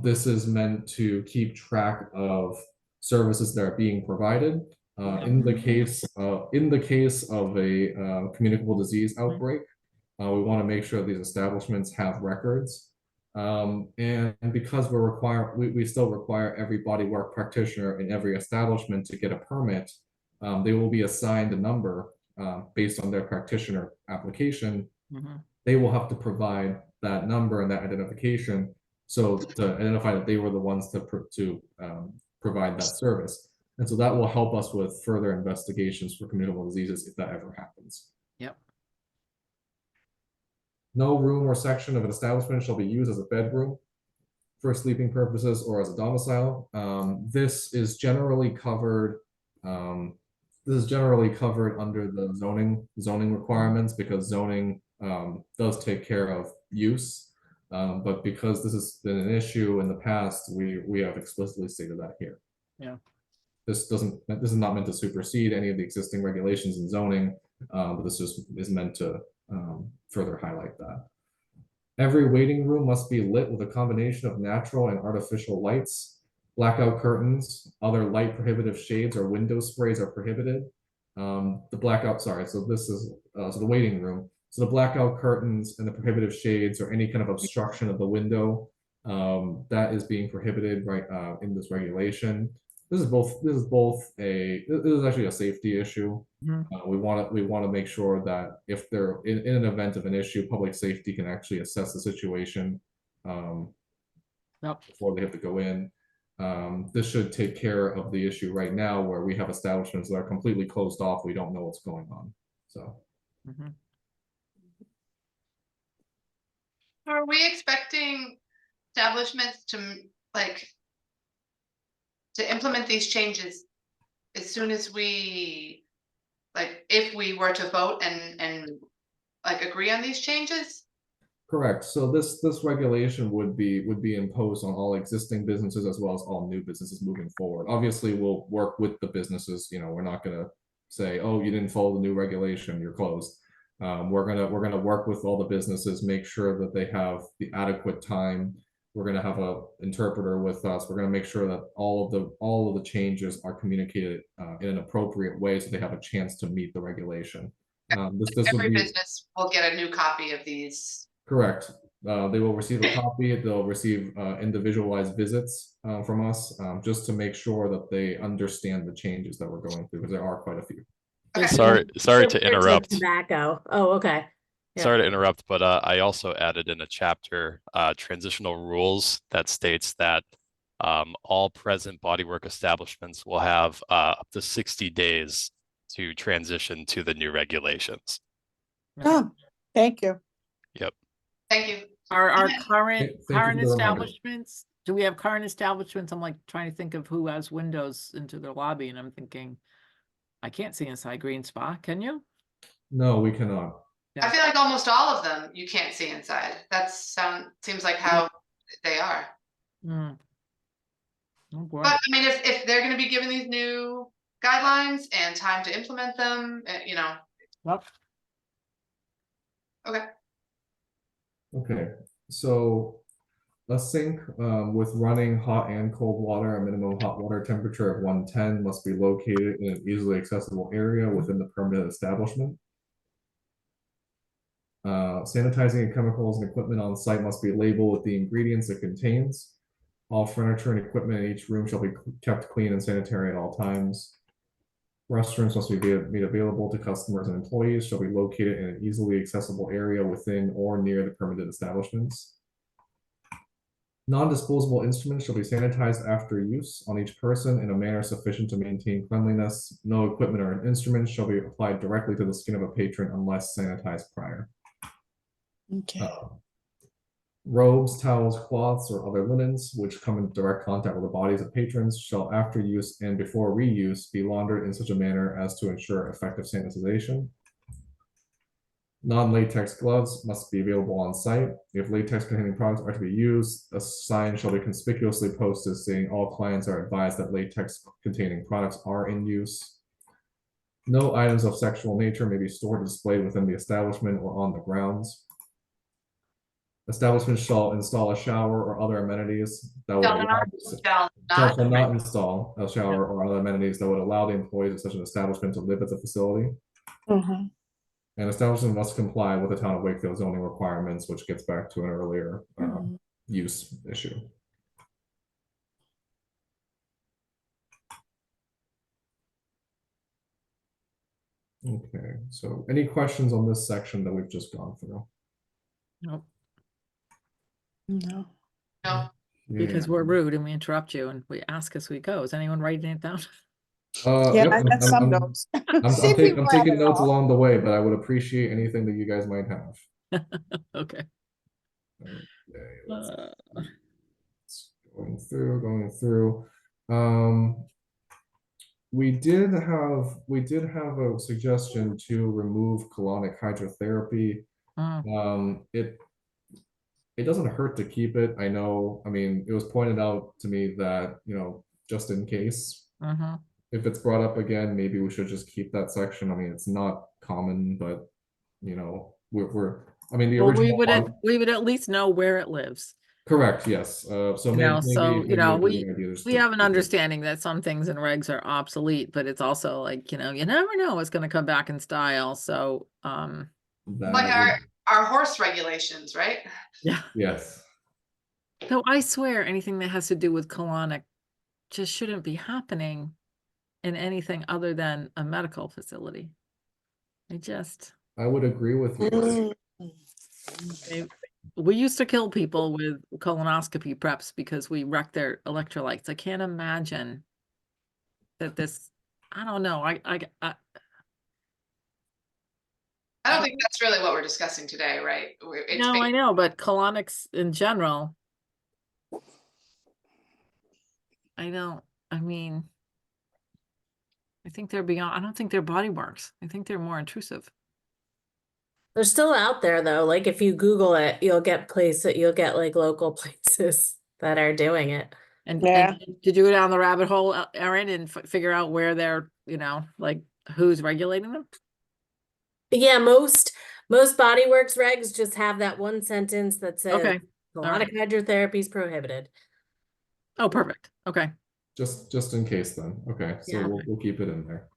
This is meant to keep track of services that are being provided. In the case of a communicable disease outbreak, we want to make sure these establishments have records. And because we still require every bodywork practitioner in every establishment to get a permit, they will be assigned a number based on their practitioner application. They will have to provide that number and that identification, so to identify that they were the ones to provide that service. And so that will help us with further investigations for communicable diseases if that ever happens. Yep. No room or section of an establishment shall be used as a bedroom for sleeping purposes or as a domicile. This is generally covered. This is generally covered under the zoning requirements, because zoning does take care of use. But because this has been an issue in the past, we have explicitly stated that here. Yeah. This is not meant to supersede any of the existing regulations in zoning, but this just is meant to further highlight that. Every waiting room must be lit with a combination of natural and artificial lights. Blackout curtains, other light prohibitive shades or window sprays are prohibited. So this is so the waiting room. So the blackout curtains and the prohibitive shades or any kind of obstruction of the window, that is being prohibited right in this regulation. This is actually a safety issue. We want to make sure that if they're in an event of an issue, public safety can actually assess the situation before they have to go in. This should take care of the issue right now where we have establishments that are completely closed off. We don't know what's going on. So. Are we expecting establishments to implement these changes as soon as we, if we were to vote and agree on these changes? Correct. So this regulation would be imposed on all existing businesses as well as all new businesses moving forward. Obviously, we'll work with the businesses. We're not going to say, oh, you didn't follow the new regulation, you're closed. We're gonna work with all the businesses, make sure that they have the adequate time. We're gonna have an interpreter with us. We're gonna make sure that all of the changes are communicated in an appropriate way, so they have a chance to meet the regulation. Every business will get a new copy of these. Correct. They will receive a copy. They'll receive individualized visits from us, just to make sure that they understand the changes that we're going through, because there are quite a few. Okay. Sorry to interrupt. Tobacco. Oh, okay. Sorry to interrupt, but I also added in a chapter transitional rules that states that all present bodywork establishments will have up to 60 days to transition to the new regulations. Oh, thank you. Yep. Thank you. Are our Thank you current for the reminder. establishments, do we have current establishments? I'm like trying to think of who has windows into their lobby, and I'm thinking, I can't see inside Green Spa, can you? No, we cannot. I feel like almost all of them you can't see inside. Seems like how they are. Hmm. Oh, boy. But I mean, if they're gonna be given these new guidelines and time to implement them, you know, Well, okay. Okay, so a sink with running hot and cold water, a minimum hot water temperature of 110 must be located in an easily accessible area within the permitted establishment. Sanitizing and chemicals and equipment on site must be labeled with the ingredients it contains. All furniture and equipment in each room shall be kept clean and sanitary at all times. Restrooms must be made available to customers and employees, shall be located in an easily accessible area within or near the permitted establishments. Non-disposable instruments shall be sanitized after use on each person in a manner sufficient to maintain cleanliness. No equipment or instruments shall be applied directly to the skin of a patron unless sanitized prior. Okay. Robes, towels, cloths, or other linens which come in direct contact with the bodies of patrons shall after use and before reuse be laundered in such a manner as to ensure effective sanitization. Non-latex gloves must be available on site. If latex containing products are to be used, a sign shall be conspicuously posted saying all clients are advised that latex containing products are in use. No items of sexual nature may be stored or displayed within the establishment or on the grounds. Establishments shall install a shower or other amenities that would shall not install a shower or other amenities that would allow the employees of such an establishment to live at the facility. Mhm. An establishment must comply with the town of Wakefield zoning requirements, which gets back to an earlier use issue. Okay, so any questions on this section that we've just gone through? nope, No. No. because we're rude and we interrupt you and we ask as we go. Is anyone writing it down? Yeah, Yep, I got some I'm notes. I'm See if we taking grab it notes all. along the way, but I would appreciate anything that you guys might have. Okay. Okay, let's going through. We did have a suggestion to remove colonic hydrotherapy. It doesn't hurt to keep it. I know, I mean, it was pointed out to me that, you know, just in case, if it's brought up again, maybe we should just keep that section. I mean, it's not common, but you know, I mean, the Well, original one, we would at least know where it lives. correct, yes. So You maybe know, so, you maybe know, it'd be a good idea just we to have an keep it. understanding that some things in regs are obsolete, but it's also like, you know, you never know what's gonna come back in style, so, Like our horse regulations, right? yeah. Yes. So I swear anything that has to do with colonic just shouldn't be happening in anything other than a medical facility. I would agree with you. We used to kill people with colonoscopy preps because we wrecked their electrolytes. I can't imagine that this, I don't know, I don't think that's really what we're discussing today, right? no, I know, but colonics in general. I mean, I think they're beyond, I don't think they're body marks. I think they're more intrusive. They're still out there though. Like if you Google it, you'll get like local places that are doing it. And did you go down the rabbit hole, Erin, and figure out where they're, you know, like who's regulating them? Yeah, most bodyworks regs just have that one sentence that says Okay. colonic hydrotherapy is prohibited. Oh, perfect. Okay. Just in case then. Okay, so Yeah. we'll keep it in there.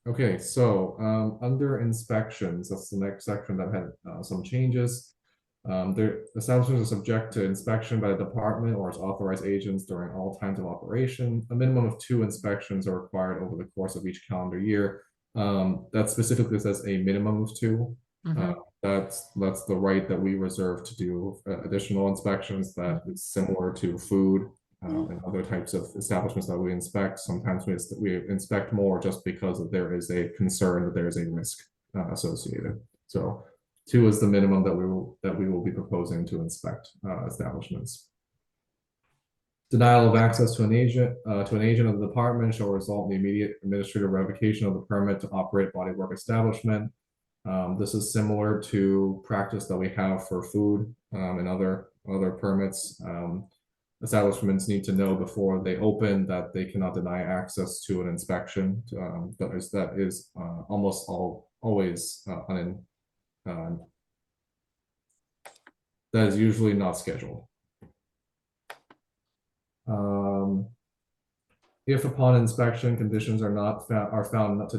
Okay, so under inspections, that's the next section that had some changes. The establishments are subject to inspection by the department or its authorized agents during all times of operation. A minimum of 2 inspections are required over the course of each calendar year. That specifically says a minimum of 2. Mhm. That's the right that we reserve to do additional inspections that is similar to food and other types of establishments that we inspect. Sometimes we inspect more just because there is a concern that there is a risk associated. So 2 is the minimum that we will be proposing to inspect establishments. Denial of access to an agent of the department shall result in the immediate administrative revocation of the permit to operate bodywork establishment. This is similar to practice that we have for food and other permits. Establishments need to know before they open that they cannot deny access to an inspection. That is almost always that is usually not scheduled. If upon inspection conditions are found that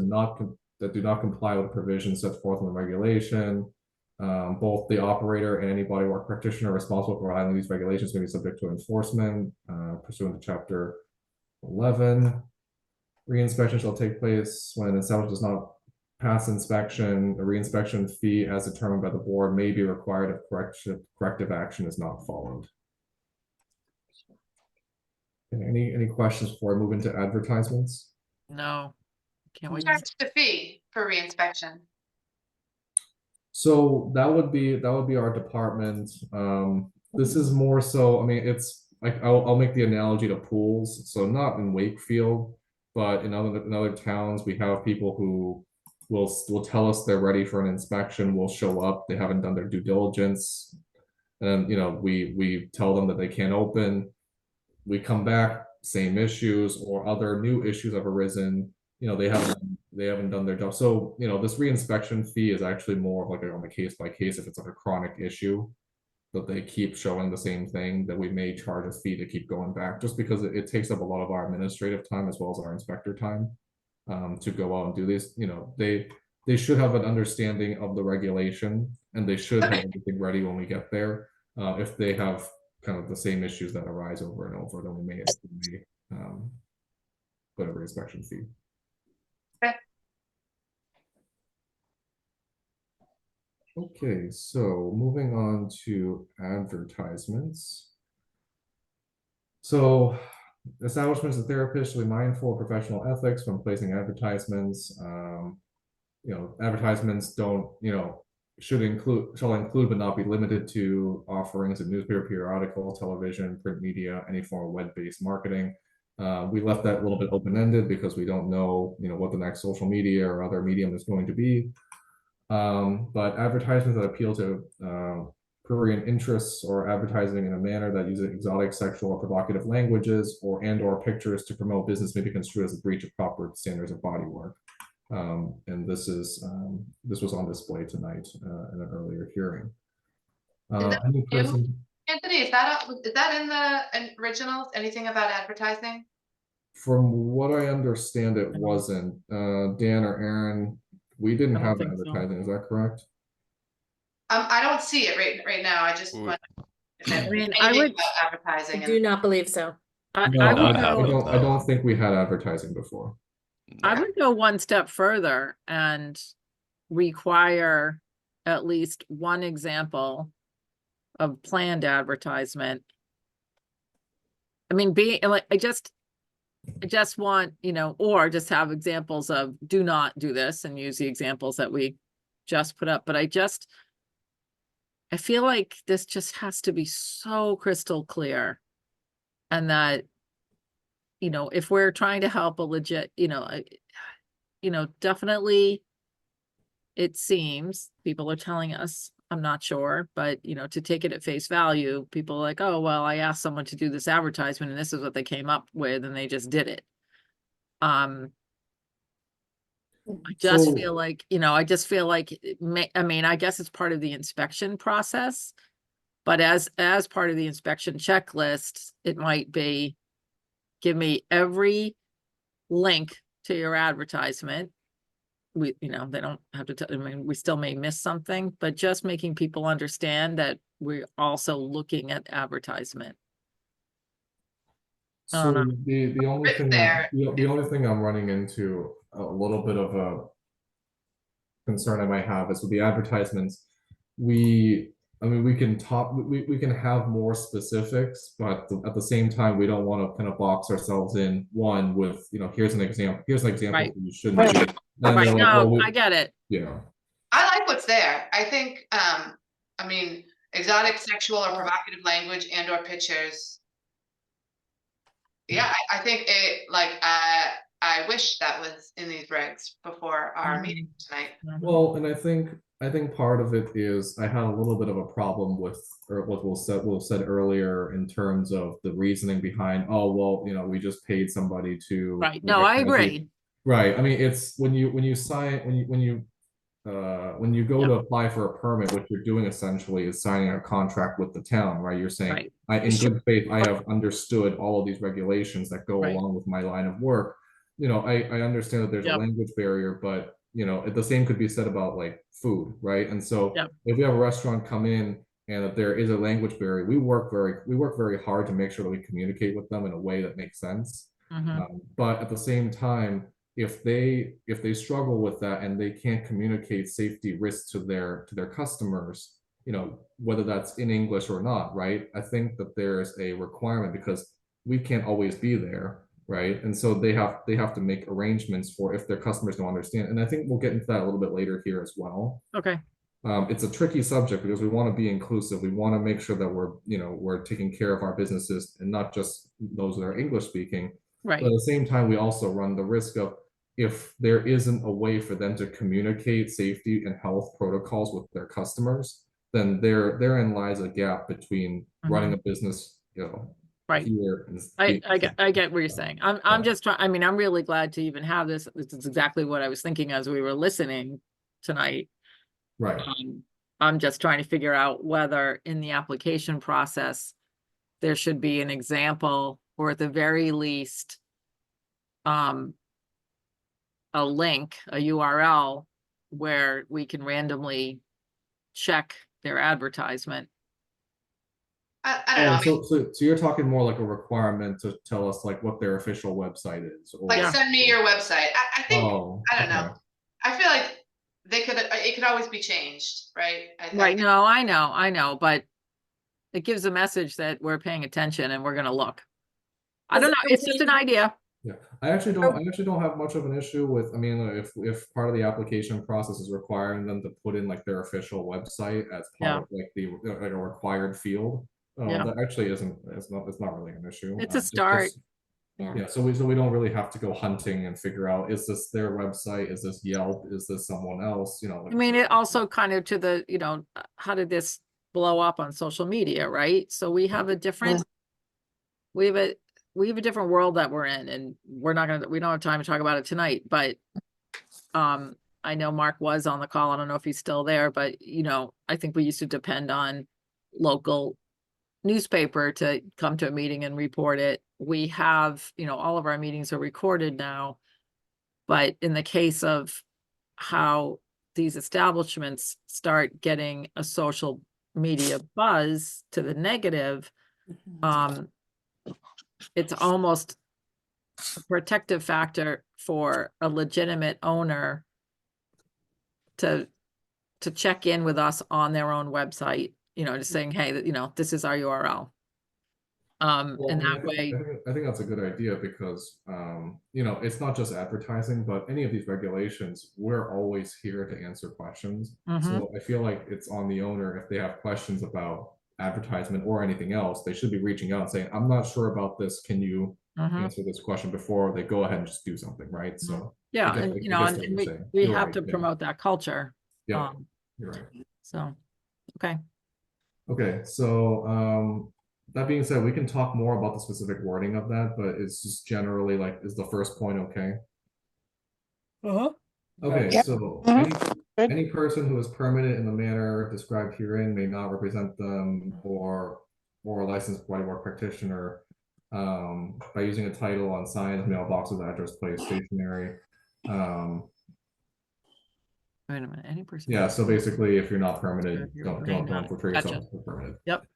do not comply with provisions set forth in the regulation, both the operator and any bodywork practitioner responsible for violating these regulations may be subject to enforcement pursuant to Chapter 11. Reinspection shall take place when an establishment does not pass inspection. A reinspection fee as determined by the board may be required if corrective action is not followed. Any questions before I move into advertisements? No. Can't Who wait. charged the fee for reinspection? So that would be our department. This is more so, I mean, it's like I'll make the analogy to pools. So not in Wakefield, but in other towns, we have people who will tell us they're ready for an inspection, will show up, they haven't done their due diligence. And we tell them that they can't open. We come back, same issues or other new issues have arisen. They haven't done their job. So this reinspection fee is actually more of like on a case by case. If it's like a chronic issue that they keep showing the same thing, that we may charge a fee to keep going back, just because it takes up a lot of our administrative time as well as our inspector time to go out and do this. They should have an understanding of the regulation and they should have everything ready when we get there. If they have kind of the same issues that arise over and over, then we may put a reinspection fee. Okay, so moving on to advertisements. So establishments and therapists should be mindful of professional ethics when placing advertisements. Advertisements shall include but not be limited to offerings of newspaper, periodical, television, print media, any form of web-based marketing. We left that a little bit open-ended because we don't know, what the next social media or other medium is going to be. But advertisements that appeal to prurient interests or advertising in a manner that uses exotic, sexual, or provocative languages or pictures to promote business may be construed as a breach of proper standards of bodywork. And this was on display tonight in an earlier hearing. Anthony, is that in the originals? Anything about advertising? From what I understand, it wasn't. Dan or Aaron, we didn't have advertising. Is that correct? I don't see it right now. I just want. I mean, I would advertising. I do not believe so. I don't think we had advertising before. I would go one step further and require at least one example of planned advertisement. I mean, I just want, or just have examples of do not do this and use the examples that we just put up. But I feel like this just has to be so crystal clear. And that, if we're trying to help a legit, definitely it seems people are telling us, I'm not sure, but to take it at face value, people are like, oh, well, I asked someone to do this advertisement and this is what they came up with and they just did it. I just feel like, I guess it's part of the inspection process, but as part of the inspection checklist, it might be, give me every link to your advertisement. They don't have to, we still may miss something, but just making people understand that we're also looking at advertisement. So the only thing I'm running into a little bit of concern I might have is with the advertisements, I mean, we can talk, we can have more specifics, but at the same time, we don't want to kind of box ourselves in one with, you know, here's an example Right. you shouldn't do. Then Right, they're like, no, well, I get it. yeah, I like what's there. I think, I mean, exotic, sexual, or provocative language and or pictures. Yeah, I think it, like, I wish that was in these regs before our meeting tonight. well, and I think part of it is I had a little bit of a problem with, or what we'll said earlier in terms of the reasoning behind, oh, well, you know, we just paid somebody to. Right, no, I agree. Right, I mean, it's when you sign, when you go Yep. to apply for a permit, what you're doing essentially is signing a contract with the town, right? You're saying, Right. in good faith, I have understood all of these regulations that go Right. along with my line of work. You know, I understand that there's a Yep. language barrier, but you know, the same could be said about like food, right? And so Yep. if we have a restaurant come in and that there is a language barrier, we work very hard to make sure that we communicate with them in a way that makes sense. Mhm. But at the same time, if they struggle with that and they can't communicate safety risks to their customers, you know, whether that's in English or not, right? I think that there's a requirement because we can't always be there, right? And so they have to make arrangements for if their customers don't understand. And I think we'll get into that a little bit later here as well. Okay, It's a tricky subject because we want to be inclusive. We want to make sure that we're taking care of our businesses and not just those that are English speaking. But right, at the same time, we also run the risk of if there isn't a way for them to communicate safety and health protocols with their customers, then therein lies a gap between running a business, you know, right. here and I get what you're saying. I'm just trying, I mean, I'm really glad to even have this. This is exactly what I was thinking as we were listening tonight. right. I'm just trying to figure out whether in the application process, there should be an example, or at the very least, a link, a URL, where we can randomly check their advertisement. I don't know, I mean, So you're talking more like a requirement to tell us like what their official website is, or like, send me your website. I think, oh, I don't know. okay. I feel like it could always be changed, right? Right, no, I know, but it gives a message that we're paying attention and we're gonna look. I don't know, it's just an idea. Yeah, I actually don't have much of an issue with, I mean, if part of the application process is requiring them to put in like their official website as part of like like a required field. Yeah. That actually it's not really an issue. It's a start. Yeah, so we don't really have to go hunting and figure out, is this their website? Is this Yelp? Is this someone else? You know, I mean, it also kind of to the, you know, how did this blow up on social media, right? So we have a different, we have a different world that we're in, and we don't have time to talk about it tonight, but I know Mark was on the call. I don't know if he's still there, but you know, I think we used to depend on local newspaper to come to a meeting and report it. We have, you know, all of our meetings are recorded now. But in the case of how these establishments start getting a social media buzz to the negative, it's almost a protective factor for a legitimate owner to check in with us on their own website, you know, just saying, hey, you know, this is our URL. Well, And I mean, that way, I think that's a good idea because, you know, it's not just advertising, but any of these regulations, we're always here to answer questions. So I feel like it's on the owner, if they have questions about advertisement or anything else, they should be reaching out and saying, I'm not sure about this. Can you answer this question before they go ahead and just do something, right? So yeah, I and you guess know, what and you're we saying. we You're have right, to yeah. promote that culture. Yeah, you're right. So, okay. Okay, so that being said, we can talk more about the specific wording of that, but it's just generally like, is the first point okay? Okay, Yep. so Good. any person who is permitted in the manner described herein may not represent them or a licensed bodywork practitioner by using a title on signs, mailboxes, address, place, stationery. Wait a minute, any person. Yeah, so basically, if you're not permitted, You're don't may not- portray Gotcha. yourself as permitted. Yep.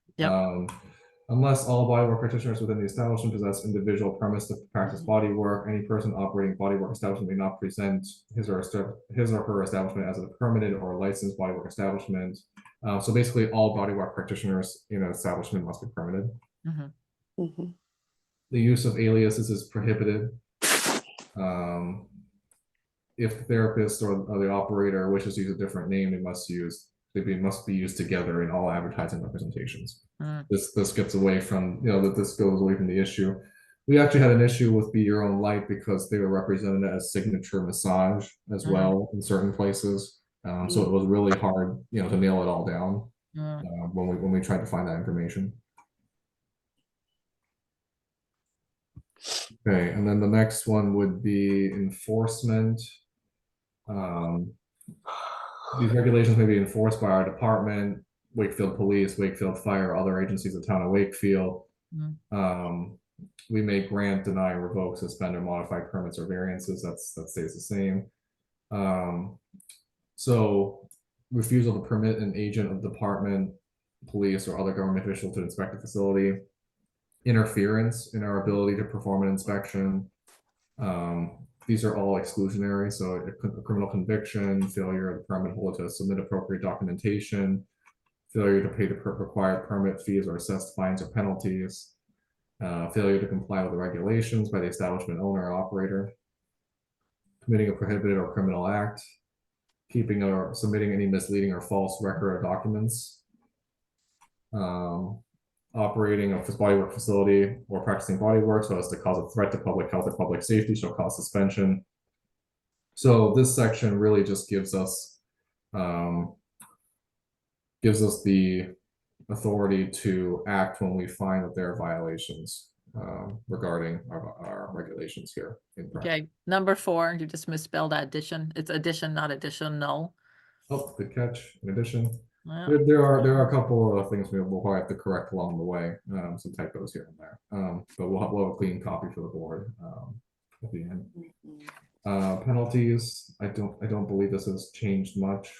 Unless all bodywork practitioners within the establishment possess individual permits to practice bodywork, any person operating bodywork establishment may not present his or her establishment as a permitted or licensed bodywork establishment. So basically, all bodywork practitioners in an establishment must be permitted. Mhm. Mhm. The use of aliases is prohibited. If the therapist or the operator wishes to use a different name, they must be used together in all advertising representations. Mm. This gets away from, this goes away from the issue. We actually had an issue with Be Your Own Light because they were represented as Signature Massage as Mhm. well in certain places. So it was really hard, to nail it all down Mm. when we tried to find that information. Okay, and then the next one would be enforcement. These regulations may be enforced by our department, Wakefield Police, Wakefield Fire, other agencies of town of Wakefield. We may grant, deny, revoke, suspend, or modify permits or variances. That stays the same. So refusal to permit an agent of department, police, or other government official to inspect the facility. Interference in our ability to perform an inspection. These are all exclusionary, so a criminal conviction, failure of the permit holder to submit appropriate documentation, failure to pay the required permit fees or assessed fines or penalties, failure to comply with the regulations by the establishment owner or operator, committing a prohibited or criminal act, keeping or submitting any misleading or false record or documents, operating a bodywork facility or practicing bodywork so as to cause a threat to public health or public safety shall cause suspension. So this section really just gives us the authority to act when we find that there are violations regarding our regulations here in practice. Okay, number 4, you just misspelled addition. It's addition, not additional. Oh, good catch. In addition, Yeah. there are a couple of things we'll have to correct along the way, some typos here and there. But we'll have a clean copy for the board at the end. Penalties, I don't believe this has changed much.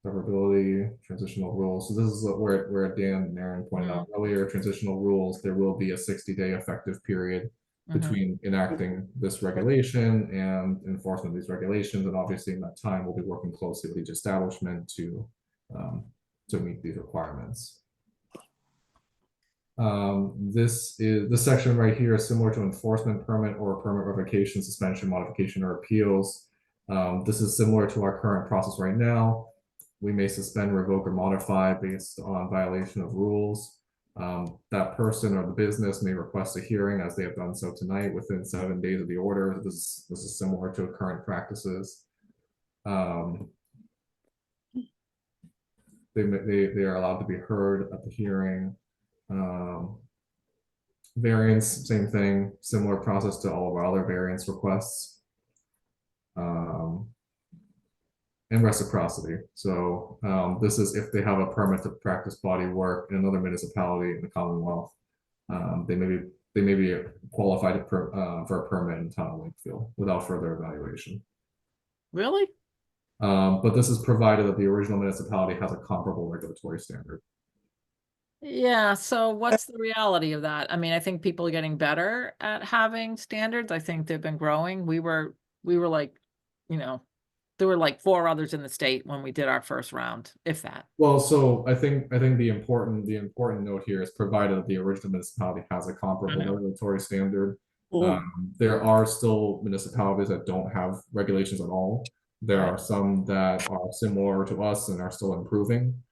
Severability, transitional rules. So this is where Dan and Aaron pointed out earlier, transitional rules, there will be a 60-day effective period between enacting this regulation and enforcement of these regulations. And obviously in that time, we'll be working closely with each establishment to meet these requirements. This section right here is similar to enforcement permit or permit revocation, suspension, modification, or appeals. This is similar to our current process right now. We may suspend, revoke, or modify based on violation of rules. That person or the business may request a hearing, as they have done so tonight, within 7 days of the order. This is similar to current practices. They are allowed to be heard at the hearing. Variance, same thing, similar process to all of our other variance requests. And reciprocity. So this is if they have a permit to practice body work in another municipality in the Commonwealth, they may be qualified for a permit in town of Wakefield without further evaluation. Really? But this is provided that the original municipality has a comparable regulatory standard. Yeah, so what's the reality of that? I mean, I think people are getting better at having standards. I think they've been growing. We were like, there were like 4 others in the state when we did our first round, if that. Well, so I think the important note here is provided that the original municipality has a comparable regulatory standard. There are still municipalities that don't have regulations at all. There are some that are similar to us and are still improving.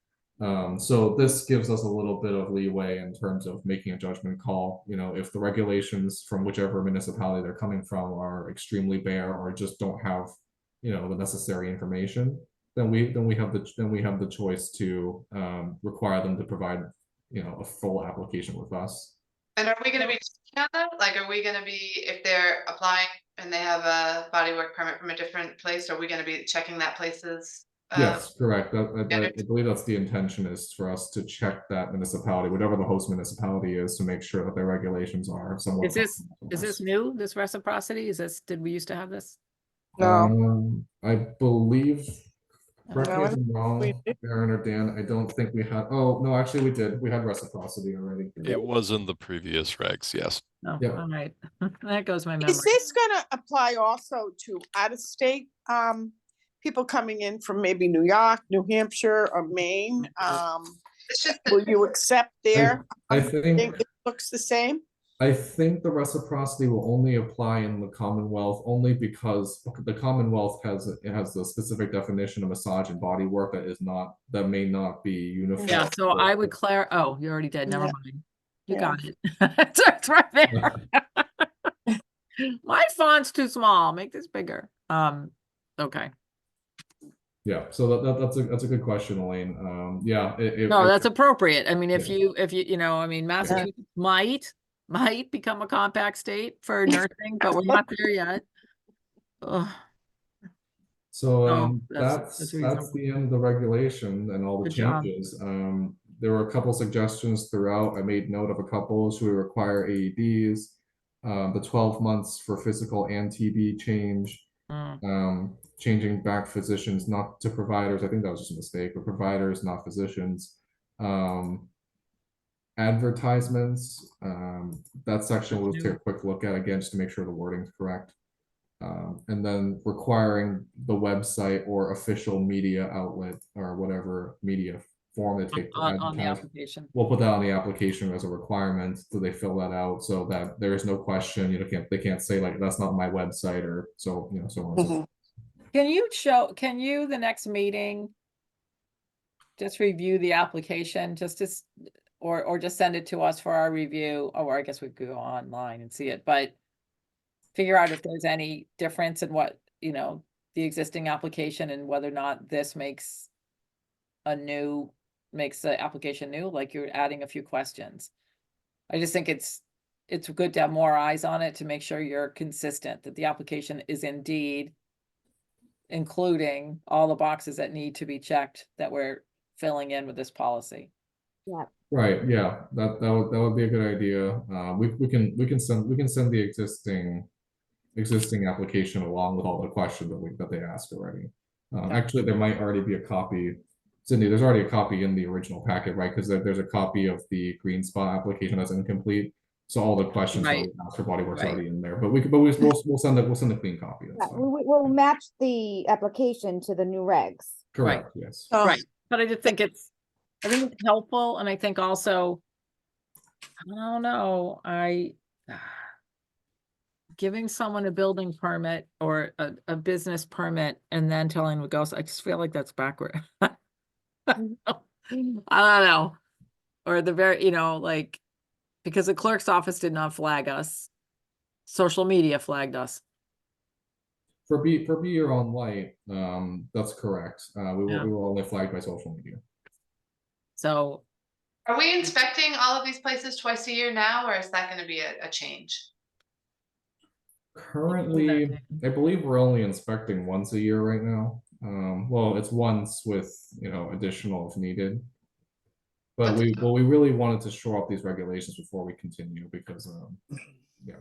So this gives us a little bit of leeway in terms of making a judgment call. If the regulations from whichever municipality they're coming from are extremely bare or just don't have the necessary information, then we have the choice to require them to provide a full application with us. And are we gonna be checking on that? Like, are we gonna be, if they're applying and they have a bodywork permit from a different place, are we gonna be checking that place's? Yes, correct. I believe that's the intention, is for us to check that municipality, whatever the host municipality is, to make sure that their regulations are somewhat. Is this new, this reciprocity? Did we used to have this? No. I believe Correct me No, if I'm we wrong, did. Aaron or Dan, I don't think we had, oh, no, actually we did. We had reciprocity already. It was in the previous regs, yes. Oh, Yep. all right. That goes my memory. Is this gonna apply also to out-of-state, people coming in from maybe New York, New Hampshire, or Maine? It's just Will you accept their, I think think, it looks the same? I think the reciprocity will only apply in the Commonwealth only because the Commonwealth has, it has the specific definition of massage and body work that is not, that may not be uniform. Yeah, so for- I would oh, you already did, never Yeah. mind. You Yeah. got it. It's right there. My font's too small, make this bigger. Okay. Yeah, so that's a good question, Elaine. Yeah. No, that's appropriate. I mean, if Yeah. you, you know, I mean, Massachusetts might become a compact state for nursing, but we're not there yet. Ugh, So No, that's that's reasonable. the end of the regulation and all the Good job. changes. There were a couple suggestions throughout. I made note of a couple. Should we require AEDs? The 12 months for physical and TB change. Mm, Changing back physicians not to providers. I think that was just a mistake, but providers, not physicians. Advertisements. That section we'll take a quick look at again just to make sure the wording's correct. And then requiring the website or official media outlet or whatever media form they take to on the advertise. application. We'll put that on the application as a requirement. So they fill that out so that there is no question. You know, they can't say like that's not my website or so, you know, so on and so forth. Can you the next meeting just review the application or just send it to us for our review, or I guess we could go online and see it, but figure out if there's any difference in what, you know, the existing application and whether or not this makes the application new, like you're adding a few questions. I just think it's good to have more eyes on it to make sure you're consistent, that the application is indeed including all the boxes that need to be checked that we're filling in with this policy. Right, yeah, that would be a good idea. We can send the existing application along with all the questions that they asked already. Actually, there might already be a copy. Cindy, there's already a copy in the original packet, right? Because there's a copy of the green spot application that's incomplete. So all the questions that we asked for bodywork's Right. already in there. But we'll send a clean copy. That's fine. We'll match the application to the new regs. Correct. Yes. Oh, Right, but I just think it's helpful, and I think also, I don't know, giving someone a building permit or a business permit and then telling them to go, I just feel like that's backward. I don't know. Or the very, you know, like, because the clerk's office did not flag us. Social media flagged us. For Be Your Own Light, that's correct. We Yeah. were only flagged by social media. So, Are we inspecting all of these places twice a year now, or is that gonna be a change? Currently, I believe we're only inspecting once a year right now. Well, it's once with, you know, additional if needed. But we really wanted to shore up these regulations before we continue because, yeah.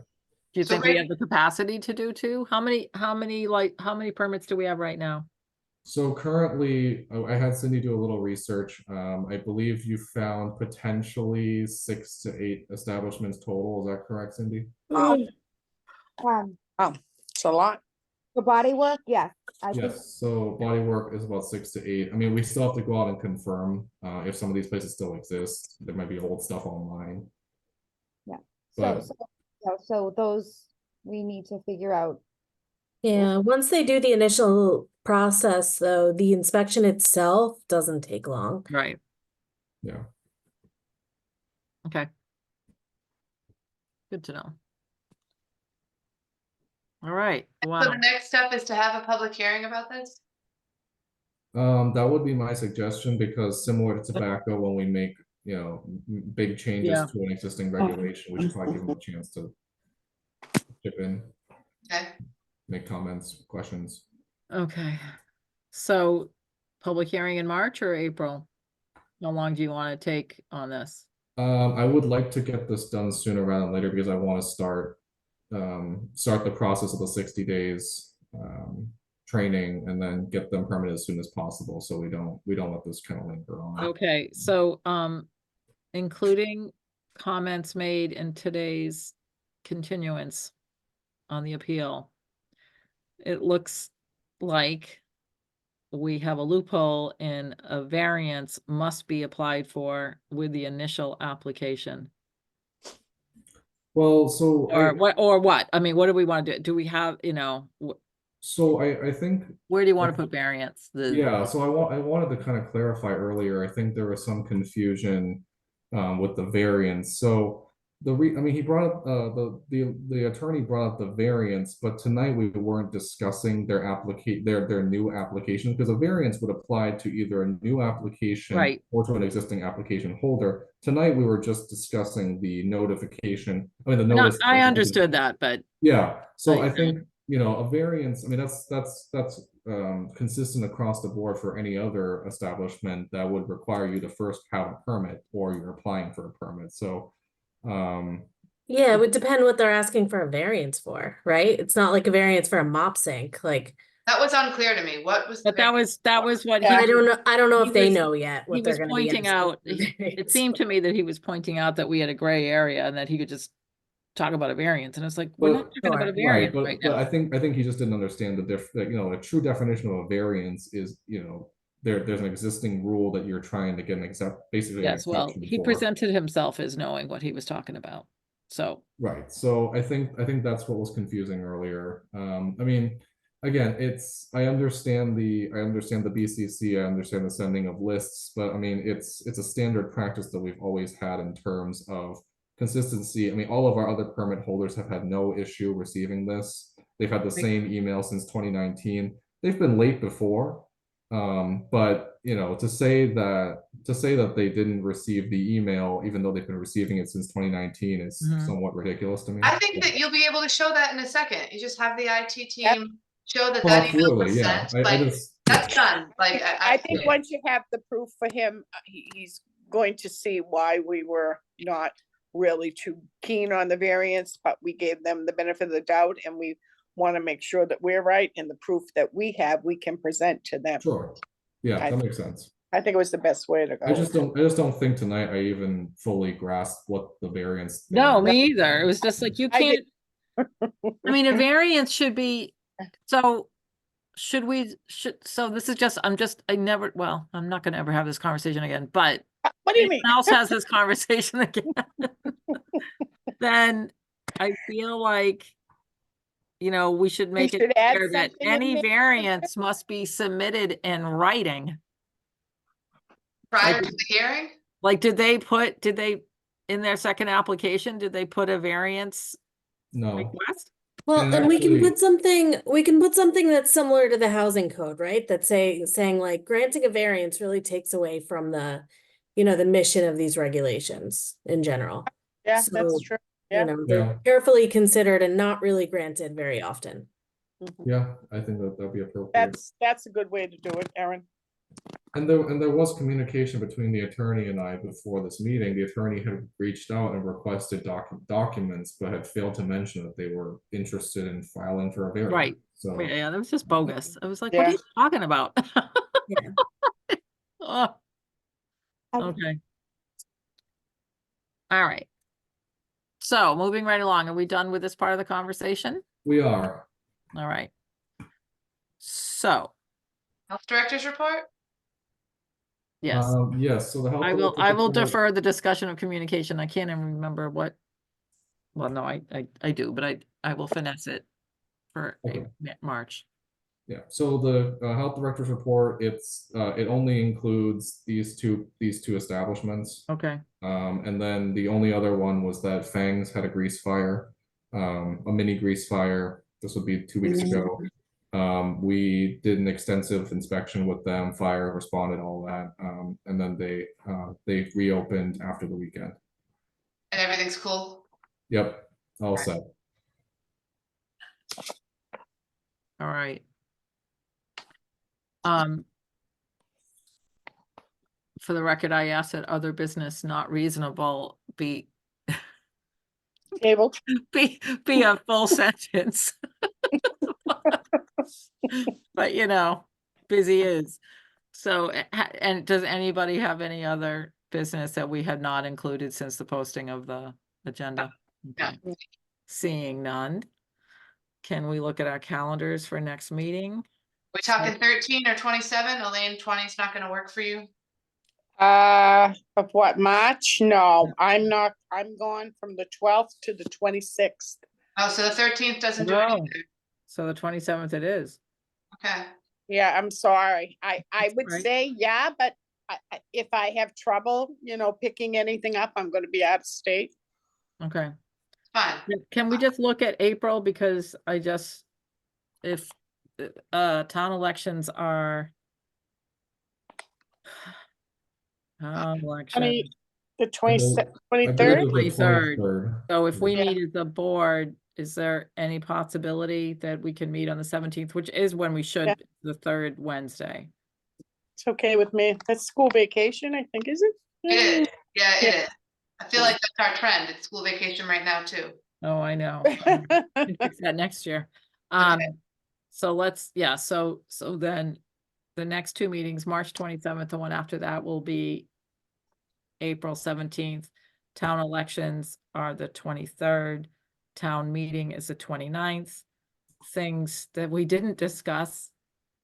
do you So think we right- have the capacity to do two? How many permits do we have right now? So currently, I had Cindy do a little research. I believe you found potentially 6 to 8 establishments total. Is that correct, Cindy? It's a lot. For body work, yes. I think Yes, so body work is about 6 to 8. I mean, we still have to go out and confirm if some of these places still exist. There might be old stuff online. so, But so those we need to figure out. Yeah, once they do the initial process, though, the inspection itself doesn't take long. Right, yeah, okay. Good to know. All right, So wow, the next step is to have a public hearing about this? that would be my suggestion because similar to tobacco, when we make, you know, big changes Yeah. to an existing regulation, we should probably give them a chance to chip in, Okay, make comments, questions. okay. So, public hearing in March or April? How long do you want to take on this? I would like to get this done sooner rather than later because I want to start the process of the 60 days, training and then get them permitted as soon as possible, so we don't let this kind of linger on. Okay, so, including comments made in today's continuance on the appeal, it looks like we have a loophole in a variance must be applied for with the initial application. Well, so Or what? I mean, what do we want to do? Do we have, so I think where do you want to put variance? Yeah, so I wanted to kind of clarify earlier. I think there was some confusion with the variance. So I mean, he brought up the attorney brought up the variance, but tonight we weren't discussing their new application, because a variance would apply to either a new application Right. or to an existing application holder. Tonight we were just discussing the notification. I mean, the No, notice. I understood that, but Yeah, so Right. I think, a variance, I mean, that's consistent across the board for any other establishment that would require you to first have a permit or you're applying for a permit. So, Yeah, it would depend what they're asking for a variance for, right? It's not like a variance for a mop sink, like, That was unclear to me. What was? the but that was what Yeah. I don't know he if they was- know yet he what they're was gonna be pointing asking out, for a it variance seemed for. to me that he was pointing out that we had a gray area and that he could just talk about a variance. And it's like, we're not talking about a Sure. right, variance right but I now. think he just didn't understand a true definition of a variance is, there's an existing rule that you're trying to get basically an Yes, well, exception he for. presented himself as knowing what he was talking about. So, Right. So I think that's what was confusing earlier. I mean, again, I understand the BCC, I understand the sending of lists, but I mean, it's a standard practice that we've always had in terms of consistency. I mean, all of our other permit holders have had no issue receiving this. They've had the same email since 2019. They've been late before. But to say that they didn't receive the email, even though they've been receiving it since 2019, is Mhm. somewhat ridiculous to me. I think that you'll be able to show that in a second. You just have the IT team show that Well, that email absolutely, was yeah. sent. I Like, just, that's done. Like, I think Yeah. once you have the proof for him, he's going to see why we were not really too keen on the variance, but we gave them the benefit of the doubt, and we want to make sure that we're right, and the proof that we have, we can present to them. sure. Yeah, I- that makes sense. I think it was the best way to go. I just don't think tonight I even fully grasped what the variance. no, thing- me either. It was just like, you I can't, I mean, a variance should be, so so this is just, I'm not gonna ever have this conversation again, but What do you if mean? someone else has this conversation again, then I feel like, we should make it should add clear that something in any there. variance must be submitted in writing. prior Like- to the hearing? Like, in their second application, did they put a variance No. request? Well, And and we can actually- put something that's similar to the housing code, right? That's saying like granting a variance really takes away from the mission of these regulations in general. Yeah, So, that's true. Yeah. They're Yeah. carefully considered and not really granted very often. Mhm. Yeah, I think that'd be appropriate. That's a good way to do it, Erin. And there was communication between the attorney and I before this meeting. The attorney had reached out and requested documents, but had failed to mention that they were interested in filing for a variance. Right. So Yeah, that was just bogus. I was like, what are Yeah. you talking about? Yeah. Oh, Okay. okay. All right. So moving right along, are we done with this part of the conversation? we are. All right. So Health director's report? yes, Yes, so the health. I will director's report- defer the discussion of communication. I can't even remember what. Well, no, I do, but I will finesse it for Okay. March. Yeah, so the health director's report, it only includes these two establishments. Okay. And then the only other one was that Fangs had a grease fire, a mini grease fire. This would be 2 weeks ago. We did an extensive inspection with them, fire responded, all that. And then they reopened after the weekend. And everything's cool? Yep, all set. All right. For the record, I asked that other business not reasonable be Table. a full sentence. But you know, busy is. So, and does anybody have any other business that we had not included since the posting of the agenda? No. Okay. Seeing none. Can we look at our calendars for next meeting? We talking 13 or 27? Elaine, 20 is not gonna work for you? Of what, March? No, I'm not, I'm gone from the 12th to the 26th. Oh, so the 13th doesn't do it No. either. So the 27th it is. Okay, Yeah, I'm sorry. I would right. say, yeah, but if I have trouble, picking anything up, I'm gonna be out of state. Okay. fine. Can we just look at April, because if town elections are election The I believe 23rd? it was the 23rd. 23rd. So if we Yeah. meet as a board, is there any possibility that we can meet on the 17th, which is when we should, Yeah. the third Wednesday? It's okay with me. That's school vacation, I think, is it? It is, yeah, it Yeah. is. I feel like that's our trend. It's school vacation right now too. Oh, I know. Can fix that next year. So let's, yeah, so then the next two meetings, March 27th, the one after that will be April 17th. Town elections are the 23rd. Town meeting is the 29th. Things that we didn't discuss,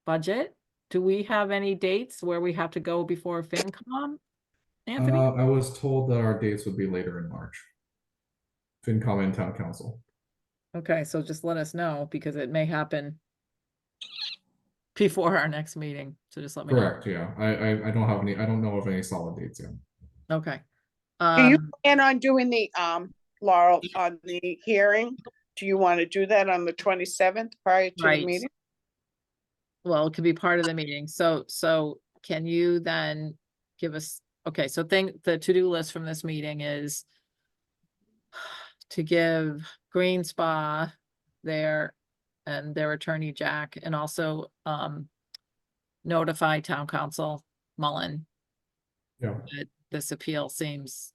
budget. Do we have any dates where we have to go before FinCom? Anthony? I was told that our dates would be later in March. FinCom and Town Council. Okay, so just let us know, because it may happen before our next meeting. So just let me know. Correct, yeah. I don't have any, I don't know of any solid dates yet. Okay. Do you plan on doing the, Laurel, on the hearing? Do you want to do that on the 27th prior to the Right. meeting? Well, it could be part of the meeting. So can you then give us, okay, so the to-do list from this meeting is to give Green Spa their attorney Jack, and also notify town council Mullen Yeah, that this appeal seems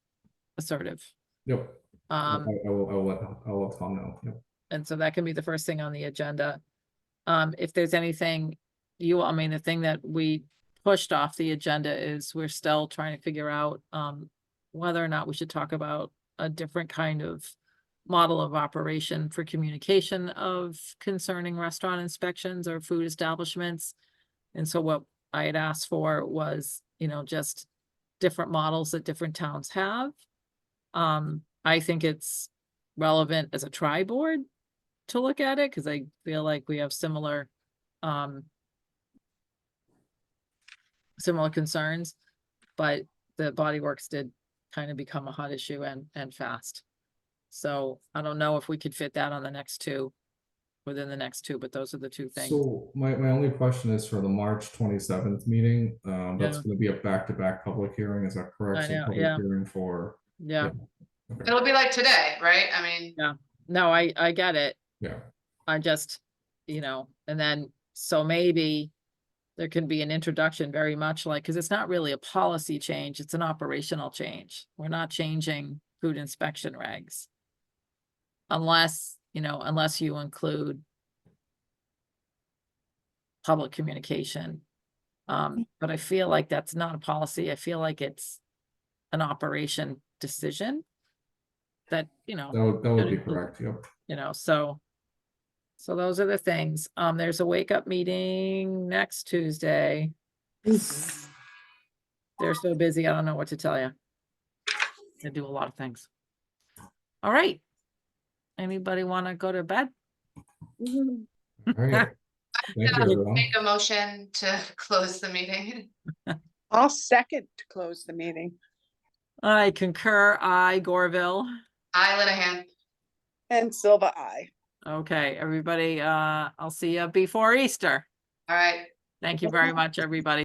assertive. yep. I Um, will let Tom know. Yep. and so that can be the first thing on the agenda. If there's anything the thing that we pushed off the agenda is we're still trying to figure out whether or not we should talk about a different kind of model of operation for communication of concerning restaurant inspections or food establishments. And so what I had asked for was, just different models that different towns have. I think it's relevant as a tri-board to look at it, because I feel like we have similar concerns, but the Body Works did kind of become a hot issue and fast. So I don't know if we could fit that on the next two, within the next two, but those are the two things. So my only question is for the March 27th meeting, that's Yeah. gonna be a back-to-back public hearing, is that correct? I So know, public yeah. hearing for. Yeah, Okay. It'll be like today, right? I mean, no, I get it. Yeah, I just, and then, so maybe there can be an introduction, very much like, because it's not really a policy change, it's an operational change. We're not changing food inspection regs. Unless you include public communication. But I feel like that's not a policy. I feel like it's an operation decision that, that would be correct, yep. So those are the things. There's a wake up meeting next Tuesday. They're so busy, I don't know what to tell you. They do a lot of things. All right. Anybody want to go to bed? All right. Thank you, everyone. make a motion to close the meeting. I'll second to close the meeting. I concur. I, Gorville. I, Linehan. And Silva, aye. Okay, everybody, I'll see you before Easter. All right. Thank you very much, everybody.